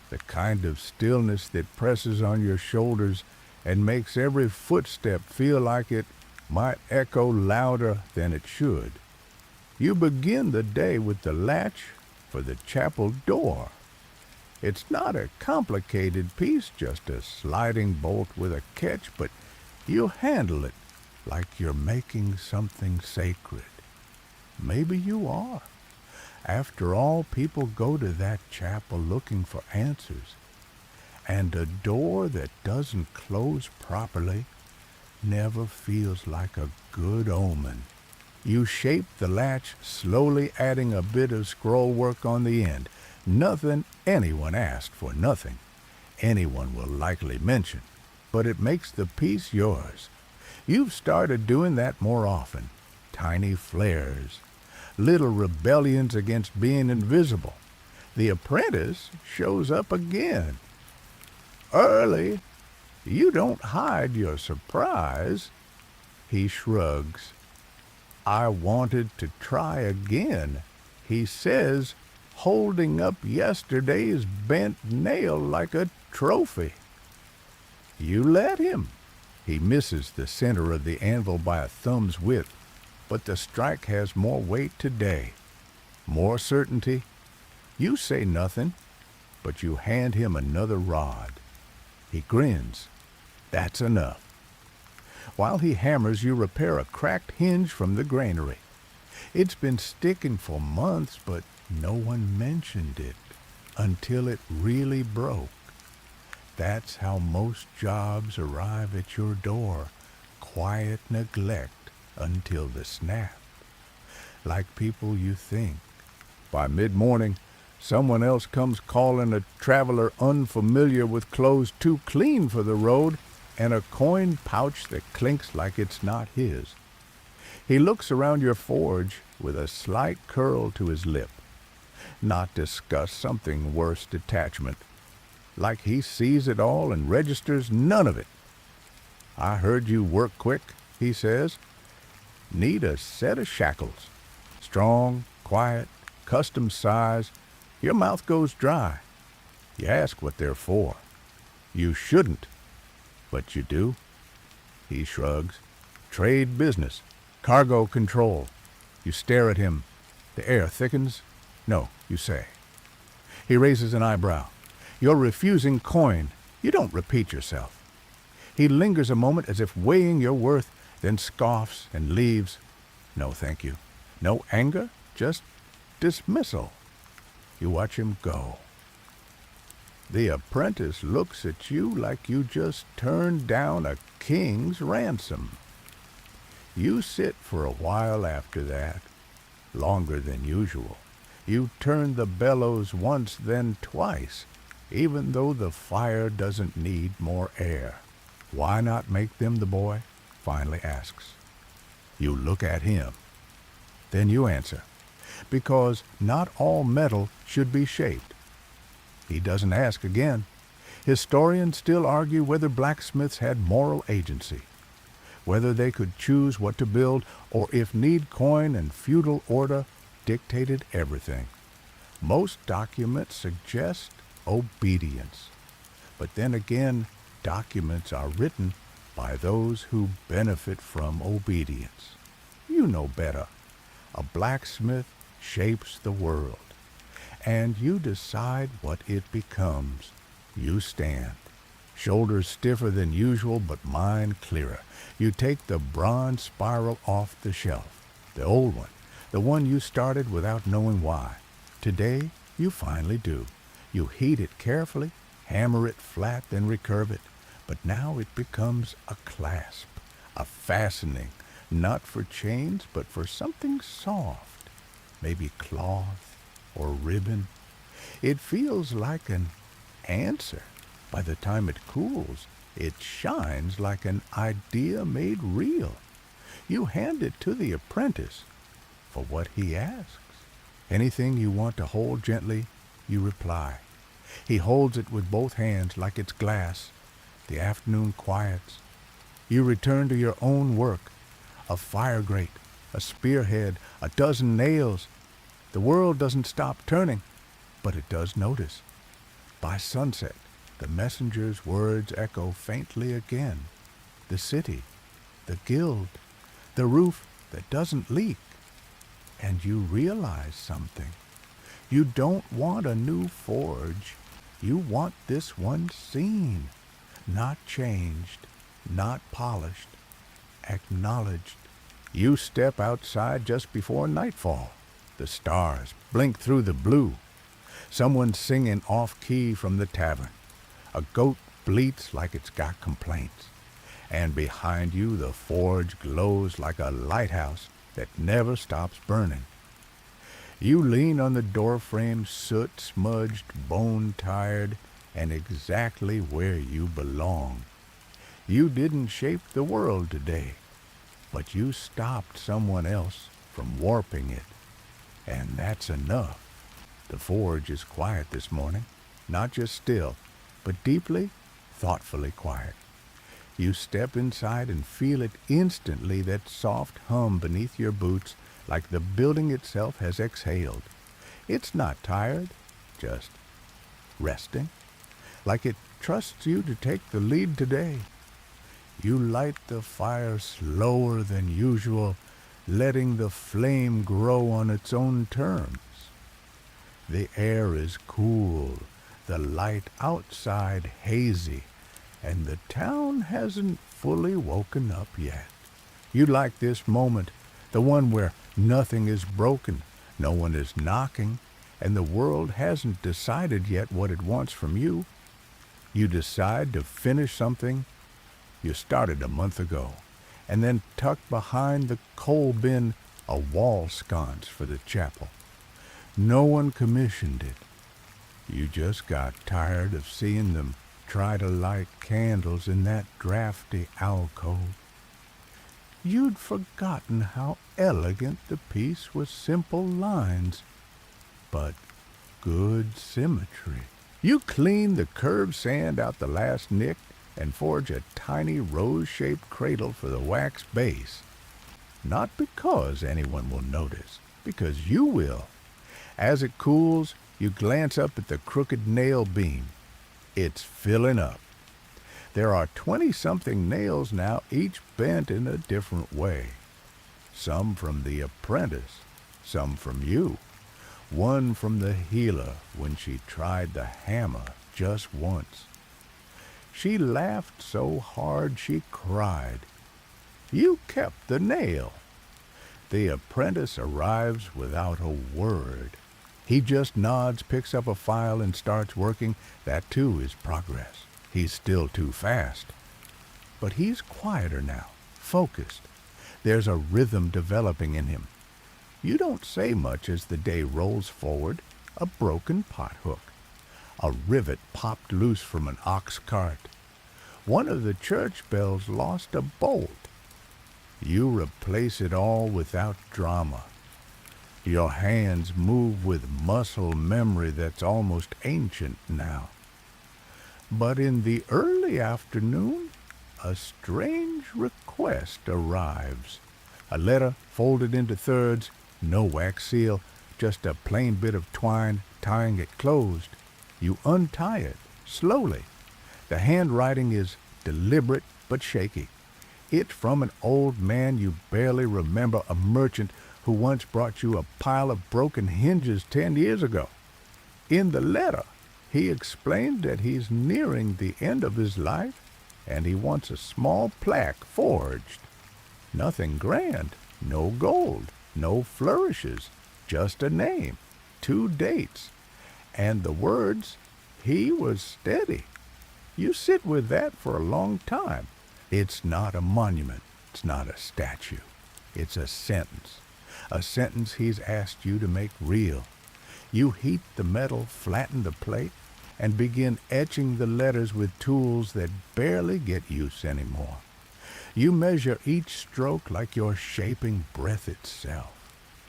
The kind of stillness that presses on your shoulders and makes every footstep feel like it might echo louder than it should. You begin the day with the latch for the chapel door. It's not a complicated piece, just a sliding bolt with a catch, but you handle it like you're making something sacred. Maybe you are. After all, people go to that chapel looking for answers, and a door that doesn't close properly never feels like a good omen. You shape the latch, slowly adding a bit of scroll work on the end. Nothing anyone asked for, nothing anyone will likely mention, but it makes the piece yours. You've started doing that more often. Tiny flares, little rebellions against being invisible. The apprentice shows up again. Early, you don't hide your surprise. He shrugs. I wanted to try again, he says, holding up yesterday's bent nail like a trophy. You let him. He misses the center of the anvil by a thumb's width, but the strike has more weight today, more certainty. You say nothing, but you hand him another rod. He grins. That's enough. While he hammers, you repair a cracked hinge from the granary. It's been sticking for months, but no one mentioned it until it really broke. That's how most jobs arrive at your door, quiet neglect until the snap. Like people you think. By mid-morning, someone else comes calling a traveler unfamiliar with clothes too clean for the road and a coin pouch that clinks like it's not his. He looks around your forge with a slight curl to his lip. Not disgust, something worse, detachment. Like he sees it all and registers none of it. I heard you work quick, he says. Need a set of shackles. Strong, quiet, custom size. Your mouth goes dry. You ask what they're for. You shouldn't, but you do. He shrugs. Trade business. Cargo control. You stare at him. The air thickens. No, you say. He raises an eyebrow. You're refusing coin. You don't repeat yourself. He lingers a moment as if weighing your worth, then scoffs and leaves. No, thank you. No anger, just dismissal. You watch him go. The apprentice looks at you like you just turned down a king's ransom. You sit for a while after that, longer than usual. You turn the bellows once, then twice, even though the fire doesn't need more air. Why not make them, the boy finally asks. You look at him. Then you answer, because not all metal should be shaped. He doesn't ask again. Historians still argue whether blacksmiths had moral agency, whether they could choose what to build, or if need coin and feudal order dictated everything. Most documents suggest obedience. But then again, documents are written by those who benefit from obedience. You know better. A blacksmith shapes the world, and you decide what it becomes. You stand, shoulders stiffer than usual, but mind clearer. You take the bronze spiral off the shelf, the old one, the one you started without knowing why. Today, you finally do. You heat it carefully, hammer it flat, then recurve it. But now it becomes a clasp, a fastening, not for chains, but for something soft, maybe cloth or ribbon. It feels like an answer. By the time it cools, it shines like an idea made real. You hand it to the apprentice for what he asks. Anything you want to hold gently, you reply. He holds it with both hands like it's glass. The afternoon quiets. You return to your own work. A fire grate, a spearhead, a dozen nails. The world doesn't stop turning, but it does notice. By sunset, the messenger's words echo faintly again. The city, the guild, the roof that doesn't leak. And you realize something. You don't want a new forge. You want this one seen, not changed, not polished, acknowledged. You step outside just before nightfall. The stars blink through the blue. Someone's singing off-key from the tavern. A goat bleats like it's got complaints. And behind you the forge glows like a lighthouse that never stops burning. You lean on the doorframe, soot-smudged, bone-tired, and exactly where you belong. You didn't shape the world today, but you stopped someone else from warping it. And that's enough. The forge is quiet this morning, not just still, but deeply, thoughtfully quiet. You step inside and feel it instantly, that soft hum beneath your boots, like the building itself has exhaled. It's not tired, just resting, like it trusts you to take the lead today. You light the fire slower than usual, letting the flame grow on its own terms. The air is cool, the light outside hazy, and the town hasn't fully woken up yet. You like this moment, the one where nothing is broken, no one is knocking, and the world hasn't decided yet what it wants from you. You decide to finish something you started a month ago, and then tuck behind the coal bin a wall sconce for the chapel. No one commissioned it. You just got tired of seeing them try to light candles in that drafty alcove. You'd forgotten how elegant the piece was, simple lines, but good symmetry. You clean the curved sand out the last nick and forge a tiny rose-shaped cradle for the wax base. Not because anyone will notice, because you will. As it cools, you glance up at the crooked nail beam. It's filling up. There are 20-something nails now, each bent in a different way. Some from the apprentice, some from you. One from the healer when she tried the hammer just once. She laughed so hard she cried. You kept the nail. The apprentice arrives without a word. He just nods, picks up a file, and starts working. That too is progress. He's still too fast. But he's quieter now, focused. There's a rhythm developing in him. You don't say much as the day rolls forward. A broken pothook. A rivet popped loose from an ox cart. One of the church bells lost a bolt. You replace it all without drama. Your hands move with muscle memory that's almost ancient now. But in the early afternoon, a strange request arrives. A letter folded into thirds, no wax seal, just a plain bit of twine tying it closed. You untie it, slowly. The handwriting is deliberate but shaky. It's from an old man you barely remember, a merchant who once brought you a pile of broken hinges 10 years ago. In the letter, he explained that he's nearing the end of his life, and he wants a small plaque forged. Nothing grand, no gold, no flourishes, just a name, 2 dates, and the words, "He was steady." You sit with that for a long time. It's not a monument, it's not a statue, it's a sentence he's asked you to make real. You heat the metal, flatten the plate, and begin etching the letters with tools that barely get use anymore. You measure each stroke like you're shaping breath itself.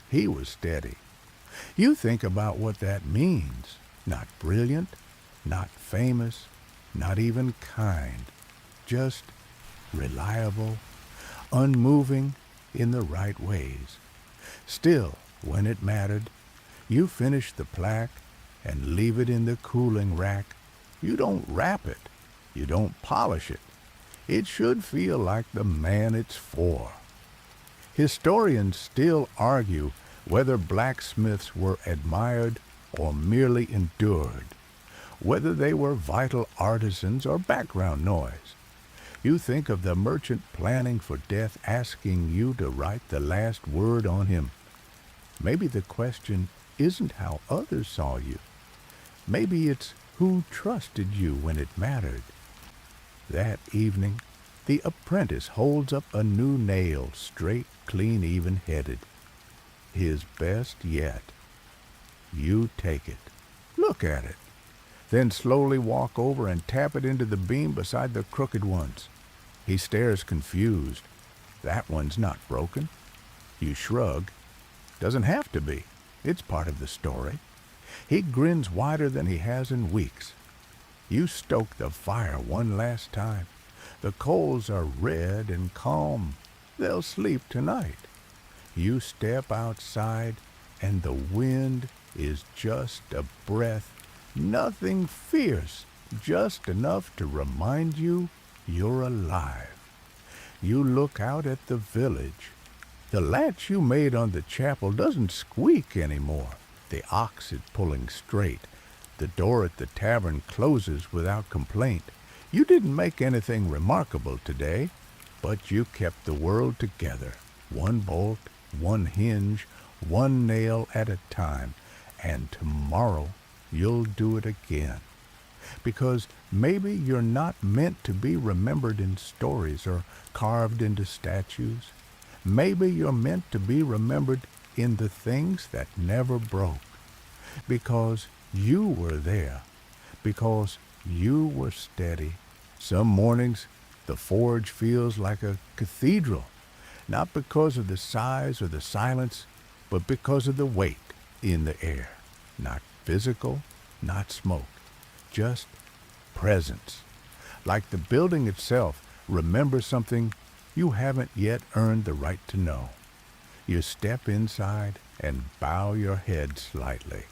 He was steady. You think about what that means. Not brilliant, not famous, not even kind. just reliable, unmoving in the right ways. Still, when it mattered, you finish the plaque and leave it in the cooling rack. You don't wrap it. You don't polish it. It should feel like the man it's for. Historians still argue whether blacksmiths were admired or merely endured, whether they were vital artisans or background noise. You think of the merchant planning for death asking you to write the last word on him. Maybe the question isn't how others saw you. Maybe it's who trusted you when it mattered. That evening, the apprentice holds up a new nail, straight, clean, even-headed. His best yet. You take it. Look at it. Then slowly walk over and tap it into the beam beside the crooked ones. He stares confused. That one's not broken. You shrug. Doesn't have to be. It's part of the story. He grins wider than he has in weeks. You stoke the fire one last time. The coals are red and calm. They'll sleep tonight. You step outside, and the wind is just a breath. Nothing fierce, just enough to remind you you're alive. You look out at the village. The latch you made on the chapel doesn't squeak anymore. The ox is pulling straight. The door at the tavern closes without complaint. You didn't make anything remarkable today, but you kept the world together. One bolt, one hinge, one nail at a time. And tomorrow you'll do it again. Because maybe you're not meant to be remembered in stories or carved into statues. Maybe you're meant to be remembered in the things that never broke. Because you were there. Because you were steady. Some mornings the forge feels like a cathedral, not because of the size or the silence, but because of the weight in the air. Not physical, not smoke, just presence. Like the building itself remembers something you haven't yet earned the right to know. You step inside and bow your head slightly,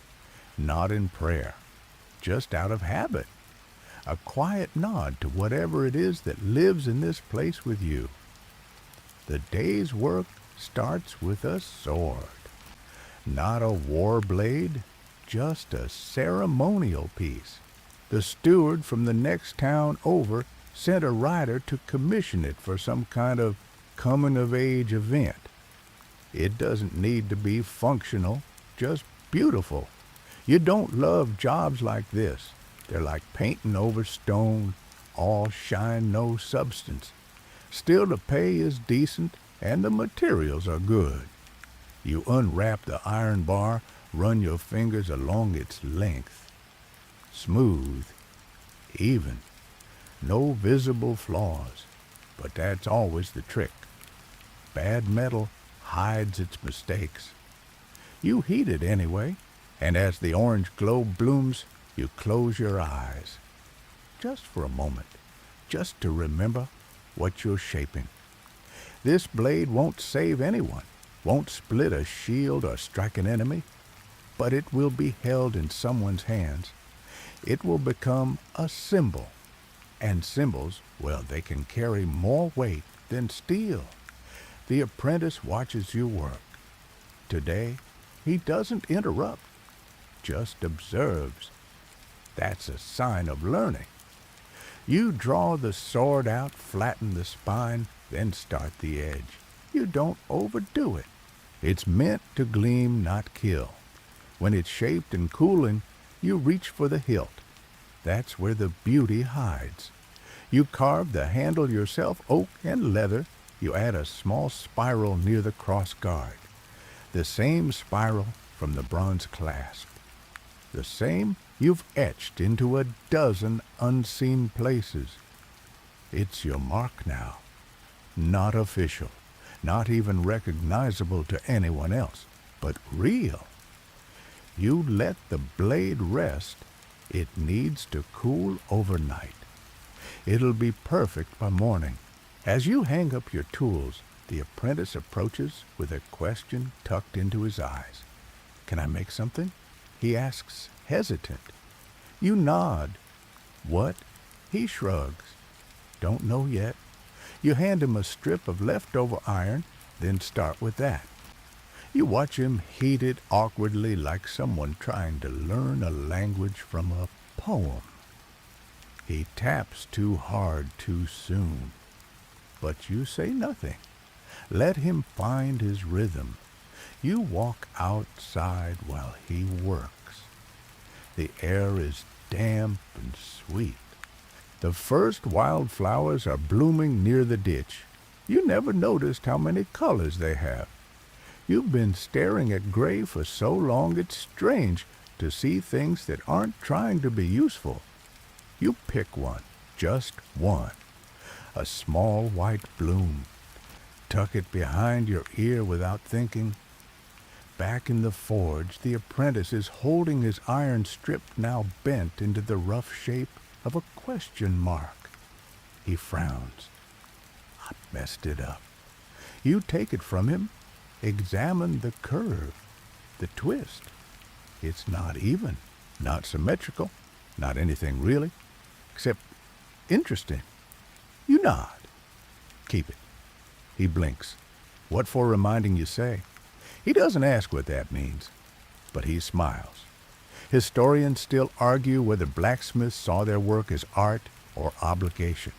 not in prayer, just out of habit. A quiet nod to whatever it is that lives in this place with you. The day's work starts with a sword. Not a war blade, just a ceremonial piece. The steward from the next town over sent a rider to commission it for some kind of coming-of-age event. It doesn't need to be functional, just beautiful. You don't love jobs like this. They're like painting over stone, all shine, no substance. Still the pay is decent and the materials are good. You unwrap the iron bar, run your fingers along its length. Smooth, even, no visible flaws, but that's always the trick. Bad metal hides its mistakes. You heat it anyway, and as the orange glow blooms, you close your eyes, just for a moment, just to remember what you're shaping. This blade won't save anyone, won't split a shield or strike an enemy, but it will be held in someone's hands. It will become a symbol, and symbols, well, they can carry more weight than steel. The apprentice watches you work. Today, he doesn't interrupt, just observes. That's a sign of learning. You draw the sword out, flatten the spine, then start the edge. You don't overdo it. It's meant to gleam, not kill. When it's shaped and cooling, you reach for the hilt. That's where the beauty hides. You carve the handle yourself, oak and leather. You add a small spiral near the cross guard. The same spiral from the bronze clasp. The same you've etched into a dozen unseen places. It's your mark now. Not official, not even recognizable to anyone else, but real. You let the blade rest. It needs to cool overnight. It'll be perfect by morning. As you hang up your tools, the apprentice approaches with a question tucked into his eyes. "Can I make something?" he asks, hesitant. You nod. "What?" He shrugs. "Don't know yet." You hand him a strip of leftover iron, then start with that. You watch him heat it awkwardly like someone trying to learn a language from a poem. He taps too hard too soon. But you say nothing. Let him find his rhythm. You walk outside while he works. The air is damp and sweet. The first wildflowers are blooming near the ditch. You never noticed how many colors they have. You've been staring at gray for so long it's strange to see things that aren't trying to be useful. You pick one, just one, a small white bloom. Tuck it behind your ear without thinking. Back in the forge, the apprentice is holding his iron strip now bent into the rough shape of a question mark. He frowns. "I messed it up." You take it from him. Examine the curve, the twist. It's not even, not symmetrical, not anything really, except interesting. You nod. "Keep it." He blinks. "What for reminding you say?" He doesn't ask what that means, but he smiles. Historians still argue whether blacksmiths saw their work as art or obligation,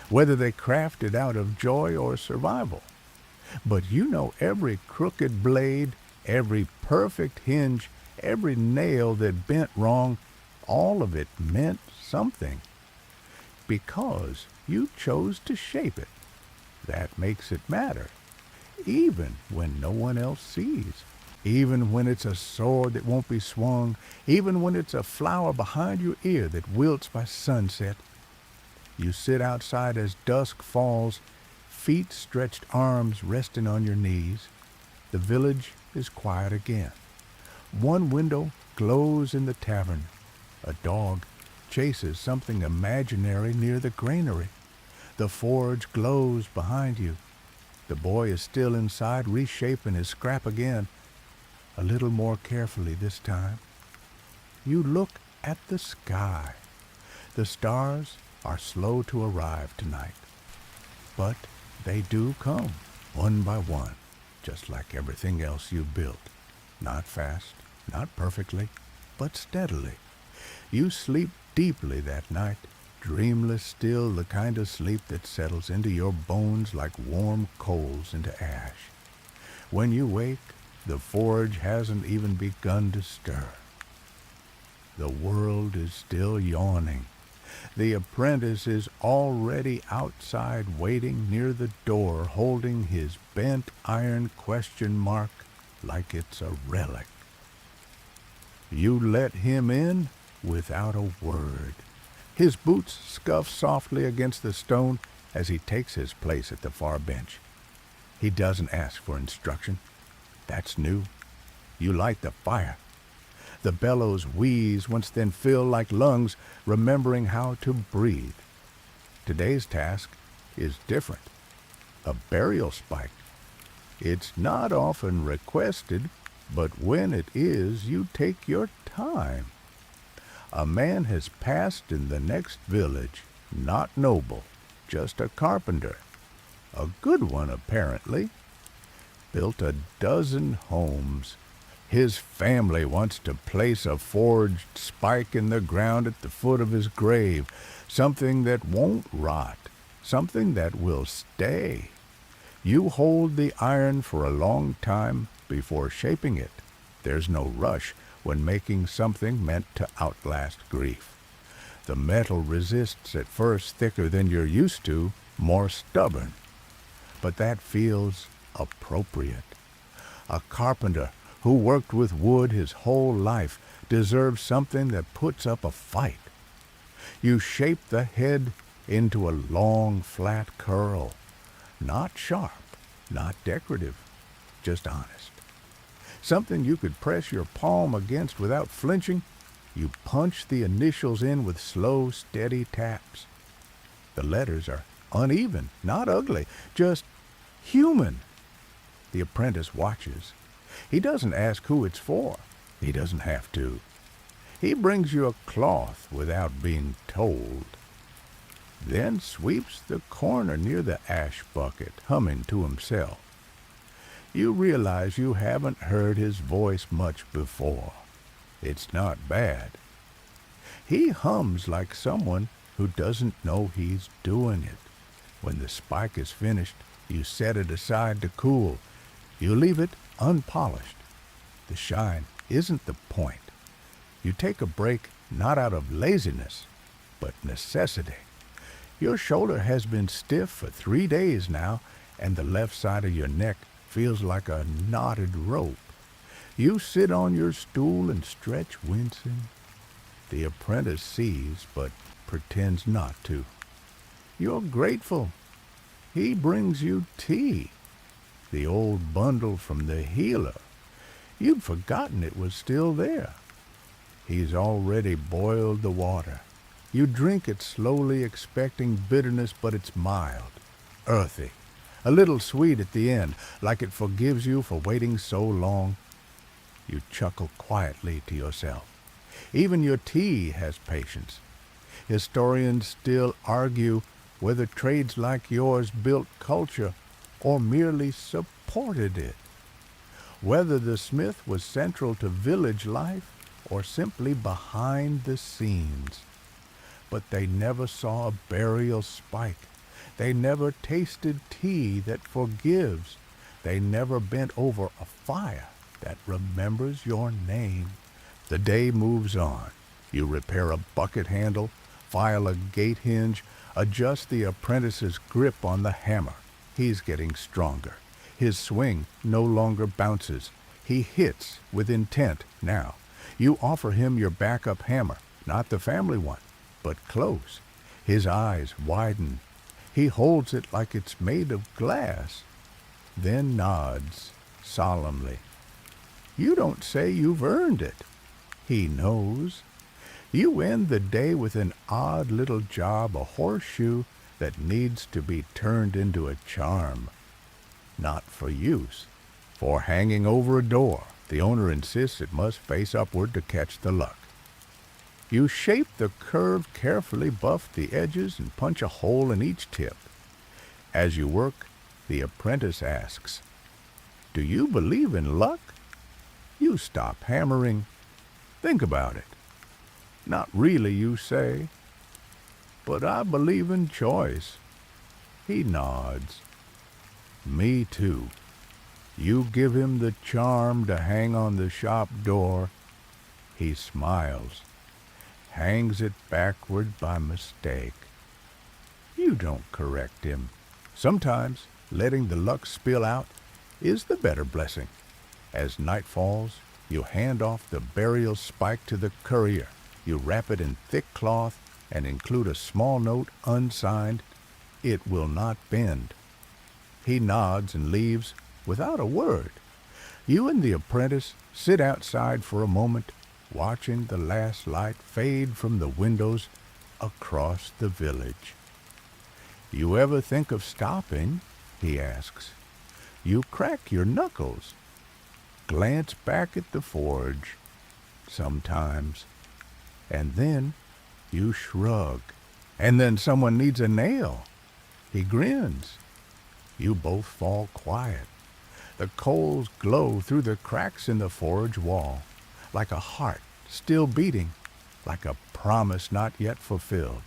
whether they crafted out of joy or survival. But you know every crooked blade, every perfect hinge, every nail that bent wrong, all of it meant something. Because you chose to shape it. That makes it matter, even when no one else sees. Even when it's a sword that won't be swung, even when it's a flower behind your ear that wilts by sunset. You sit outside as dusk falls, feet stretched, arms resting on your knees. The village is quiet again. One window glows in the tavern. A dog chases something imaginary near the granary. The forge glows behind you. The boy is still inside, reshaping his scrap again, a little more carefully this time. You look at the sky. The stars are slow to arrive tonight, but they do come, one by one, just like everything else you built. Not fast, not perfectly, but steadily. You sleep deeply that night, dreamless still, the kind of sleep that settles into your bones like warm coals into ash. When you wake, the forge hasn't even begun to stir. The world is still yawning. The apprentice is already outside waiting near the door, holding his bent iron question mark like it's a relic. You let him in without a word. His boots scuff softly against the stone as he takes his place at the far bench. He doesn't ask for instruction. That's new. You light the fire. The bellows wheeze, once then fill like lungs, remembering how to breathe. Today's task is different. A burial spike. It's not often requested, but when it is, you take your time. A man has passed in the next village, not noble, just a carpenter. A good one, apparently. Built a dozen homes. His family wants to place a forged spike in the ground at the foot of his grave, something that won't rot, something that will stay. You hold the iron for a long time before shaping it. There's no rush when making something meant to outlast grief. The metal resists at first thicker than you're used to, more stubborn. But that feels appropriate. A carpenter who worked with wood his whole life deserves something that puts up a fight. You shape the head into a long, flat curl. Not sharp, not decorative, just honest. Something you could press your palm against without flinching. You punch the initials in with slow, steady taps. The letters are uneven, not ugly, just human. The apprentice watches. He doesn't ask who it's for. He doesn't have to. He brings you a cloth without being told, then sweeps the corner near the ash bucket, humming to himself. You realize you haven't heard his voice much before. It's not bad. He hums like someone who doesn't know he's doing it. When the spike is finished, you set it aside to cool. You leave it unpolished. The shine isn't the point. You take a break not out of laziness, but necessity. Your shoulder has been stiff for 3 days now, and the left side of your neck feels like a knotted rope. You sit on your stool and stretch, wincing. The apprentice sees, but pretends not to. You're grateful. He brings you tea, the old bundle from the healer. You'd forgotten it was still there. He's already boiled the water. You drink it slowly, expecting bitterness, but it's mild, earthy, a little sweet at the end, like it forgives you for waiting so long. You chuckle quietly to yourself. Even your tea has patience. Historians still argue whether trades like yours built culture or merely supported it, whether the smith was central to village life or simply behind the scenes. But they never saw a burial spike. They never tasted tea that forgives. They never bent over a fire that remembers your name. The day moves on. You repair a bucket handle, file a gate hinge, adjust the apprentice's grip on the hammer. He's getting stronger. His swing no longer bounces. He hits with intent now. You offer him your backup hammer, not the family one, but close. His eyes widen. He holds it like it's made of glass, then nods solemnly. You don't say you've earned it. He knows. You end the day with an odd little job, a horseshoe that needs to be turned into a charm. Not for use, for hanging over a door. The owner insists it must face upward to catch the luck. You shape the curve carefully, buff the edges, and punch a hole in each tip. As you work, the apprentice asks, "Do you believe in luck?" You stop hammering. Think about it. "Not really," you say. "But I believe in choice." He nods. "Me too." You give him the charm to hang on the shop door. He smiles, hangs it backward by mistake. You don't correct him. Sometimes letting the luck spill out is the better blessing. As night falls, you hand off the burial spike to the courier. You wrap it in thick cloth and include a small note unsigned. It will not bend. He nods and leaves without a word. You and the apprentice sit outside for a moment, watching the last light fade from the windows across the village. "You ever think of stopping?" he asks. You crack your knuckles, glance back at the forge, sometimes, and then you shrug. And then someone needs a nail. He grins. You both fall quiet. The coals glow through the cracks in the forge wall, like a heart still beating, like a promise not yet fulfilled.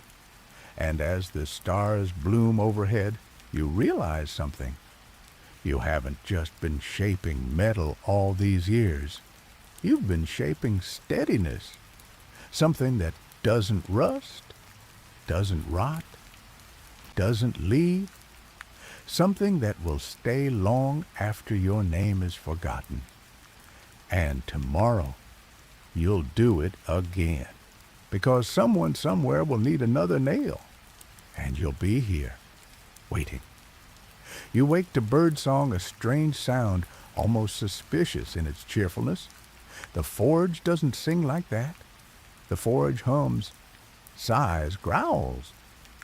And as the stars bloom overhead, you realize something. You haven't just been shaping metal all these years. You've been shaping steadiness, something that doesn't rust, doesn't rot, doesn't leave, something that will stay long after your name is forgotten. And tomorrow, you'll do it again, because someone somewhere will need another nail, and you'll be here, waiting. You wake to birdsong, a strange sound, almost suspicious in its cheerfulness. The forge doesn't sing like that. The forge hums, sighs, growls.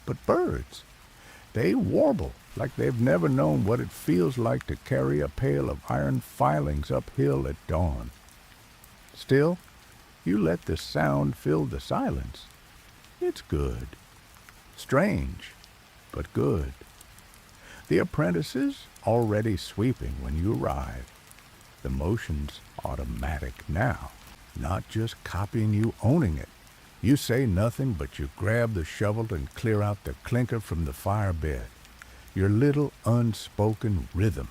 But birds, they warble like they've never known what it feels like to carry a pail of iron filings uphill at dawn. Still, you let the sound fill the silence. It's good. Strange, but good. The apprentice is already sweeping when you arrive. The motion's automatic now, not just copying you owning it. You say nothing, but you grab the shovel and clear out the clinker from the fire bed. Your little unspoken rhythm.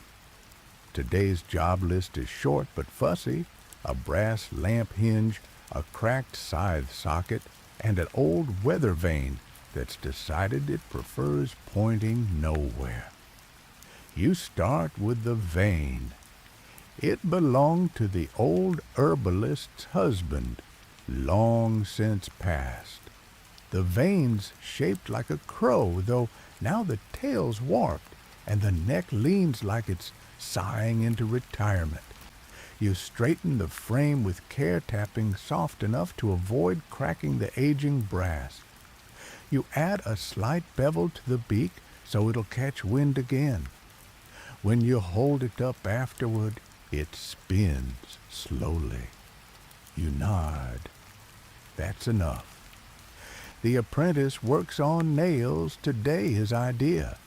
Today's job list is short but fussy. A brass lamp hinge, a cracked scythe socket, and an old weather vane that's decided it prefers pointing nowhere. You start with the vane. It belonged to the old herbalist's husband, long since passed. The vane's shaped like a crow, though now the tail's warped, and the neck leans like it's sighing into retirement. You straighten the frame with care, tapping soft enough to avoid cracking the aging brass. You add a slight bevel to the beak so it'll catch wind again. When you hold it up afterward, it spins slowly. You nod. That's enough. The apprentice works on nails today, his idea.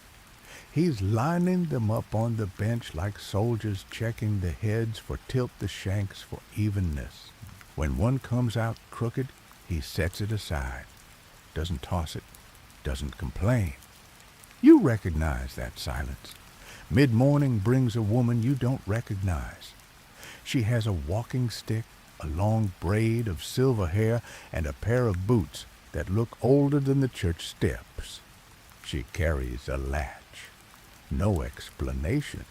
He's lining them up on the bench like soldiers checking the heads for tilt the shanks for evenness. When one comes out crooked, he sets it aside. Doesn't toss it, doesn't complain. You recognize that silence. Mid-morning brings a woman you don't recognize. She has a walking stick, a long braid of silver hair, and a pair of boots that look older than the church steps. She carries a latch. No explanation.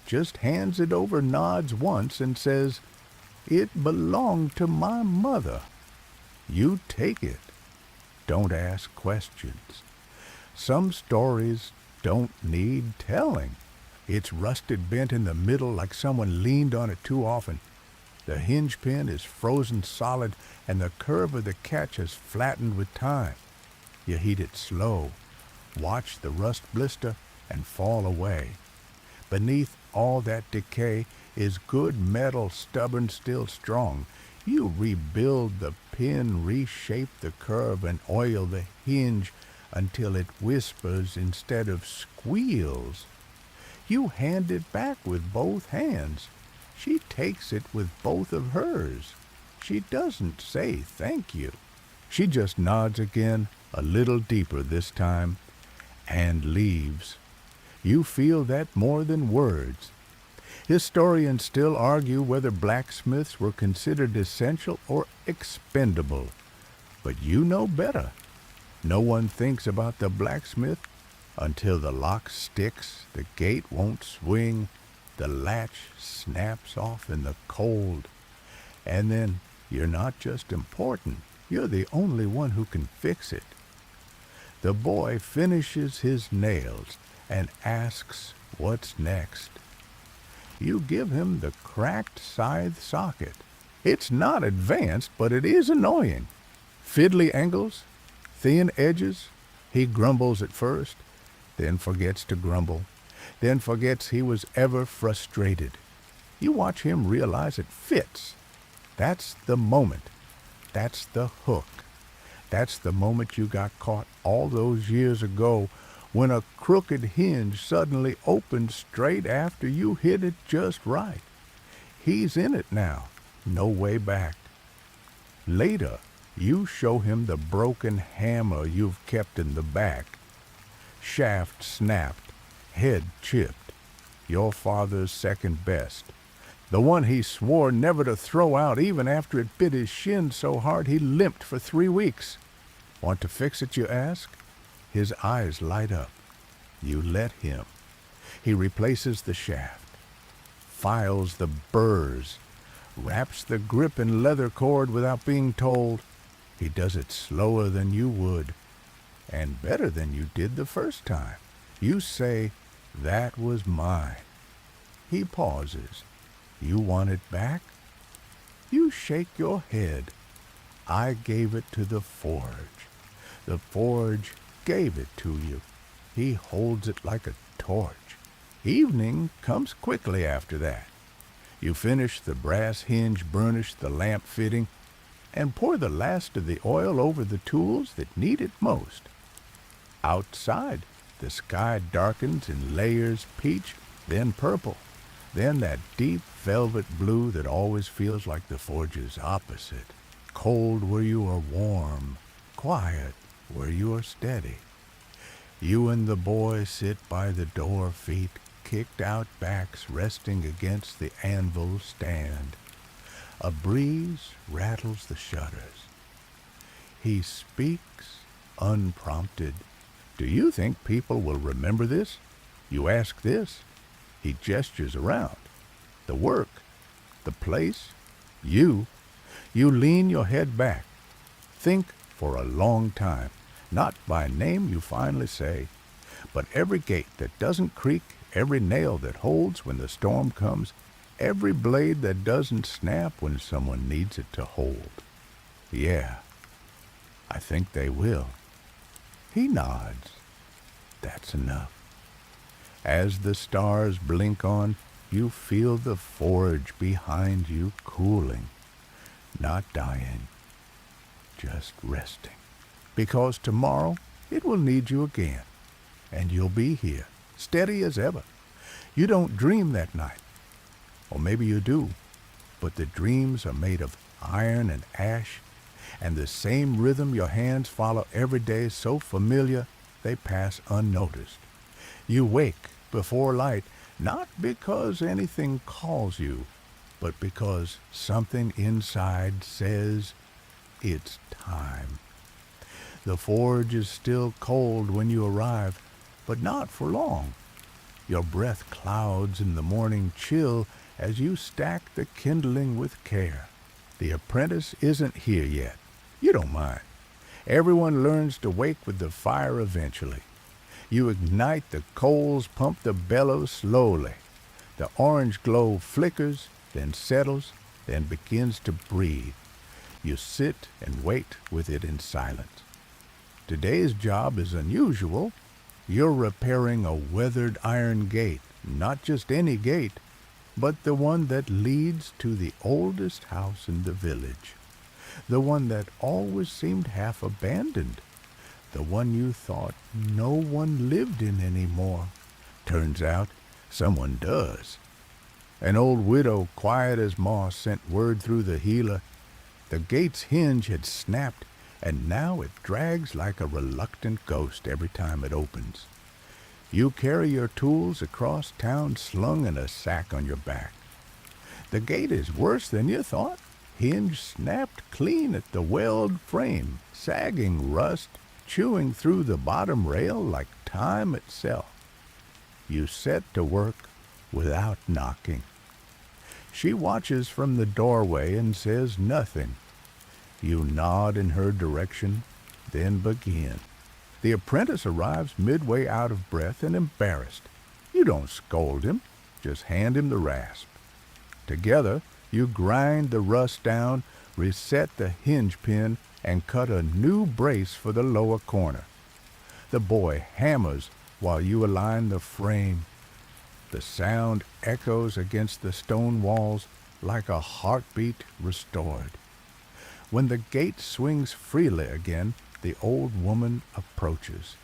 Just hands it over, nods once, and says, "It belonged to my mother." You take it. Don't ask questions. Some stories don't need telling. It's rusted bent in the middle like someone leaned on it too often. The hinge pin is frozen solid, and the curve of the catch has flattened with time. You heat it slow. Watch the rust blister and fall away. Beneath all that decay is good metal, stubborn, still strong. You rebuild the pin, reshape the curve, and oil the hinge until it whispers instead of squeals. You hand it back with both hands. She takes it with both of hers. She doesn't say thank you. She just nods again, a little deeper this time, and leaves. You feel that more than words. Historians still argue whether blacksmiths were considered essential or expendable. But you know better. No one thinks about the blacksmith until the lock sticks, the gate won't swing, the latch snaps off in the cold. And then you're not just important, you're the only one who can fix it. The boy finishes his nails and asks what's next. You give him the cracked scythe socket. It's not advanced, but it is annoying. Fiddly angles, thin edges. He grumbles at first, then forgets to grumble, then forgets he was ever frustrated. You watch him realize it fits. That's the moment. That's the hook. That's the moment you got caught all those years ago when a crooked hinge suddenly opened straight after you hit it just right. He's in it now, no way back. Later, you show him the broken hammer you've kept in the back. Shaft snapped, head chipped. Your father's second best. The one he swore never to throw out even after it bit his shin so hard he limped for 3 weeks. Want to fix it, you ask? His eyes light up. You let him. He replaces the shaft, files the burrs, wraps the grip in leather cord without being told. He does it slower than you would, and better than you did the first time. You say, "That was mine." He pauses. "You want it back?" You shake your head. "I gave it to the forge. The forge gave it to you. He holds it like a torch. Evening comes quickly after that. You finish the brass hinge, burnish the lamp fitting, and pour the last of the oil over the tools that need it most. Outside, the sky darkens in layers, peach, then purple, then that deep velvet blue that always feels like the forge's opposite. Cold where you are warm, quiet where you are steady. You and the boy sit by the door, feet kicked out, backs resting against the anvil stand. A breeze rattles the shutters. He speaks unprompted. Do you think people will remember this? You ask this. He gestures around. The work, the place, you. You lean your head back. Think for a long time. Not by name, you finally say, but every gate that doesn't creak, every nail that holds when the storm comes, every blade that doesn't snap when someone needs it to hold. Yeah, I think they will. He nods. That's enough. As the stars blink on, you feel the forge behind you cooling, not dying, just resting. Because tomorrow it will need you again, and you'll be here, steady as ever. You don't dream that night, or maybe you do, but the dreams are made of iron and ash, and the same rhythm your hands follow every day, so familiar they pass unnoticed. You wake before light, not because anything calls you, but because something inside says it's time. The forge is still cold when you arrive, but not for long. Your breath clouds in the morning chill as you stack the kindling with care. The apprentice isn't here yet. You don't mind. Everyone learns to wake with the fire eventually. You ignite the coals, pump the bellows slowly. The orange glow flickers, then settles, then begins to breathe. You sit and wait with it in silence. Today's job is unusual. You're repairing a weathered iron gate, not just any gate, but the one that leads to the oldest house in the village. The one that always seemed half abandoned. The one you thought no one lived in anymore. Turns out someone does. An old widow, quiet as moss, sent word through the healer. The gate's hinge had snapped, and now it drags like a reluctant ghost every time it opens. You carry your tools across town slung in a sack on your back. The gate is worse than you thought. Hinge snapped clean at the weld frame, sagging rust, chewing through the bottom rail like time itself. You set to work without knocking. She watches from the doorway and says nothing. You nod in her direction, then begin. The apprentice arrives midway out of breath and embarrassed. You don't scold him, just hand him the rasp. Together, you grind the rust down, reset the hinge pin, and cut a new brace for the lower corner. The boy hammers while you align the frame. The sound echoes against the stone walls like a heartbeat restored. When the gate swings freely again, the old woman approaches.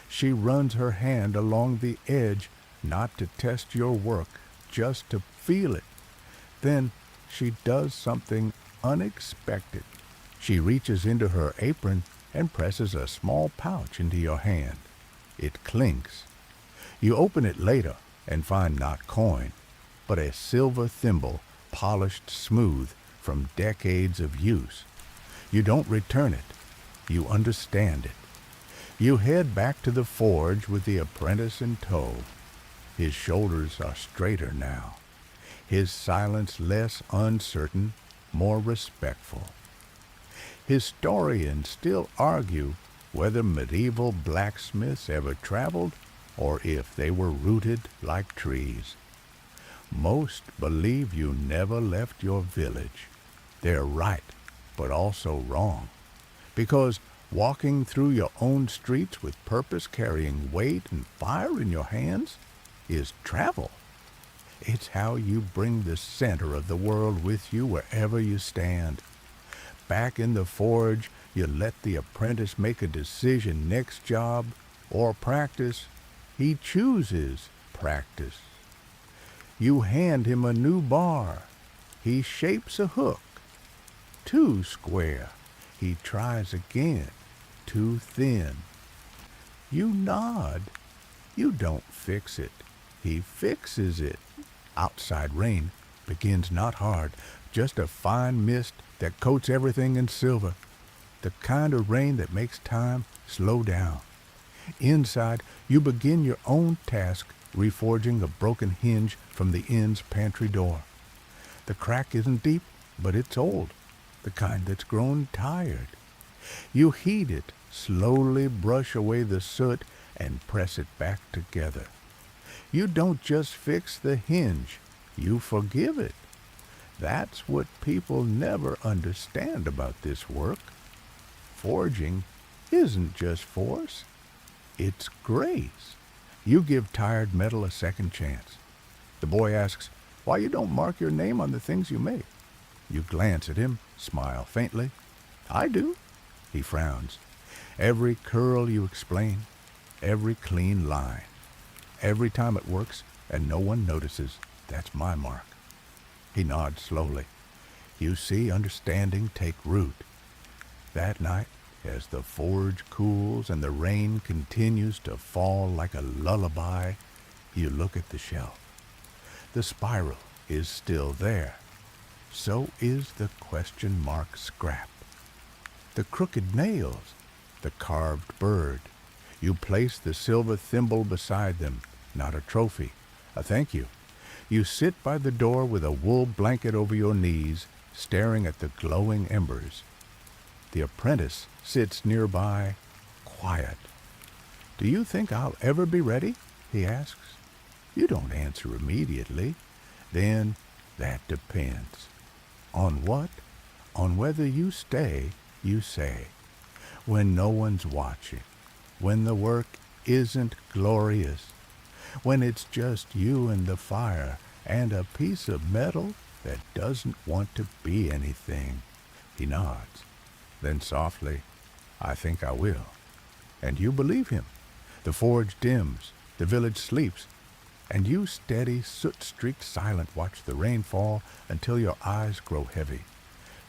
She runs her hand along the edge, not to test your work, just to feel it. Then she does something unexpected. She reaches into her apron and presses a small pouch into your hand. It clinks. You open it later and find not coin, but a silver thimble polished smooth from decades of use. You don't return it. You understand it. You head back to the forge with the apprentice in tow. His shoulders are straighter now. His silence less uncertain, more respectful. Historians still argue whether medieval blacksmiths ever traveled or if they were rooted like trees. Most believe you never left your village. They're right, but also wrong. Because Walking through your own streets with purpose, carrying weight and fire in your hands, is travel. It's how you bring the center of the world with you wherever you stand. Back in the forge, you let the apprentice make a decision next job or practice. He chooses practice. You hand him a new bar. He shapes a hook. Too square. He tries again. Too thin. You nod. You don't fix it. He fixes it. Outside rain begins not hard, just a fine mist that coats everything in silver, the kind of rain that makes time slow down. Inside, you begin your own task, reforging a broken hinge from the inn's pantry door. The crack isn't deep, but it's old, the kind that's grown tired. You heat it, slowly brush away the soot, and press it back together. You don't just fix the hinge, you forgive it. That's what people never understand about this work. Forging isn't just force, it's grace. You give tired metal a second chance. The boy asks, why you don't mark your name on the things you make? You glance at him, smile faintly. I do. He frowns. Every curl you explain, every clean line. Every time it works and no one notices, that's my mark. He nods slowly. You see understanding take root. That night, as the forge cools and the rain continues to fall like a lullaby, you look at the shelf. The spiral is still there. So is the question mark scrap. The crooked nails, the carved bird. You place the silver thimble beside them, not a trophy, a thank you. You sit by the door with a wool blanket over your knees, staring at the glowing embers. The apprentice sits nearby, quiet. Do you think I'll ever be ready? He asks. You don't answer immediately. Then, that depends. On what? On whether you stay, you say. When no one's watching. When the work isn't glorious. When it's just you and the fire and a piece of metal that doesn't want to be anything. He nods. Then softly, I think I will. And you believe him. The forge dims, the village sleeps, and you steady, soot-streaked silent watch the rain fall until your eyes grow heavy.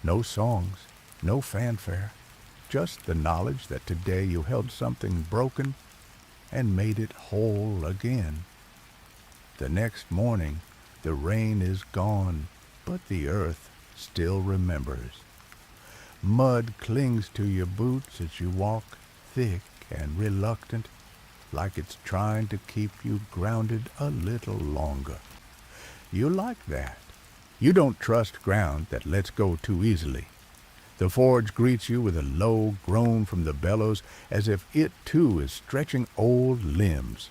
No songs, no fanfare, just the knowledge that today you held something broken and made it whole again. The next morning, the rain is gone, but the earth still remembers. Mud clings to your boots as you walk, thick and reluctant, like it's trying to keep you grounded a little longer. You like that. You don't trust ground that lets go too easily. The forge greets you with a low groan from the bellows, as if it too is stretching old limbs.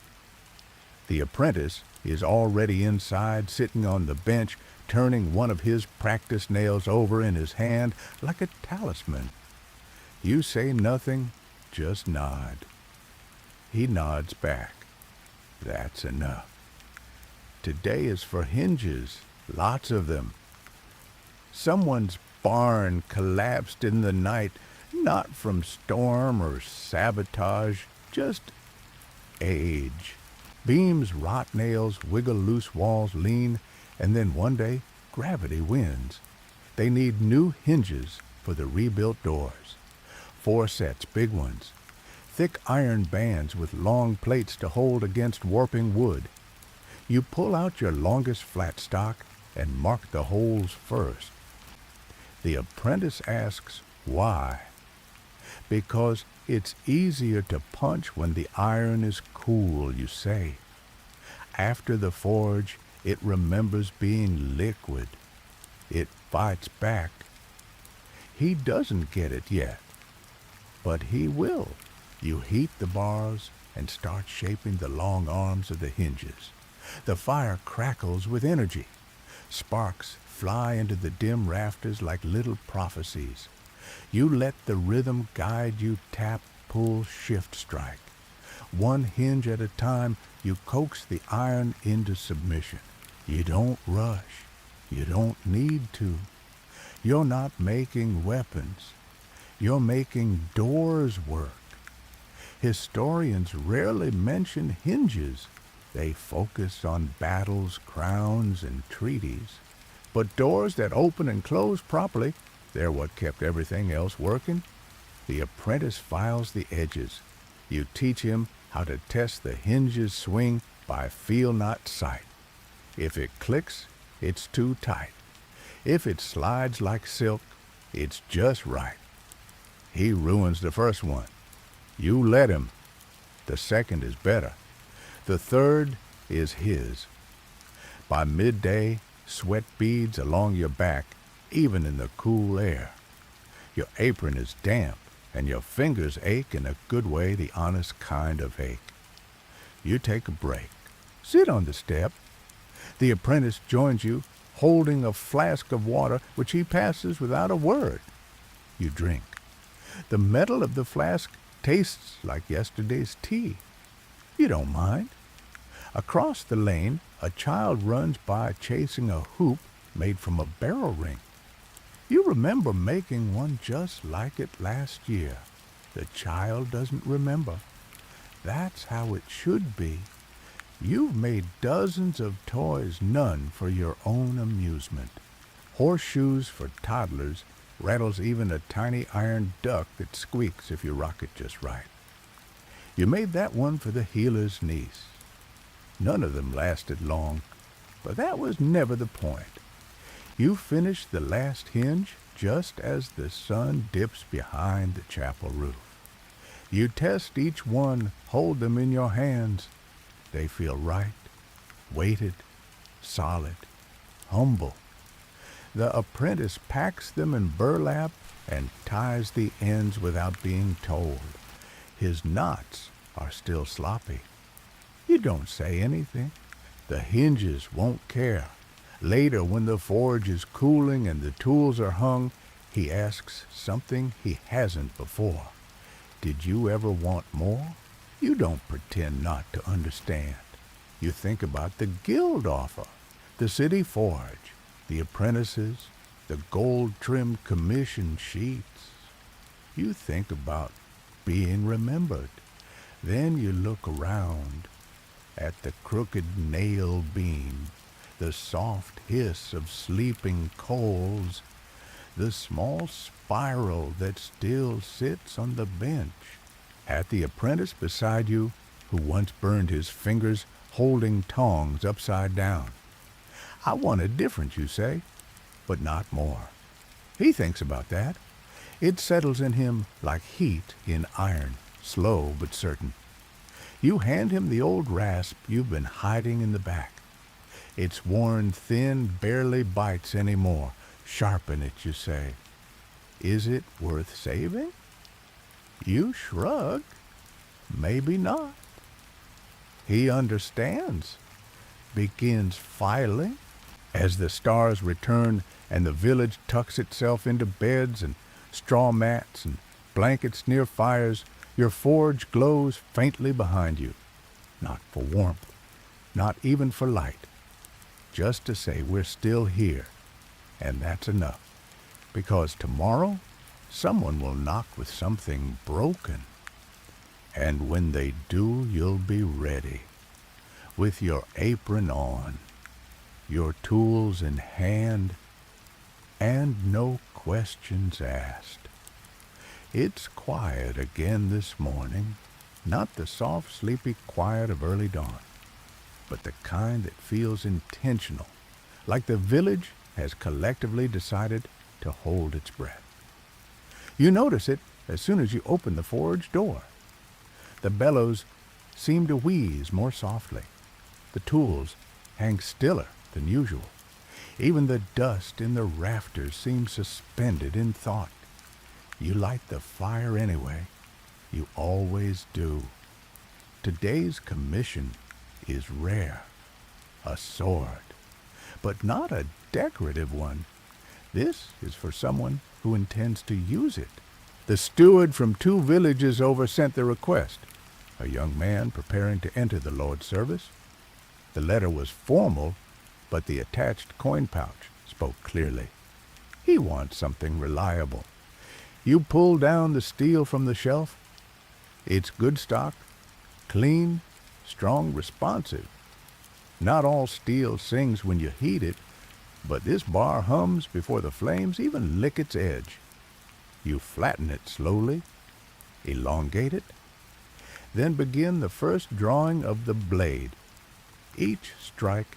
The apprentice is already inside, sitting on the bench, turning one of his practice nails over in his hand like a talisman. You say nothing, just nod. He nods back. That's enough. Today is for hinges, lots of them. Someone's barn collapsed in the night, not from storm or sabotage, just age. Beams rot, nails wiggle, loose walls lean, and then one day gravity wins. They need new hinges for the rebuilt doors. 4 sets, big ones. Thick iron bands with long plates to hold against warping wood. You pull out your longest flat stock and mark the holes first. The apprentice asks why. Because it's easier to punch when the iron is cool, you say. After the forge, it remembers being liquid. It fights back. He doesn't get it yet, but he will. You heat the bars and start shaping the long arms of the hinges. The fire crackles with energy. Sparks fly into the dim rafters like little prophecies. You let the rhythm guide you, tap, pull, shift, strike. One hinge at a time, you coax the iron into submission. You don't rush. You don't need to. You're not making weapons. You're making doors work. Historians rarely mention hinges. They focus on battles, crowns, and treaties. But doors that open and close properly, they're what kept everything else working. The apprentice files the edges. You teach him how to test the hinge's swing by feel not sight. If it clicks, it's too tight. If it slides like silk, it's just right. He ruins the first one. You let him. The second is better. The third is his. By midday, sweat beads along your back, even in the cool air. Your apron is damp, and your fingers ache in a good way, the honest kind of ache. You take a break. Sit on the step. The apprentice joins you, holding a flask of water which he passes without a word. You drink. The metal of the flask tastes like yesterday's tea. You don't mind. Across the lane, a child runs by chasing a hoop made from a barrel ring. You remember making one just like it last year. The child doesn't remember. That's how it should be. You've made dozens of toys, none for your own amusement. Horseshoes for toddlers, rattles even a tiny iron duck that squeaks if you rock it just right. You made that one for the healer's niece. None of them lasted long, but that was never the point. You finished the last hinge just as the sun dips behind the chapel roof. You test each one, hold them in your hands. They feel right, weighted, solid, humble. The apprentice packs them in burlap and ties the ends without being told. His knots are still sloppy. You don't say anything. The hinges won't care. Later, when the forge is cooling and the tools are hung, he asks something he hasn't before. Did you ever want more? You don't pretend not to understand. You think about the guild offer, the city forge, the apprentices, the gold-trimmed commission sheets. You think about being remembered. Then you look around at the crooked nail beam, the soft hiss of sleeping coals, the small spiral that still sits on the bench, at the apprentice beside you who once burned his fingers holding tongs upside down. I want a different, you say, but not more. He thinks about that. It settles in him like heat in iron, slow but certain. You hand him the old rasp you've been hiding in the back. It's worn thin, barely bites anymore. Sharpen it, you say. Is it worth saving? You shrug. Maybe not. He understands. Begins filing. As the stars return and the village tucks itself into beds and straw mats and blankets near fires, your forge glows faintly behind you. Not for warmth, not even for light. Just to say we're still here, and that's enough. Because tomorrow, someone will knock with something broken. And when they do, you'll be ready, with your apron on, your tools in hand, and no questions asked. It's quiet again this morning, not the soft, sleepy quiet of early dawn, but the kind that feels intentional, like the village has collectively decided to hold its breath. You notice it as soon as you open the forge door. The bellows seem to wheeze more softly. The tools hang stiller than usual. Even the dust in the rafters seems suspended in thought. You light the fire anyway. You always do. Today's commission is rare. A sword. But not a decorative one. This is for someone who intends to use it. The steward from 2 villages over sent the request, a young man preparing to enter the Lord's service. The letter was formal, but the attached coin pouch spoke clearly. He wants something reliable. You pull down the steel from the shelf. It's good stock, clean, strong, responsive. Not all steel sings when you heat it, but this bar hums before the flames even lick its edge. You flatten it slowly, elongate it, then begin the first drawing of the blade. Each strike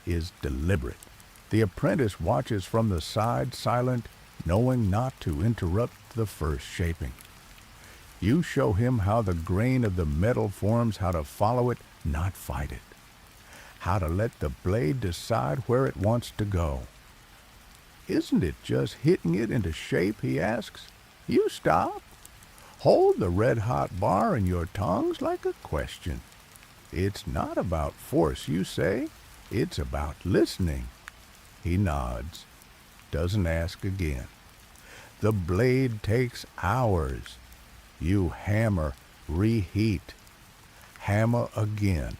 is deliberate. The apprentice watches from the side, silent, knowing not to interrupt the first shaping. You show him how the grain of the metal forms, how to follow it, not fight it. How to let the blade decide where it wants to go. Isn't it just hitting it into shape, he asks. You stop. Hold the red-hot bar in your tongs like a question. It's not about force, you say. It's about listening. He nods, doesn't ask again. The blade takes hours. You hammer, reheat. Hammer again.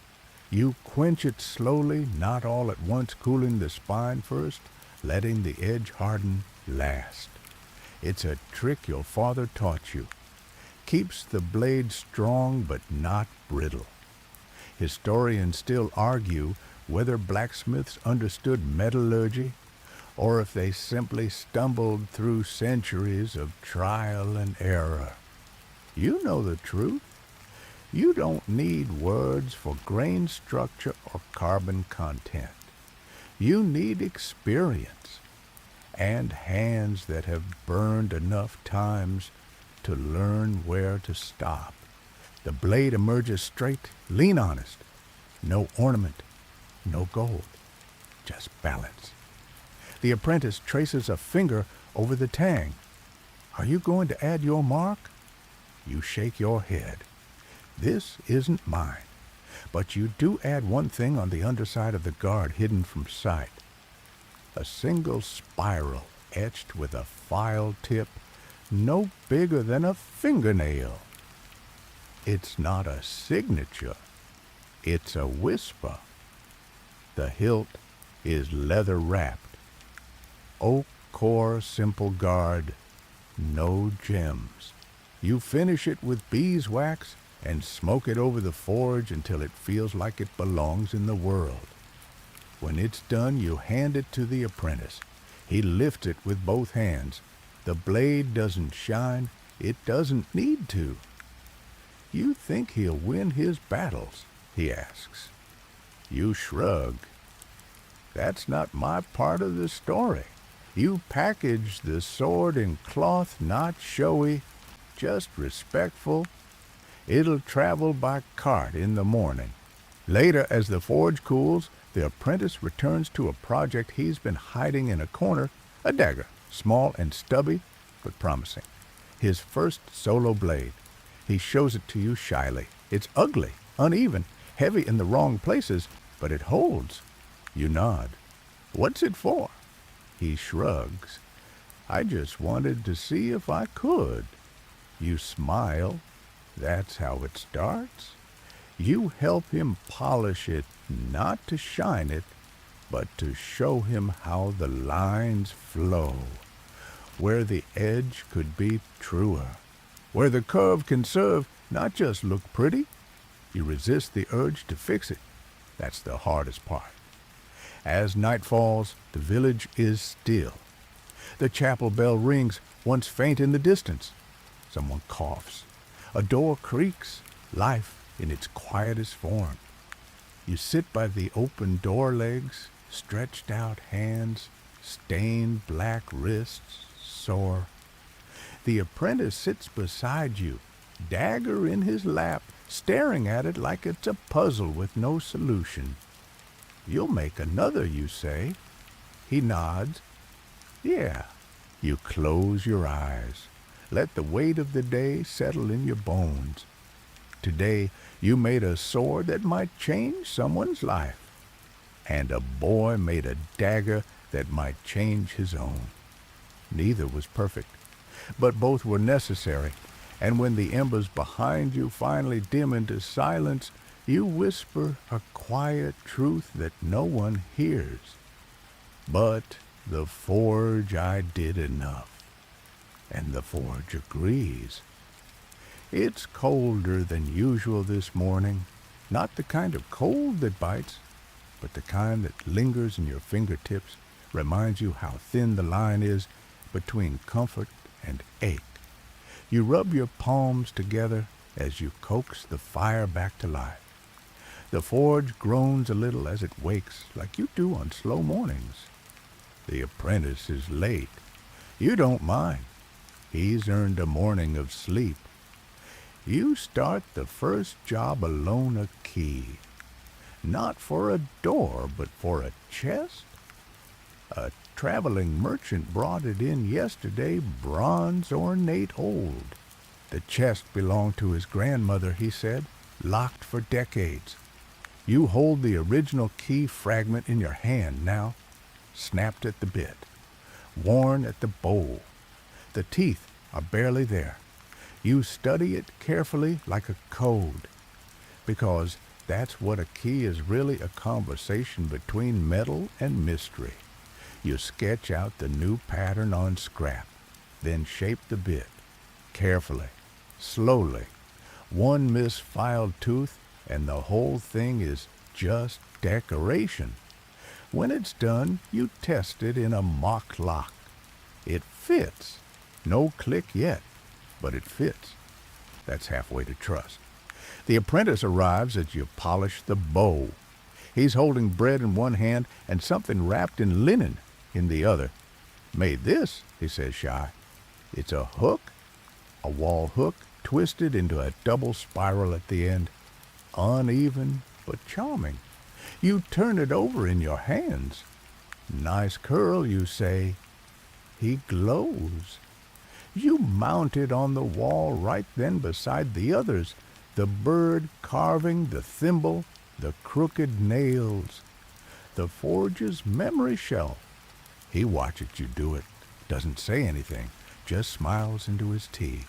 You quench it slowly, not all at once, cooling the spine first, letting the edge harden last. It's a trick your father taught you. Keeps the blade strong but not brittle. Historians still argue whether blacksmiths understood metallurgy or if they simply stumbled through centuries of trial and error. You know the truth. You don't need words for grain structure or carbon content. You need experience and hands that have burned enough times to learn where to stop. The blade emerges straight, lean honest. No ornament, no gold, just balance. The apprentice traces a finger over the tang. Are you going to add your mark? You shake your head. This isn't mine, but you do add one thing on the underside of the guard hidden from sight. A single spiral etched with a file tip no bigger than a fingernail. It's not a signature, it's a whisper. The hilt is leather wrapped. Oak core simple guard, no gems. You finish it with beeswax and smoke it over the forge until it feels like it belongs in the world. When it's done, you hand it to the apprentice. He lifts it with both hands. The blade doesn't shine. It doesn't need to. You think he'll win his battles, he asks. You shrug. That's not my part of the story. You package the sword in cloth not showy, just respectful. It'll travel by cart in the morning. Later, as the forge cools, the apprentice returns to a project he's been hiding in a corner, a dagger, small and stubby, but promising. His first solo blade. He shows it to you shyly. It's ugly, uneven, heavy in the wrong places, but it holds. You nod. What's it for? He shrugs. I just wanted to see if I could. You smile. That's how it starts. You help him polish it, not to shine it, but to show him how the lines flow, where the edge could be truer, where the curve can serve, not just look pretty. You resist the urge to fix it. That's the hardest part. As night falls, the village is still. The chapel bell rings, once faint in the distance. Someone coughs. A door creaks, life in its quietest form. You sit by the open door legs, stretched out hands, stained black wrists, sore. The apprentice sits beside you, dagger in his lap, staring at it like it's a puzzle with no solution. You'll make another, you say. He nods. Yeah. You close your eyes. Let the weight of the day settle in your bones. Today, you made a sword that might change someone's life. And a boy made a dagger that might change his own. Neither was perfect, but both were necessary, and when the embers behind you finally dim into silence, you whisper a quiet truth that no one hears. But the forge I did enough, and the forge agrees. It's colder than usual this morning, not the kind of cold that bites, but the kind that lingers in your fingertips, reminds you how thin the line is between comfort and ache. You rub your palms together as you coax the fire back to life. The forge groans a little as it wakes, like you do on slow mornings. The apprentice is late. You don't mind. He's earned a morning of sleep. You start the first job alone a key. Not for a door, but for a chest? A traveling merchant brought it in yesterday, bronze ornate old. The chest belonged to his grandmother, he said, locked for decades. You hold the original key fragment in your hand now, snapped at the bit, worn at the bowl. The teeth are barely there. You study it carefully like a code, because that's what a key is, really, a conversation between metal and mystery. You sketch out the new pattern on scrap, then shape the bit, carefully, slowly. One misfiled tooth, and the whole thing is just decoration. When it's done, you test it in a mock lock. It fits. No click yet, but it fits. That's halfway to trust. The apprentice arrives as you polish the bow. He's holding bread in one hand and something wrapped in linen in the other. Made this, he says shy. It's a hook, a wall hook, twisted into a double spiral at the end. Uneven, but charming. You turn it over in your hands. Nice curl, you say. He glows. You mount it on the wall right then beside the others, the bird carving, the thimble, the crooked nails. The forge's memory shelf. He watches you do it, doesn't say anything, just smiles into his tea.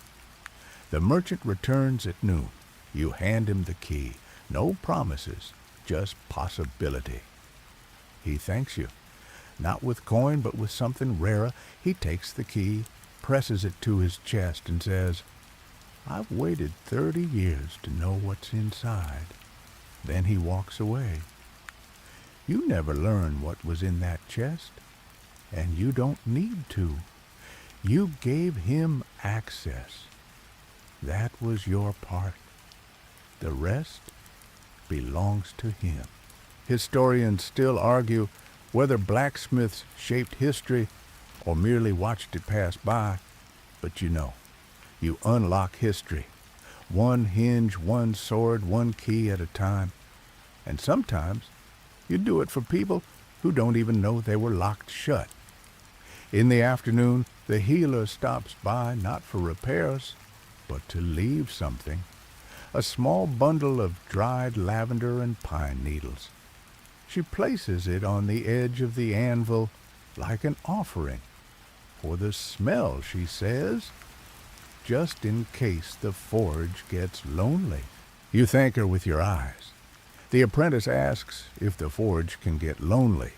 The merchant returns at noon. You hand him the key. No promises, just possibility. He thanks you. Not with coin, but with something rarer. He takes the key, presses it to his chest, and says, I've waited 30 years to know what's inside. Then he walks away. You never learn what was in that chest, and you don't need to. You gave him access. That was your part. The rest belongs to him. Historians still argue whether blacksmiths shaped history or merely watched it pass by, but you unlock history, one hinge, one sword, one key at a time, and sometimes you do it for people who don't even know they were locked shut. In the afternoon, the healer stops by not for repairs, but to leave something, a small bundle of dried lavender and pine needles. She places it on the edge of the anvil like an offering, for the smell, she says, just in case the forge gets lonely. You thank her with your eyes. The apprentice asks if the forge can get lonely.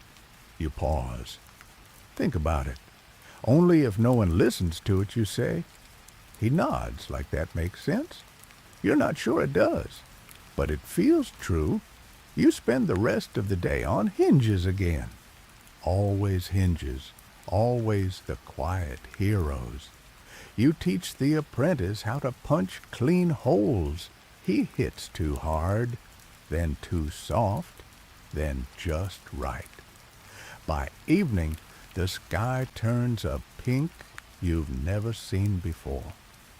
You pause. Think about it. Only if no one listens to it, you say. He nods like that makes sense. You're not sure it does, but it feels true. You spend the rest of the day on hinges again. Always hinges, always the quiet heroes. You teach the apprentice how to punch clean holes. He hits too hard, then too soft, then just right. By evening, the sky turns a pink you've never seen before.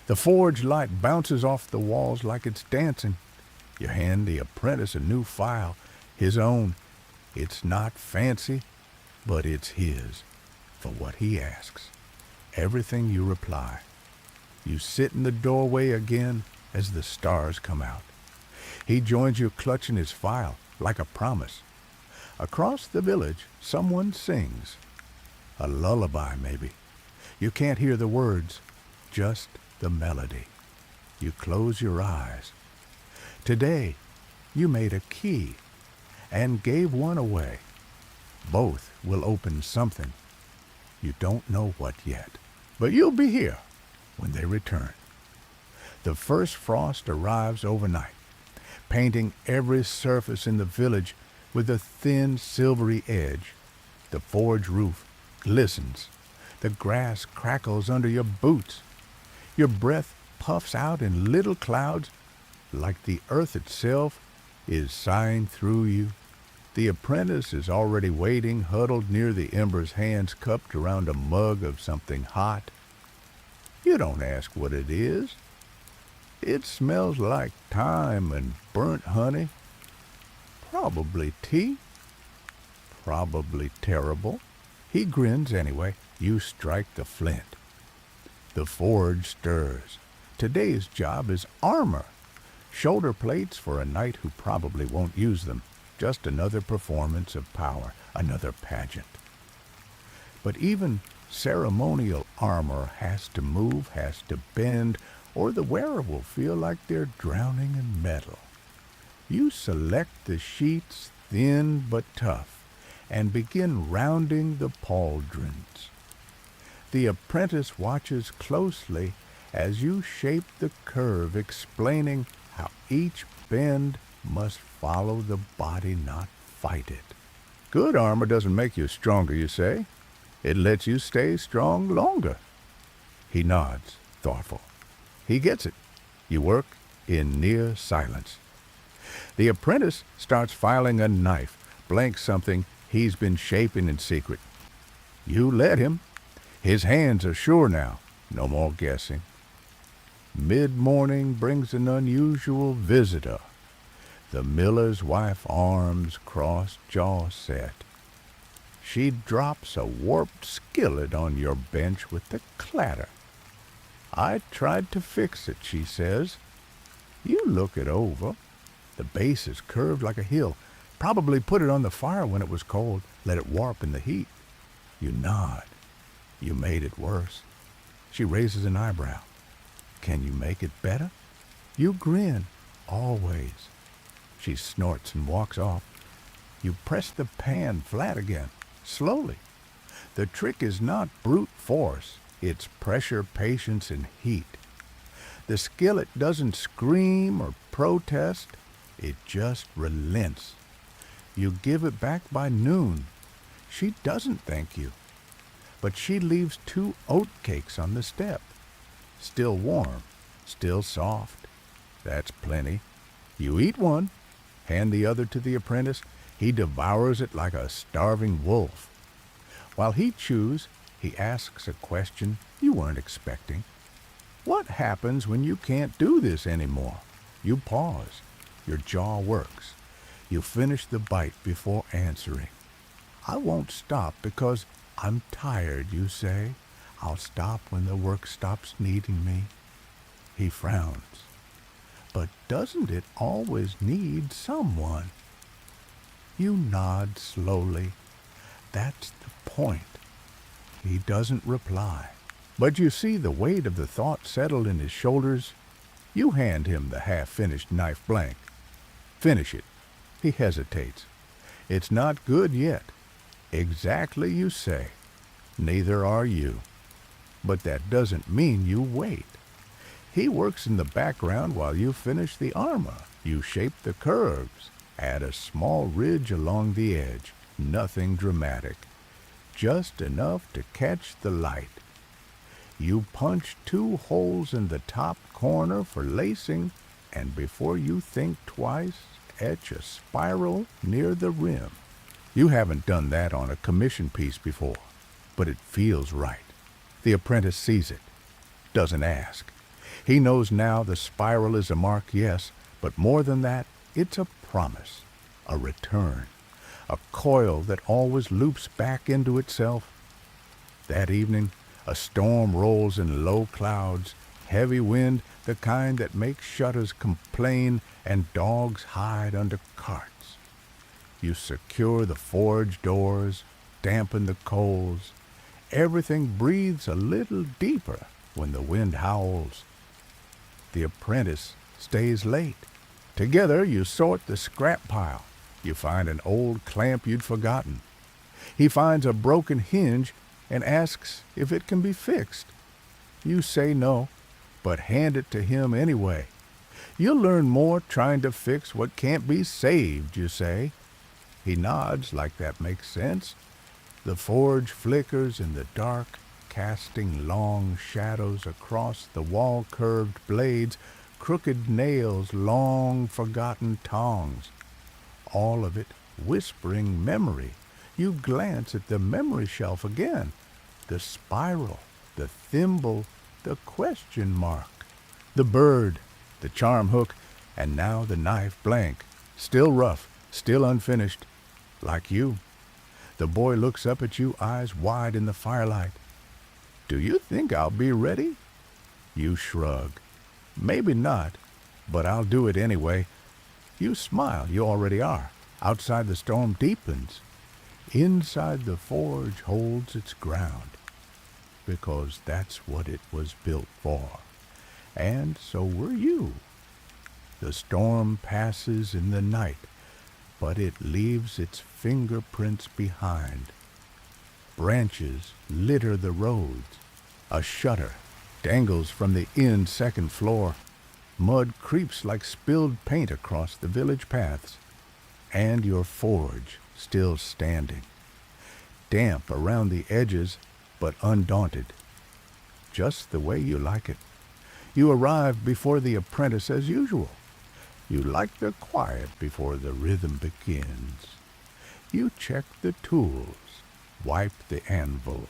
The forge light bounces off the walls like it's dancing. You hand the apprentice a new file, his own. It's not fancy, but it's his, for what he asks. Everything you reply. You sit in the doorway again as the stars come out. He joins you clutching his file, like a promise. Across the village, someone sings. A lullaby, maybe. You can't hear the words, just the melody. You close your eyes. Today, you made a key and gave one away. Both will open something. You don't know what yet, but you'll be here when they return. The first frost arrives overnight, painting every surface in the village with a thin silvery edge. The forge roof glistens. The grass crackles under your boots. Your breath puffs out in little clouds like the earth itself is sighing through you. The apprentice is already waiting, huddled near the embers, hands cupped around a mug of something hot. You don't ask what it is. It smells like thyme and burnt honey. Probably tea. Probably terrible. He grins anyway. You strike the flint. The forge stirs. Today's job is armor. Shoulder plates for a knight who probably won't use them. Just another performance of power, another pageant. But even ceremonial armor has to move, has to bend, or the wearer will feel like they're drowning in metal. You select the sheets, thin but tough, and begin rounding the pauldrons. The apprentice watches closely as you shape the curve, explaining how each bend must follow the body, not fight it. Good armor doesn't make you stronger, you say. It lets you stay strong longer. He nods, thoughtful. He gets it. You work in near silence. The apprentice starts filing a knife, blanks something he's been shaping in secret. You let him. His hands are sure now. No more guessing. Mid-morning brings an unusual visitor. The miller's wife, arms crossed, jaw set. She drops a warped skillet on your bench with a clatter. I tried to fix it, she says. You look it over. The base is curved like a hill. Probably put it on the fire when it was cold, let it warp in the heat. You nod. You made it worse. She raises an eyebrow. Can you make it better? You grin. Always. She snorts and walks off. You press the pan flat again, slowly. The trick is not brute force. It's pressure, patience, and heat. The skillet doesn't scream or protest. It just relents. You give it back by noon. She doesn't thank you. But she leaves 2 oat cakes on the step. Still warm, still soft. That's plenty. You eat one, hand the other to the apprentice. He devours it like a starving wolf. While he chews, he asks a question you weren't expecting. What happens when you can't do this anymore? You pause. Your jaw works. You finish the bite before answering. I won't stop because I'm tired, you say. I'll stop when the work stops needing me. He frowns. But doesn't it always need someone? You nod slowly. That's the point. He doesn't reply. But you see the weight of the thought settle in his shoulders. You hand him the half-finished knife blank. Finish it. He hesitates. It's not good yet. Exactly, you say. Neither are you. But that doesn't mean you wait. He works in the background while you finish the armor. You shape the curves. Add a small ridge along the edge. Nothing dramatic. Just enough to catch the light. You punch 2 holes in the top corner for lacing, and before you think twice, etch a spiral near the rim. You haven't done that on a commission piece before, but it feels right. The apprentice sees it, doesn't ask. He knows now the spiral is a mark, yes, but more than that, it's a promise, a return, a coil that always loops back into itself. That evening, a storm rolls in low clouds, heavy wind, the kind that makes shutters complain and dogs hide under carts. You secure the forge doors, dampen the coals. everything breathes a little deeper when the wind howls. The apprentice stays late. Together you sort the scrap pile. You find an old clamp you'd forgotten. He finds a broken hinge and asks if it can be fixed. You say no, but hand it to him anyway. You'll learn more trying to fix what can't be saved, you say. He nods like that makes sense. The forge flickers in the dark, casting long shadows across the wall-curved blades, crooked nails, long forgotten tongs. All of it whispering memory. You glance at the memory shelf again. The spiral, the thimble, the question mark. The bird, the charm hook, and now the knife blank. Still rough, still unfinished. Like you. The boy looks up at you, eyes wide in the firelight. Do you think I'll be ready? You shrug. Maybe not, but I'll do it anyway. You smile, you already are. Outside the storm deepens. Inside the forge holds its ground. Because that's what it was built for. And so were you. The storm passes in the night, but it leaves its fingerprints behind. Branches litter the roads. A shutter dangles from the inn's second floor. Mud creeps like spilled paint across the village paths. And your forge still standing. Damp around the edges, but undaunted. Just the way you like it. You arrive before the apprentice as usual. You like the quiet before the rhythm begins. You check the tools, wipe the anvil,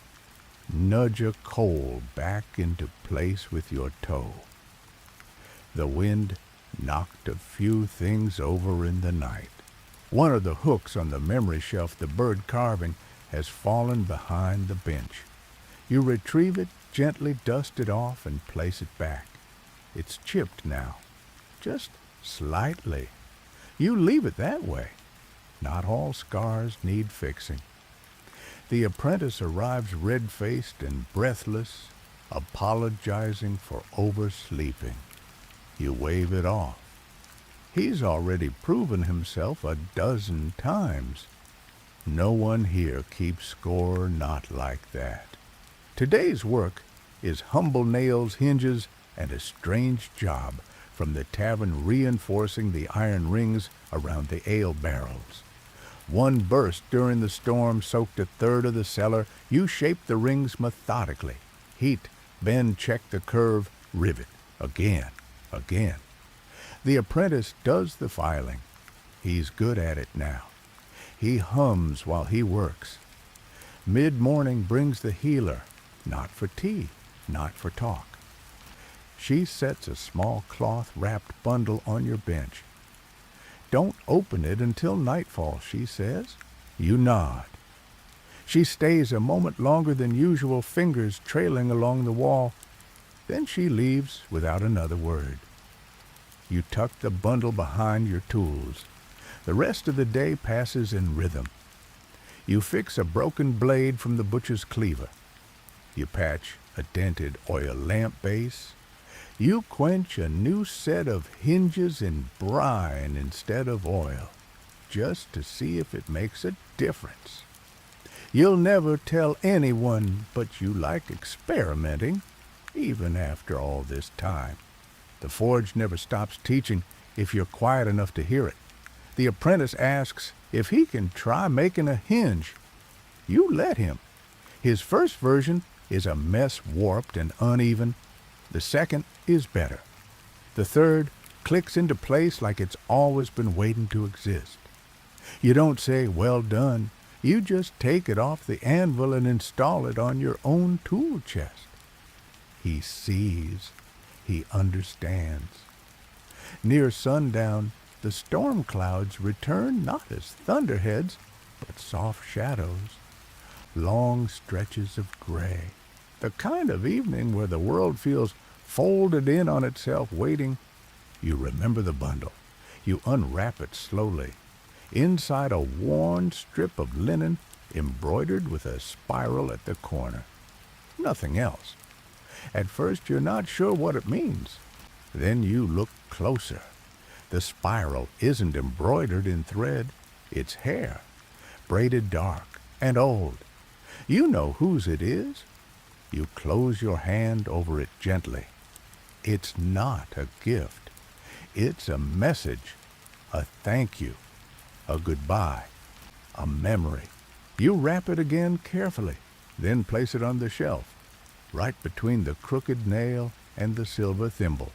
nudge a coal back into place with your toe. The wind knocked a few things over in the night. One of the hooks on the memory shelf, the bird carving, has fallen behind the bench. You retrieve it, gently dust it off, and place it back. It's chipped now, just slightly. You leave it that way. Not all scars need fixing. The apprentice arrives red-faced and breathless, apologizing for oversleeping. You wave it off. He's already proven himself a dozen times. No one here keeps score not like that. Today's work is humble nails, hinges, and a strange job from the tavern reinforcing the iron rings around the ale barrels. One burst during the storm soaked a third of the cellar. You shape the rings methodically. Heat, bend, check the curve, rivet. Again. The apprentice does the filing. He's good at it now. He hums while he works. Mid-morning brings the healer, not for tea, not for talk. She sets a small cloth-wrapped bundle on your bench. Don't open it until nightfall, she says. You nod. She stays a moment longer than usual, fingers trailing along the wall. Then she leaves without another word. You tuck the bundle behind your tools. The rest of the day passes in rhythm. You fix a broken blade from the butcher's cleaver. You patch a dented oil lamp base. You quench a new set of hinges in brine instead of oil, just to see if it makes a difference. You'll never tell anyone, but you like experimenting, even after all this time. The forge never stops teaching if you're quiet enough to hear it. The apprentice asks if he can try making a hinge. You let him. His first version is a mess, warped and uneven. The second is better. The third clicks into place like it's always been waiting to exist. You don't say, well done. You just take it off the anvil and install it on your own tool chest. He sees. He understands. Near sundown, the storm clouds return not as thunderheads, but soft shadows, long stretches of gray. The kind of evening where the world feels folded in on itself, waiting. You remember the bundle. You unwrap it slowly. Inside a worn strip of linen embroidered with a spiral at the corner. nothing else. At first you're not sure what it means. Then you look closer. The spiral isn't embroidered in thread, it's hair, braided dark and old. You know whose it is. You close your hand over it gently. It's not a gift. It's a message, a thank you, a goodbye, a memory. You wrap it again carefully, then place it on the shelf, right between the crooked nail and the silver thimble.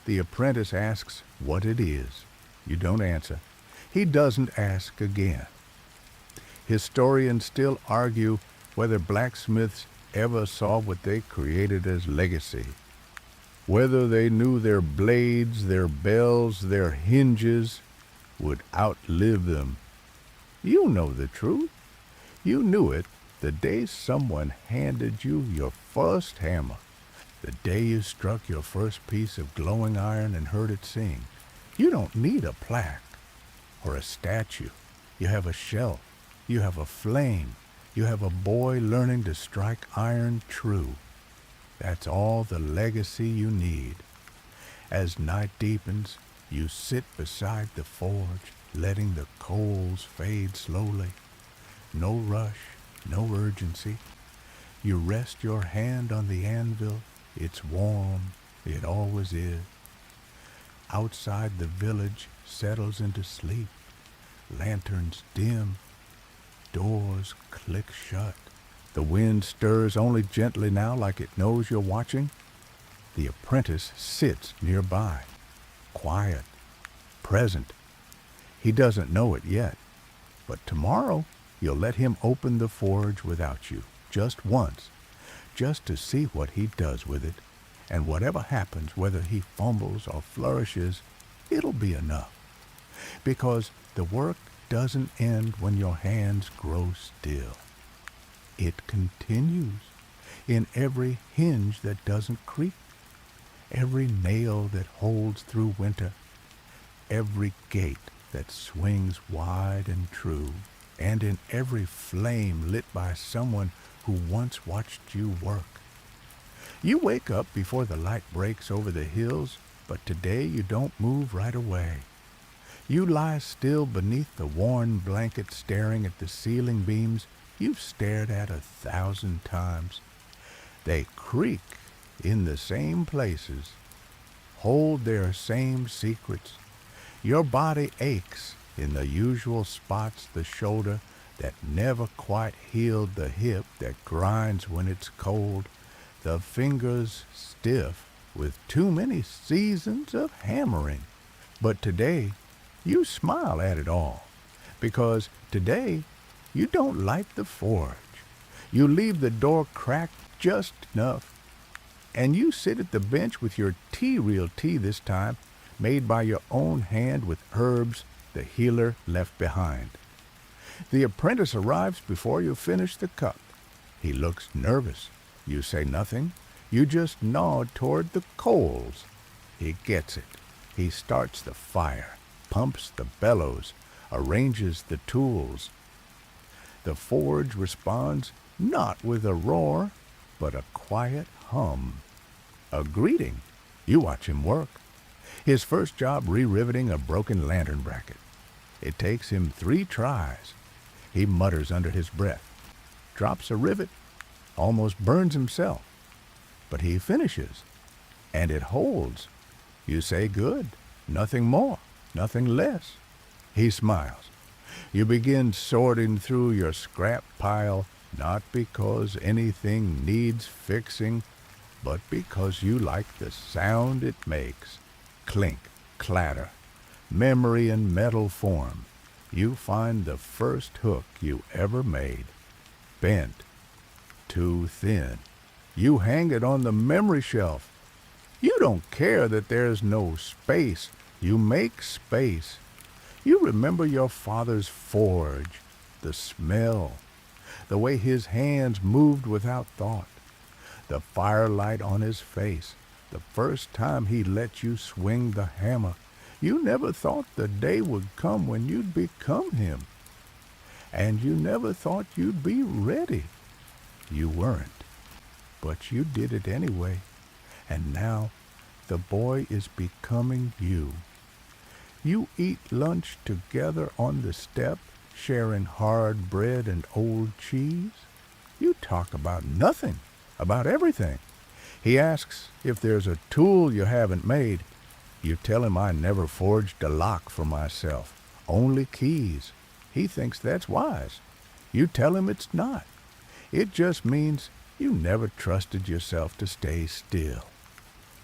The apprentice asks what it is. You don't answer. He doesn't ask again. Historians still argue whether blacksmiths ever saw what they created as legacy, whether they knew their blades, their bells, their hinges would outlive them. You know the truth. You knew it the day someone handed you your first hammer, the day you struck your first piece of glowing iron and heard it sing. You don't need a plaque or a statue. You have a shelf. You have a flame. You have a boy learning to strike iron true. That's all the legacy you need. As night deepens, you sit beside the forge, letting the coals fade slowly. No rush, no urgency. You rest your hand on the anvil. It's warm. It always is. Outside the village settles into sleep. Lanterns dim. Doors click shut. The wind stirs only gently now, like it knows you're watching. The apprentice sits nearby, quiet, present. He doesn't know it yet, but tomorrow you'll let him open the forge without you, just once, just to see what he does with it, and whatever happens, whether he fumbles or flourishes, it'll be enough, because the work doesn't end when your hands grow still. It continues in every hinge that doesn't creak, every nail that holds through winter, every gate that swings wide and true, and in every flame lit by someone who once watched you work. You wake up before the light breaks over the hills, but today you don't move right away. You lie still beneath the worn blanket, staring at the ceiling beams you've stared at 1,000 times. They creak in the same places, hold their same secrets. Your body aches in the usual spots, the shoulder that never quite healed, the hip that grinds when it's cold, the fingers stiff with too many seasons of hammering. But today, you smile at it all, because today you don't light the forge. You leave the door cracked just enough, and you sit at the bench with your real tea this time, made by your own hand with herbs the healer left behind. The apprentice arrives before you finish the cup. He looks nervous. You say nothing. You just nod toward the coals. He gets it. He starts the fire, pumps the bellows, arranges the tools. The forge responds not with a roar, but a quiet hum. A greeting. You watch him work. His first job re-riveting a broken lantern bracket. It takes him 3 tries. He mutters under his breath, drops a rivet, almost burns himself. But he finishes, and it holds. You say good, nothing more, nothing less. He smiles. You begin sorting through your scrap pile, not because anything needs fixing, but because you like the sound it makes. Clink, clatter, memory in metal form. You find the first hook you ever made, bent, too thin. You hang it on the memory shelf. You don't care that there's no space. You make space. You remember your father's forge, the smell, the way his hands moved without thought, the firelight on his face, the first time he let you swing the hammer. You never thought the day would come when you'd become him. And you never thought you'd be ready. You weren't. But you did it anyway, and now the boy is becoming you. You eat lunch together on the step, sharing hard bread and old cheese. You talk about nothing, about everything. He asks if there's a tool you haven't made. You tell him I never forged a lock for myself, only keys. He thinks that's wise. You tell him it's not. It just means you never trusted yourself to stay still.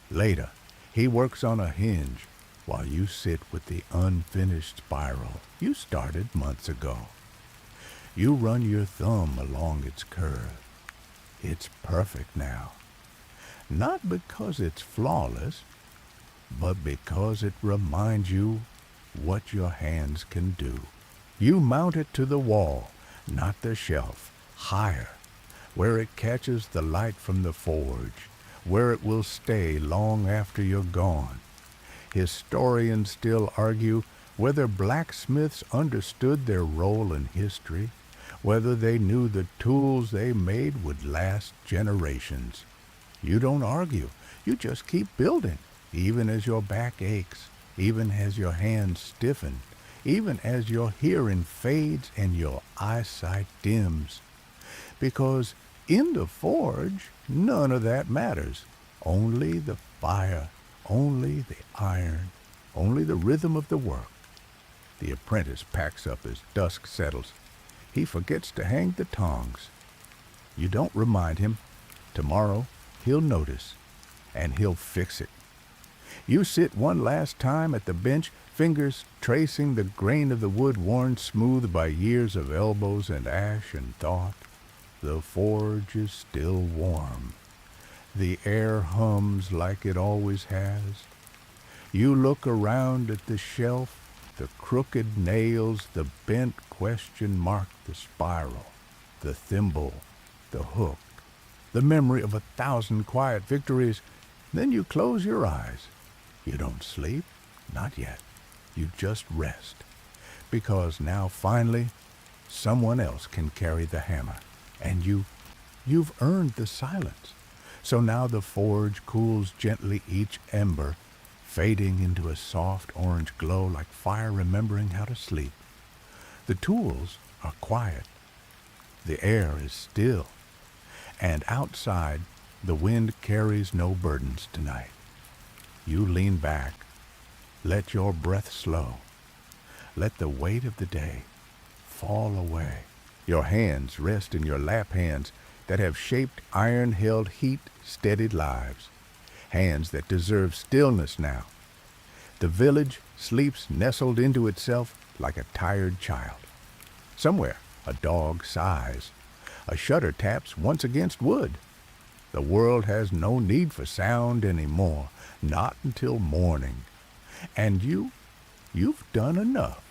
Later, he works on a hinge while you sit with the unfinished spiral you started months ago. You run your thumb along its curve. It's perfect now. Not because it's flawless, but because it reminds you what your hands can do. You mount it to the wall, not the shelf, higher, where it catches the light from the forge, where it will stay long after you're gone. Historians still argue whether blacksmiths understood their role in history, whether they knew the tools they made would last generations. You don't argue, you just keep building, even as your back aches, even as your hands stiffen, even as your hearing fades and your eyesight dims. Because in the forge, none of that matters. Only the fire, only the iron, only the rhythm of the work. The apprentice packs up as dusk settles. He forgets to hang the tongs. You don't remind him. Tomorrow he'll notice, and he'll fix it. You sit one last time at the bench, fingers tracing the grain of the wood worn smooth by years of elbows and ash and thought. The forge is still warm. The air hums like it always has. You look around at the shelf, the crooked nails, the bent question mark, the spiral, the thimble, the hook, the memory of 1,000 quiet victories. Then you close your eyes. You don't sleep, not yet. You just rest, because now finally someone else can carry the hammer, and you've earned the silence. So now the forge cools gently each ember, fading into a soft orange glow like fire remembering how to sleep. The tools are quiet. The air is still. And outside, the wind carries no burdens tonight. You lean back. Let your breath slow. Let the weight of the day fall away. Your hands rest in your lap hands that have shaped iron-held heat-steadied lives. Hands that deserve stillness now. The village sleeps nestled into itself like a tired child. Somewhere a dog sighs. A shutter taps once against wood. The world has no need for sound anymore, not until morning. And you've done enough.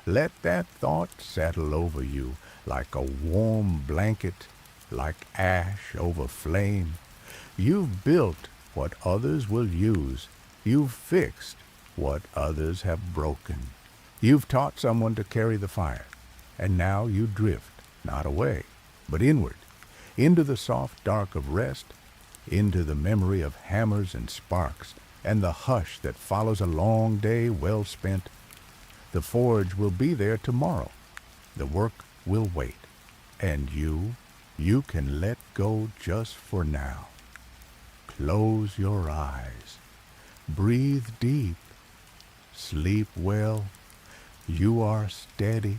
Let that thought settle over you like a warm blanket, like ash over flame. You've built what others will use. You've fixed what others have broken. You've taught someone to carry the fire, and now you drift, not away, but inward, into the soft dark of rest, into the memory of hammers and sparks, and the hush that follows a long day well spent. The forge will be there tomorrow. The work will wait. And you can let go just for now. Close your eyes. Breathe deep. Sleep well. You are steady.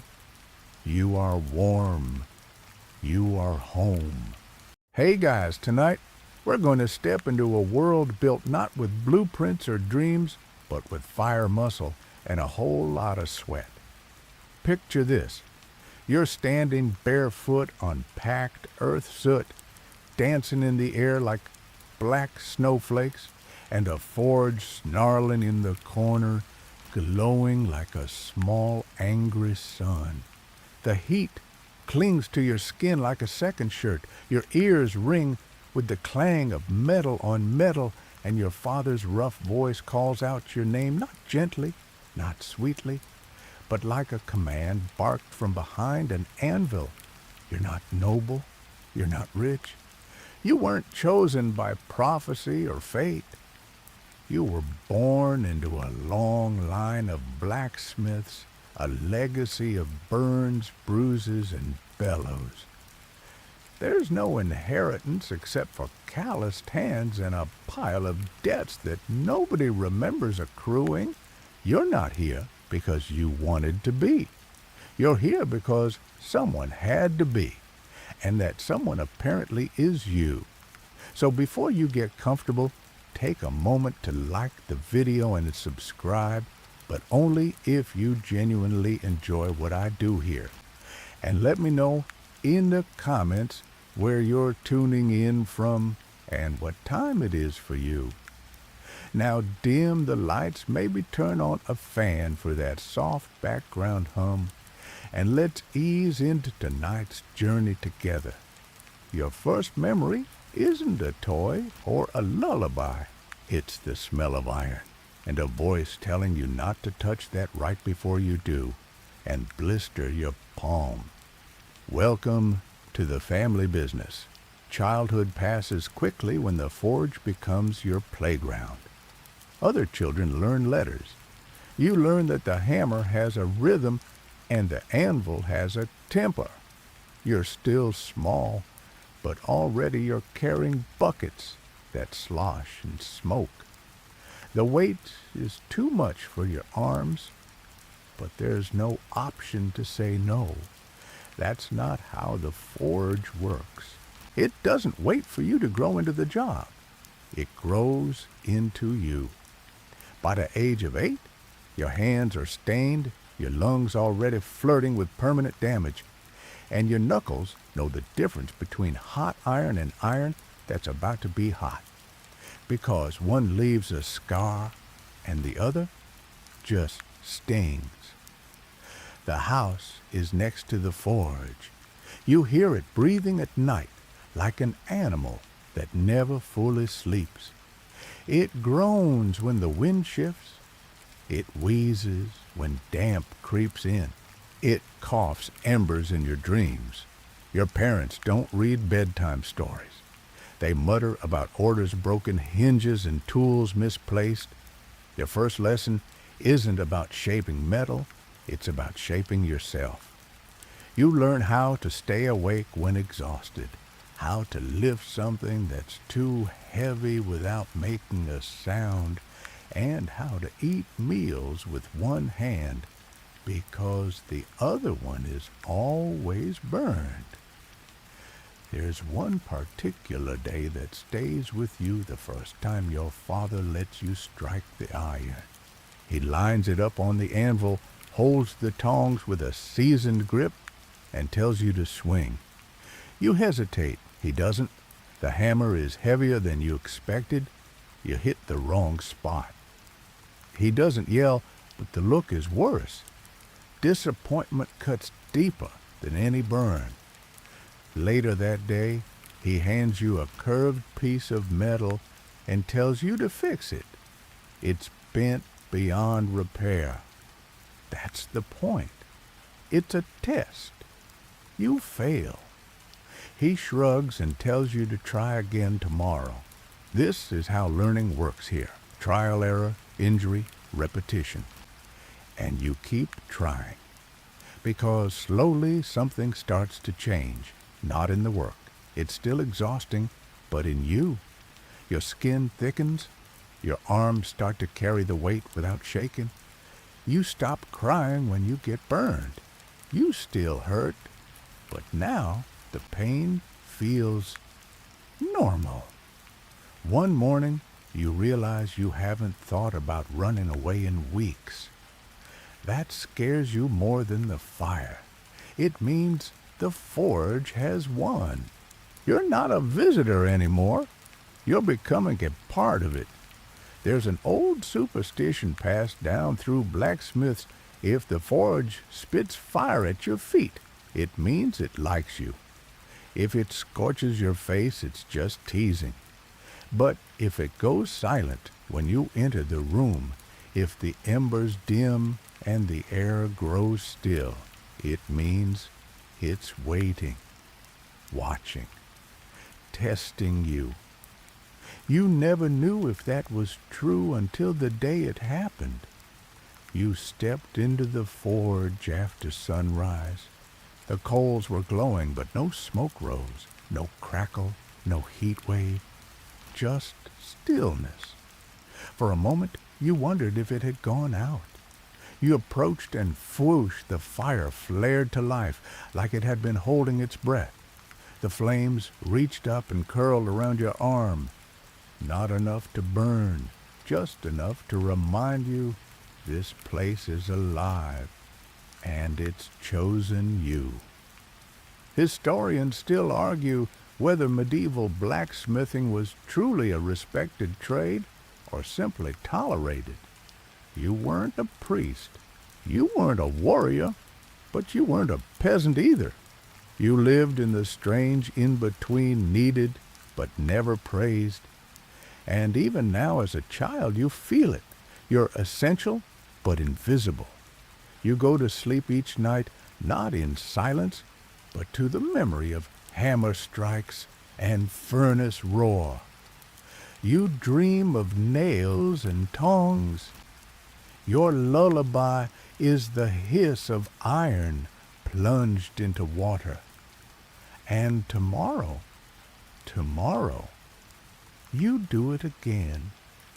You are warm. You are home. Hey guys, tonight we're going to step into a world built not with blueprints or dreams, but with fire muscle and a whole lot of sweat. Picture this. You're standing barefoot on packed earth soot, dancing in the air like black snowflakes, and a forge snarling in the corner, glowing like a small angry sun. The heat clings to your skin like a second shirt. Your ears ring with the clang of metal on metal, and your father's rough voice calls out your name, not gently, not sweetly, but like a command barked from behind an anvil. You're not noble. You're not rich. You weren't chosen by prophecy or fate. You were born into a long line of blacksmiths, a legacy of burns, bruises, and bellows. There's no inheritance except for calloused hands and a pile of debts that nobody remembers accruing. You're not here because you wanted to be. You're here because someone had to be, and that someone apparently is you. So before you get comfortable, take a moment to like the video and subscribe, but only if you genuinely enjoy what I do here. And let me know in the comments where you're tuning in from and what time it is for you. Now dim the lights, maybe turn on a fan for that soft background hum, and let's ease into tonight's journey together. Your first memory isn't a toy or a lullaby. It's the smell of iron and a voice telling you not to touch that right before you do and blister your palm. Welcome to the family business. Childhood passes quickly when the forge becomes your playground. Other children learn letters. You learn that the hammer has a rhythm and the anvil has a temper. You're still small, but already you're carrying buckets that slosh and smoke. The weight is too much for your arms, but there's no option to say no. That's not how the forge works. It doesn't wait for you to grow into the job. It grows into you. By the age of 8, your hands are stained, your lungs already flirting with permanent damage, and your knuckles know the difference between hot iron and iron that's about to be hot, because one leaves a scar and the other just stings. The house is next to the forge. You hear it breathing at night like an animal that never fully sleeps. It groans when the wind shifts. It wheezes when damp creeps in. It coughs embers in your dreams. Your parents don't read bedtime stories. They mutter about orders broken, hinges, and tools misplaced. Your first lesson isn't about shaping metal. It's about shaping yourself. You learn how to stay awake when exhausted, how to lift something that's too heavy without making a sound, and how to eat meals with one hand because the other one is always burned. There's one particular day that stays with you the first time your father lets you strike the iron. He lines it up on the anvil, holds the tongs with a seasoned grip, and tells you to swing. You hesitate. He doesn't. The hammer is heavier than you expected. You hit the wrong spot. He doesn't yell, but the look is worse. Disappointment cuts deeper than any burn. Later that day, he hands you a curved piece of metal and tells you to fix it. It's bent beyond repair. That's the point. It's a test. You fail. He shrugs and tells you to try again tomorrow. This is how learning works here. Trial, error, injury, repetition. And you keep trying. Because slowly something starts to change. Not in the work. It's still exhausting, but in you. Your skin thickens. Your arms start to carry the weight without shaking. You stop crying when you get burned. You still hurt, but now the pain feels normal. One morning, you realize you haven't thought about running away in weeks. That scares you more than the fire. It means the forge has won. You're not a visitor anymore. You're becoming a part of it. There's an old superstition passed down through blacksmiths. If the forge spits fire at your feet, it means it likes you. If it scorches your face, it's just teasing. But if it goes silent when you enter the room, if the embers dim and the air grows still, it means it's waiting, watching. testing you. You never knew if that was true until the day it happened. You stepped into the forge after sunrise. The coals were glowing, but no smoke rose, no crackle, no heat wave, just stillness. For a moment, you wondered if it had gone out. You approached, and whoosh, the fire flared to life like it had been holding its breath. The flames reached up and curled around your arm. Not enough to burn, just enough to remind you this place is alive, and it's chosen you. Historians still argue whether medieval blacksmithing was truly a respected trade or simply tolerated. You weren't a priest, you weren't a warrior, but you weren't a peasant either. You lived in the strange in-between, needed but never praised. And even now as a child you feel it. You're essential but invisible. You go to sleep each night not in silence, but to the memory of hammer strikes and furnace roar. You dream of nails and tongs. Your lullaby is the hiss of iron plunged into water. And tomorrow, you do it again.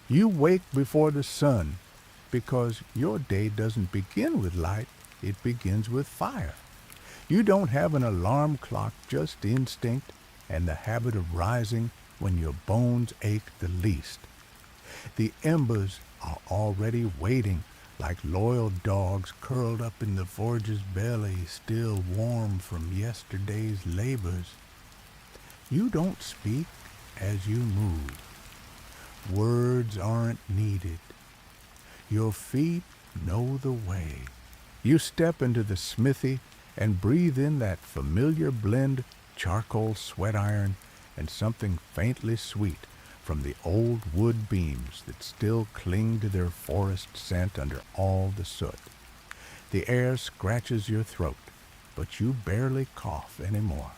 You wake before the sun, because your day doesn't begin with light, it begins with fire. You don't have an alarm clock, just instinct and the habit of rising when your bones ache the least. The embers are already waiting, like loyal dogs curled up in the forge's belly, still warm from yesterday's labors. You don't speak as you move. Words aren't needed. Your feet know the way. You step into the smithy and breathe in that familiar blend, charcoal, sweat iron, and something faintly sweet from the old wood beams that still cling to their forest scent under all the soot. The air scratches your throat, but you barely cough anymore.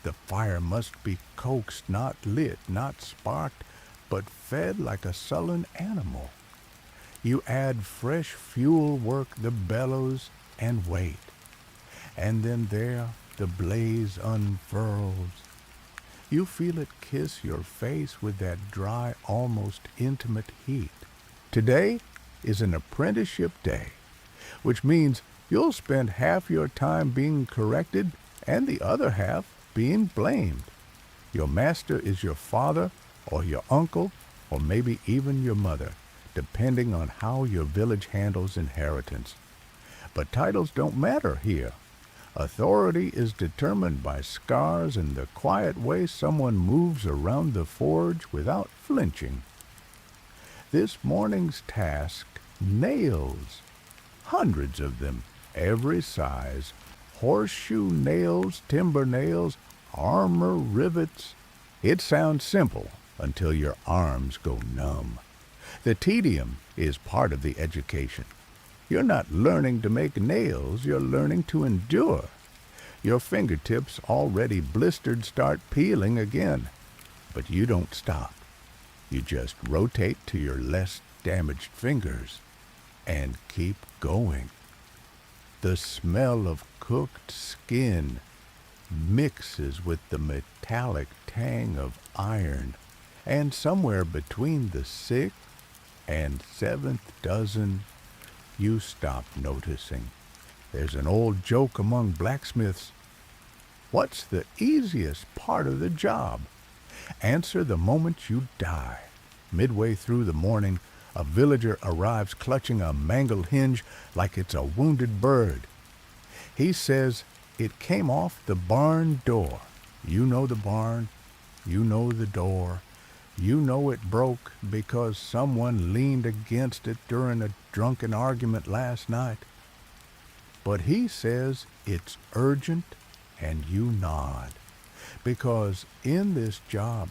The fire must be coaxed, not lit, not sparked, but fed like a sullen animal. You add fresh fuel, work the bellows, and wait. And then there the blaze unfurls. You feel it kiss your face with that dry, almost intimate heat. Today is an apprenticeship day, which means you'll spend half your time being corrected and the other half being blamed. Your master is your father or your uncle or maybe even your mother, depending on how your village handles inheritance. But titles don't matter here. Authority is determined by scars and the quiet way someone moves around the forge without flinching. This morning's task, nails. Hundreds of them, every size. Horseshoe nails, timber nails, armor rivets. It sounds simple until your arms go numb. The tedium is part of the education. You're not learning to make nails, you're learning to endure. Your fingertips, already blistered, start peeling again. But you don't stop. You just rotate to your less damaged fingers and keep going. The smell of cooked skin mixes with the metallic tang of iron, and somewhere between the sixth and seventh dozen, you stop noticing. There's an old joke among blacksmiths. What's the easiest part of the job? Answer the moment you die. Midway through the morning, a villager arrives clutching a mangled hinge like it's a wounded bird. He says it came off the barn door. You know the barn, you know the door. You know it broke because someone leaned against it during a drunken argument last night. But he says it's urgent, and you nod, because in this job,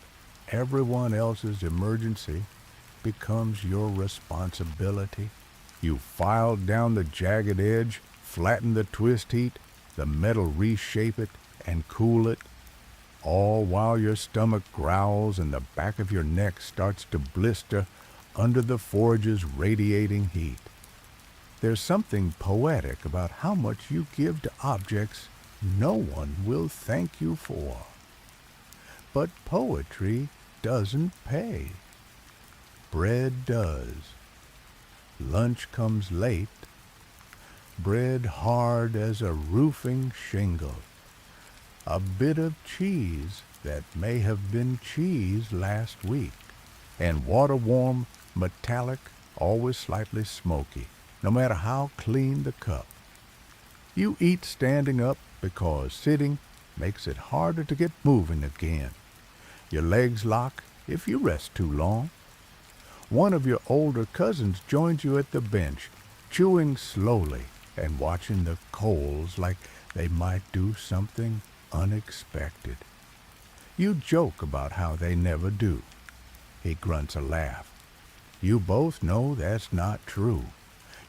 everyone else's emergency becomes your responsibility. You file down the jagged edge, flatten the twist heat, the metal reshape it, and cool it. all while your stomach growls and the back of your neck starts to blister under the forge's radiating heat. There's something poetic about how much you give to objects no one will thank you for. But poetry doesn't pay. Bread does. Lunch comes late. Bread hard as a roofing shingle. A bit of cheese that may have been cheese last week. And water warm, metallic, always slightly smoky, no matter how clean the cup. You eat standing up because sitting makes it harder to get moving again. Your legs lock if you rest too long. One of your older cousins joins you at the bench, chewing slowly and watching the coals like they might do something unexpected. You joke about how they never do. He grunts a laugh. You both know that's not true.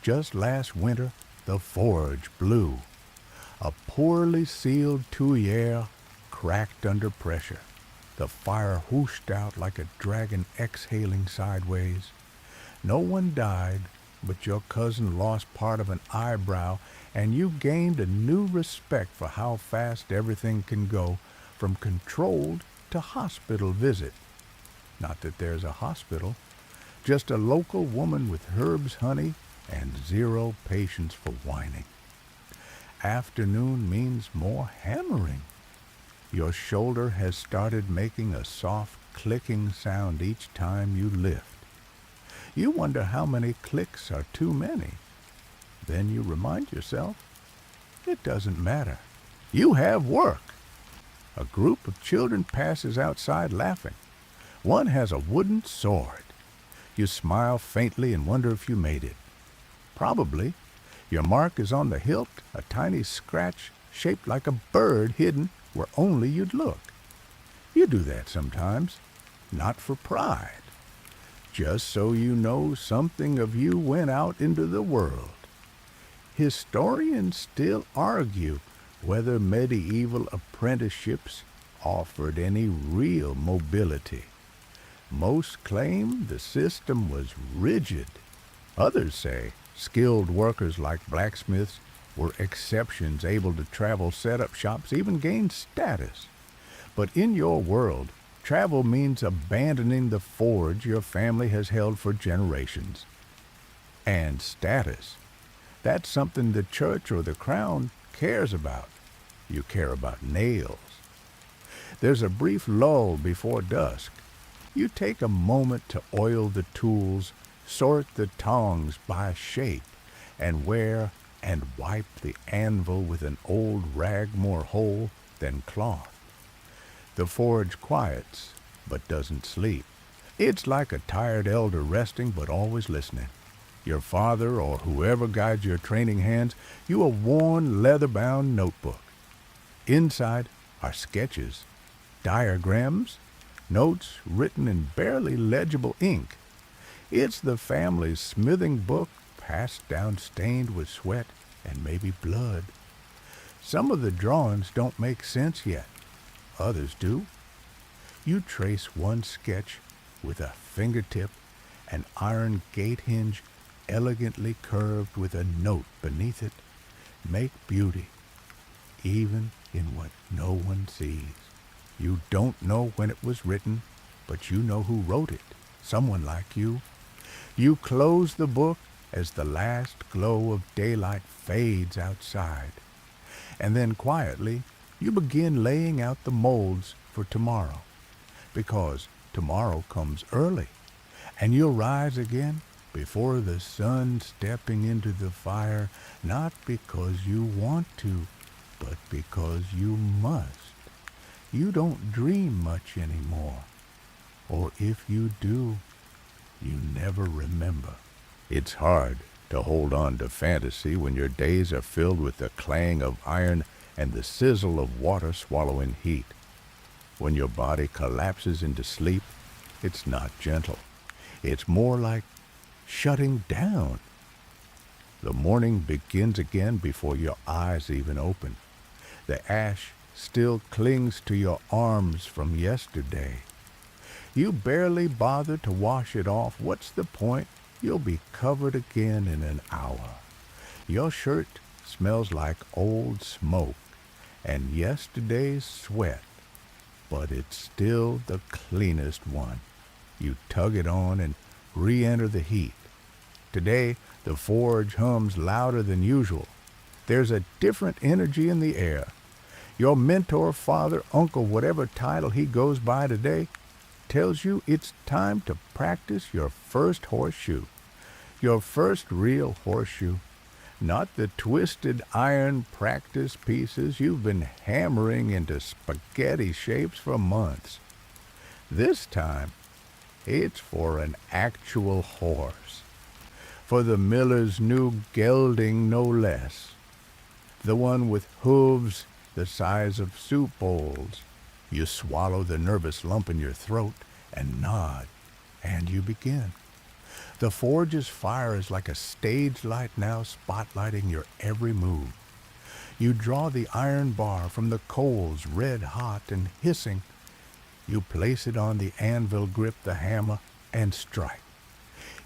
Just last winter, the forge blew. A poorly sealed tuyere cracked under pressure. The fire whooshed out like a dragon exhaling sideways. No one died, but your cousin lost part of an eyebrow, and you gained a new respect for how fast everything can go from controlled to hospital visit. Not that there's a hospital, just a local woman with herbs honey and zero patience for whining. Afternoon means more hammering. Your shoulder has started making a soft clicking sound each time you lift. You wonder how many clicks are too many. Then you remind yourself, it doesn't matter. You have work. A group of children passes outside laughing. One has a wooden sword. You smile faintly and wonder if you made it. Probably. Your mark is on the hilt, a tiny scratch shaped like a bird hidden where only you'd look. You do that sometimes, not for pride, just so you know something of you went out into the world. Historians still argue whether medieval apprenticeships offered any real mobility. Most claim the system was rigid. Others say skilled workers like blacksmiths were exceptions, able to travel, set up shops, even gain status. But in your world, travel means abandoning the forge your family has held for generations. And status, that's something the church or the crown cares about. You care about nails. There's a brief lull before dusk. You take a moment to oil the tools, sort the tongs by shape, and wear and wipe the anvil with an old rag more whole than cloth. The forge quiets, but doesn't sleep. It's like a tired elder resting, but always listening. Your father or whoever guides your training hands you a worn, leather-bound notebook. Inside are sketches, diagrams, notes written in barely legible ink. It's the family's smithing book, passed down stained with sweat and maybe blood. Some of the drawings don't make sense yet. Others do. You trace one sketch with a fingertip, an iron gate hinge elegantly curved with a note beneath it. Make beauty, even in what no one sees. You don't know when it was written, but you know who wrote it, someone like you. You close the book as the last glow of daylight fades outside, and then quietly you begin laying out the molds for tomorrow, because tomorrow comes early, and you'll rise again before the sun, stepping into the fire, not because you want to, but because you must. You don't dream much anymore, or if you do, you never remember. It's hard to hold on to fantasy when your days are filled with the clang of iron and the sizzle of water swallowing heat. When your body collapses into sleep, it's not gentle. It's more like shutting down. The morning begins again before your eyes even open. The ash still clings to your arms from yesterday. You barely bother to wash it off. What's the point? You'll be covered again in an hour. Your shirt smells like old smoke and yesterday's sweat, but it's still the cleanest one. You tug it on and re-enter the heat. Today, the forge hums louder than usual. There's a different energy in the air. Your mentor, father, uncle, whatever title he goes by today, tells you it's time to practice your first horseshoe. Your first real horseshoe. Not the twisted iron practice pieces you've been hammering into spaghetti shapes for months. This time, it's for an actual horse. For the miller's new gelding, no less. The one with hooves the size of soup bowls. You swallow the nervous lump in your throat and nod, and you begin. The forge's fire is like a stage light now spotlighting your every move. You draw the iron bar from the coals red hot and hissing. You place it on the anvil, grip the hammer, and strike.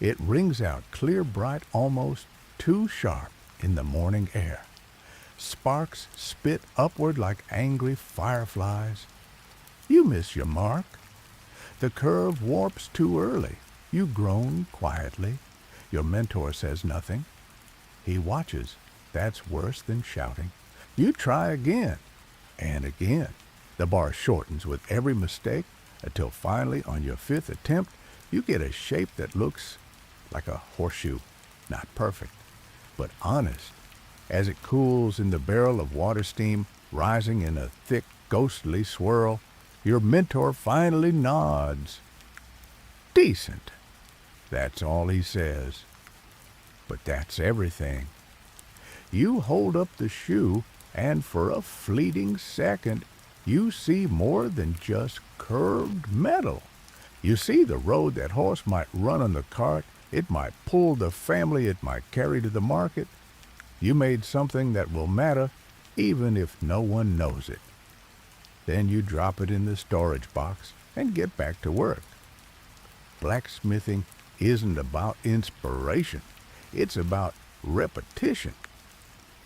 It rings out clear, bright, almost too sharp in the morning air. Sparks spit upward like angry fireflies. You miss your mark. The curve warps too early. You groan quietly. Your mentor says nothing. He watches. That's worse than shouting. You try again and again. The bar shortens with every mistake until finally, on your fifth attempt, you get a shape that looks like a horseshoe. Not perfect, but honest. As it cools in the barrel of water steam, rising in a thick, ghostly swirl, your mentor finally nods. Decent. That's all he says. But that's everything. You hold up the shoe, and for a fleeting second, you see more than just curved metal. You see the road that horse might run on the cart. It might pull the family it might carry to the market. You made something that will matter even if no one knows it. Then you drop it in the storage box and get back to work. Blacksmithing isn't about inspiration. It's about repetition.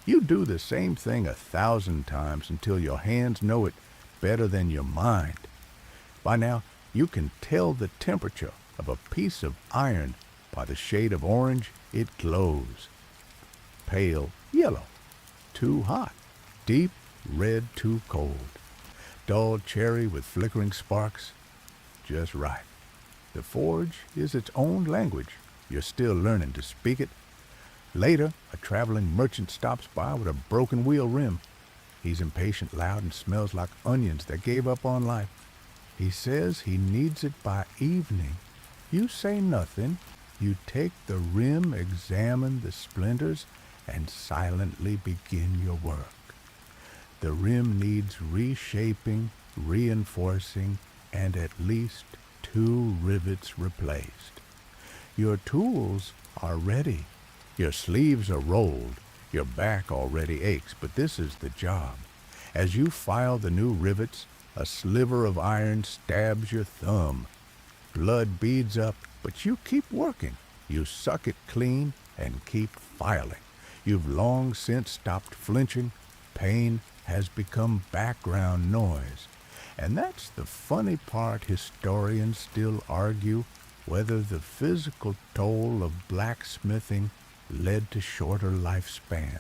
You do the same thing 1,000 times until your hands know it better than your mind. By now, you can tell the temperature of a piece of iron by the shade of orange it glows. Pale yellow, too hot. Deep red, too cold. Dull cherry with flickering sparks, just right. The forge is its own language. You're still learning to speak it. Later, a traveling merchant stops by with a broken wheel rim. He's impatient, loud, and smells like onions that gave up on life. He says he needs it by evening. You say nothing. You take the rim, examine the splinters, and silently begin your work. The rim needs reshaping, reinforcing, and at least 2 rivets replaced. Your tools are ready. Your sleeves are rolled. Your back already aches, but this is the job. As you file the new rivets, a sliver of iron stabs your thumb. Blood beads up, but you keep working. You suck it clean and keep filing. You've long since stopped flinching. Pain has become background noise. And that's the funny part. Historians still argue whether the physical toll of blacksmithing led to shorter lifespans.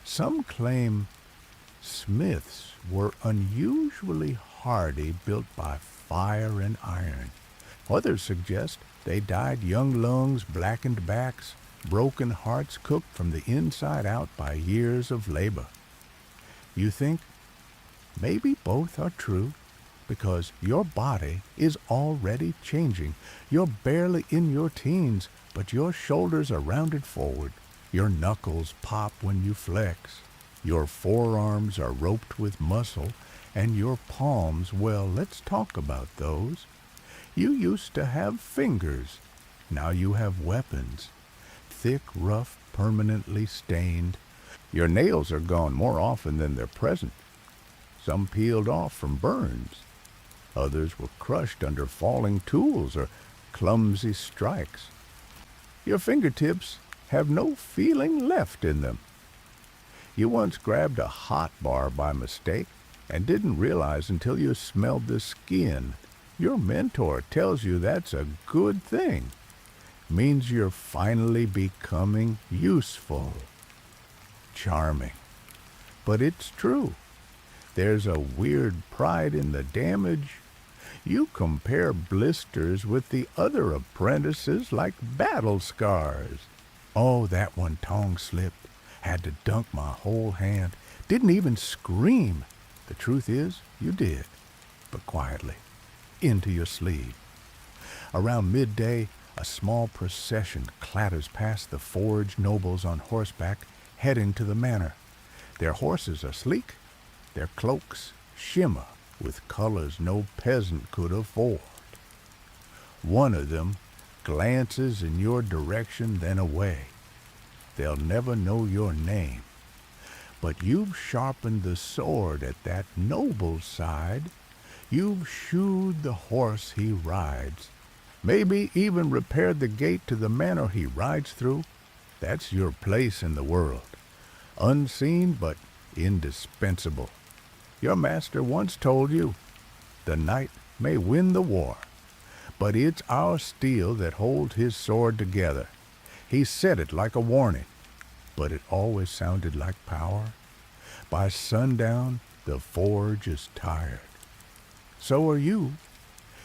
Some claim smiths were unusually hardy, built by fire and iron. Others suggest they died young lungs, blackened backs, broken hearts cooked from the inside out by years of labor. You think maybe both are true, because your body is already changing. You're barely in your teens, but your shoulders are rounded forward. Your knuckles pop when you flex. Your forearms are roped with muscle, and your palms, well, let's talk about those. You used to have fingers. Now you have weapons. Thick, rough, permanently stained. Your nails are gone more often than they're present. Some peeled off from burns. Others were crushed under falling tools or clumsy strikes. Your fingertips have no feeling left in them. You once grabbed a hot bar by mistake and didn't realize until you smelled the skin. Your mentor tells you that's a good thing. Means you're finally becoming useful. Charming. But it's true. There's a weird pride in the damage. You compare blisters with the other apprentices like battle scars. Oh, that one tongue slipped. Had to dunk my whole hand. Didn't even scream. The truth is, you did. But quietly. Into your sleeve. Around midday, a small procession clatters past the forge nobles on horseback, heading to the manor. Their horses are sleek. Their cloaks shimmer with colors no peasant could afford. One of them glances in your direction, then away. They'll never know your name. But you've sharpened the sword at that noble's side. You've shoed the horse he rides. Maybe even repaired the gate to the manor he rides through. That's your place in the world. Unseen but indispensable. Your master once told you, the knight may win the war, but it's our steel that holds his sword together. He said it like a warning, but it always sounded like power. By sundown, the forge is tired. So are you.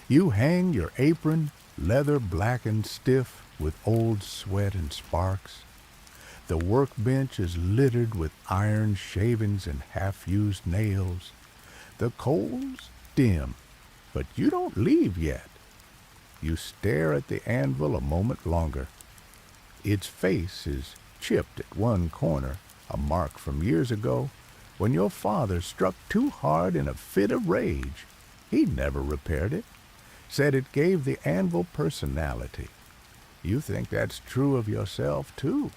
You hang your apron, leather black and stiff with old sweat and sparks. The workbench is littered with iron shavings and half-used nails. The coals dim, but you don't leave yet. You stare at the anvil a moment longer. Its face is chipped at one corner, a mark from years ago, when your father struck too hard in a fit of rage. He never repaired it, said it gave the anvil personality. You think that's true of yourself, too.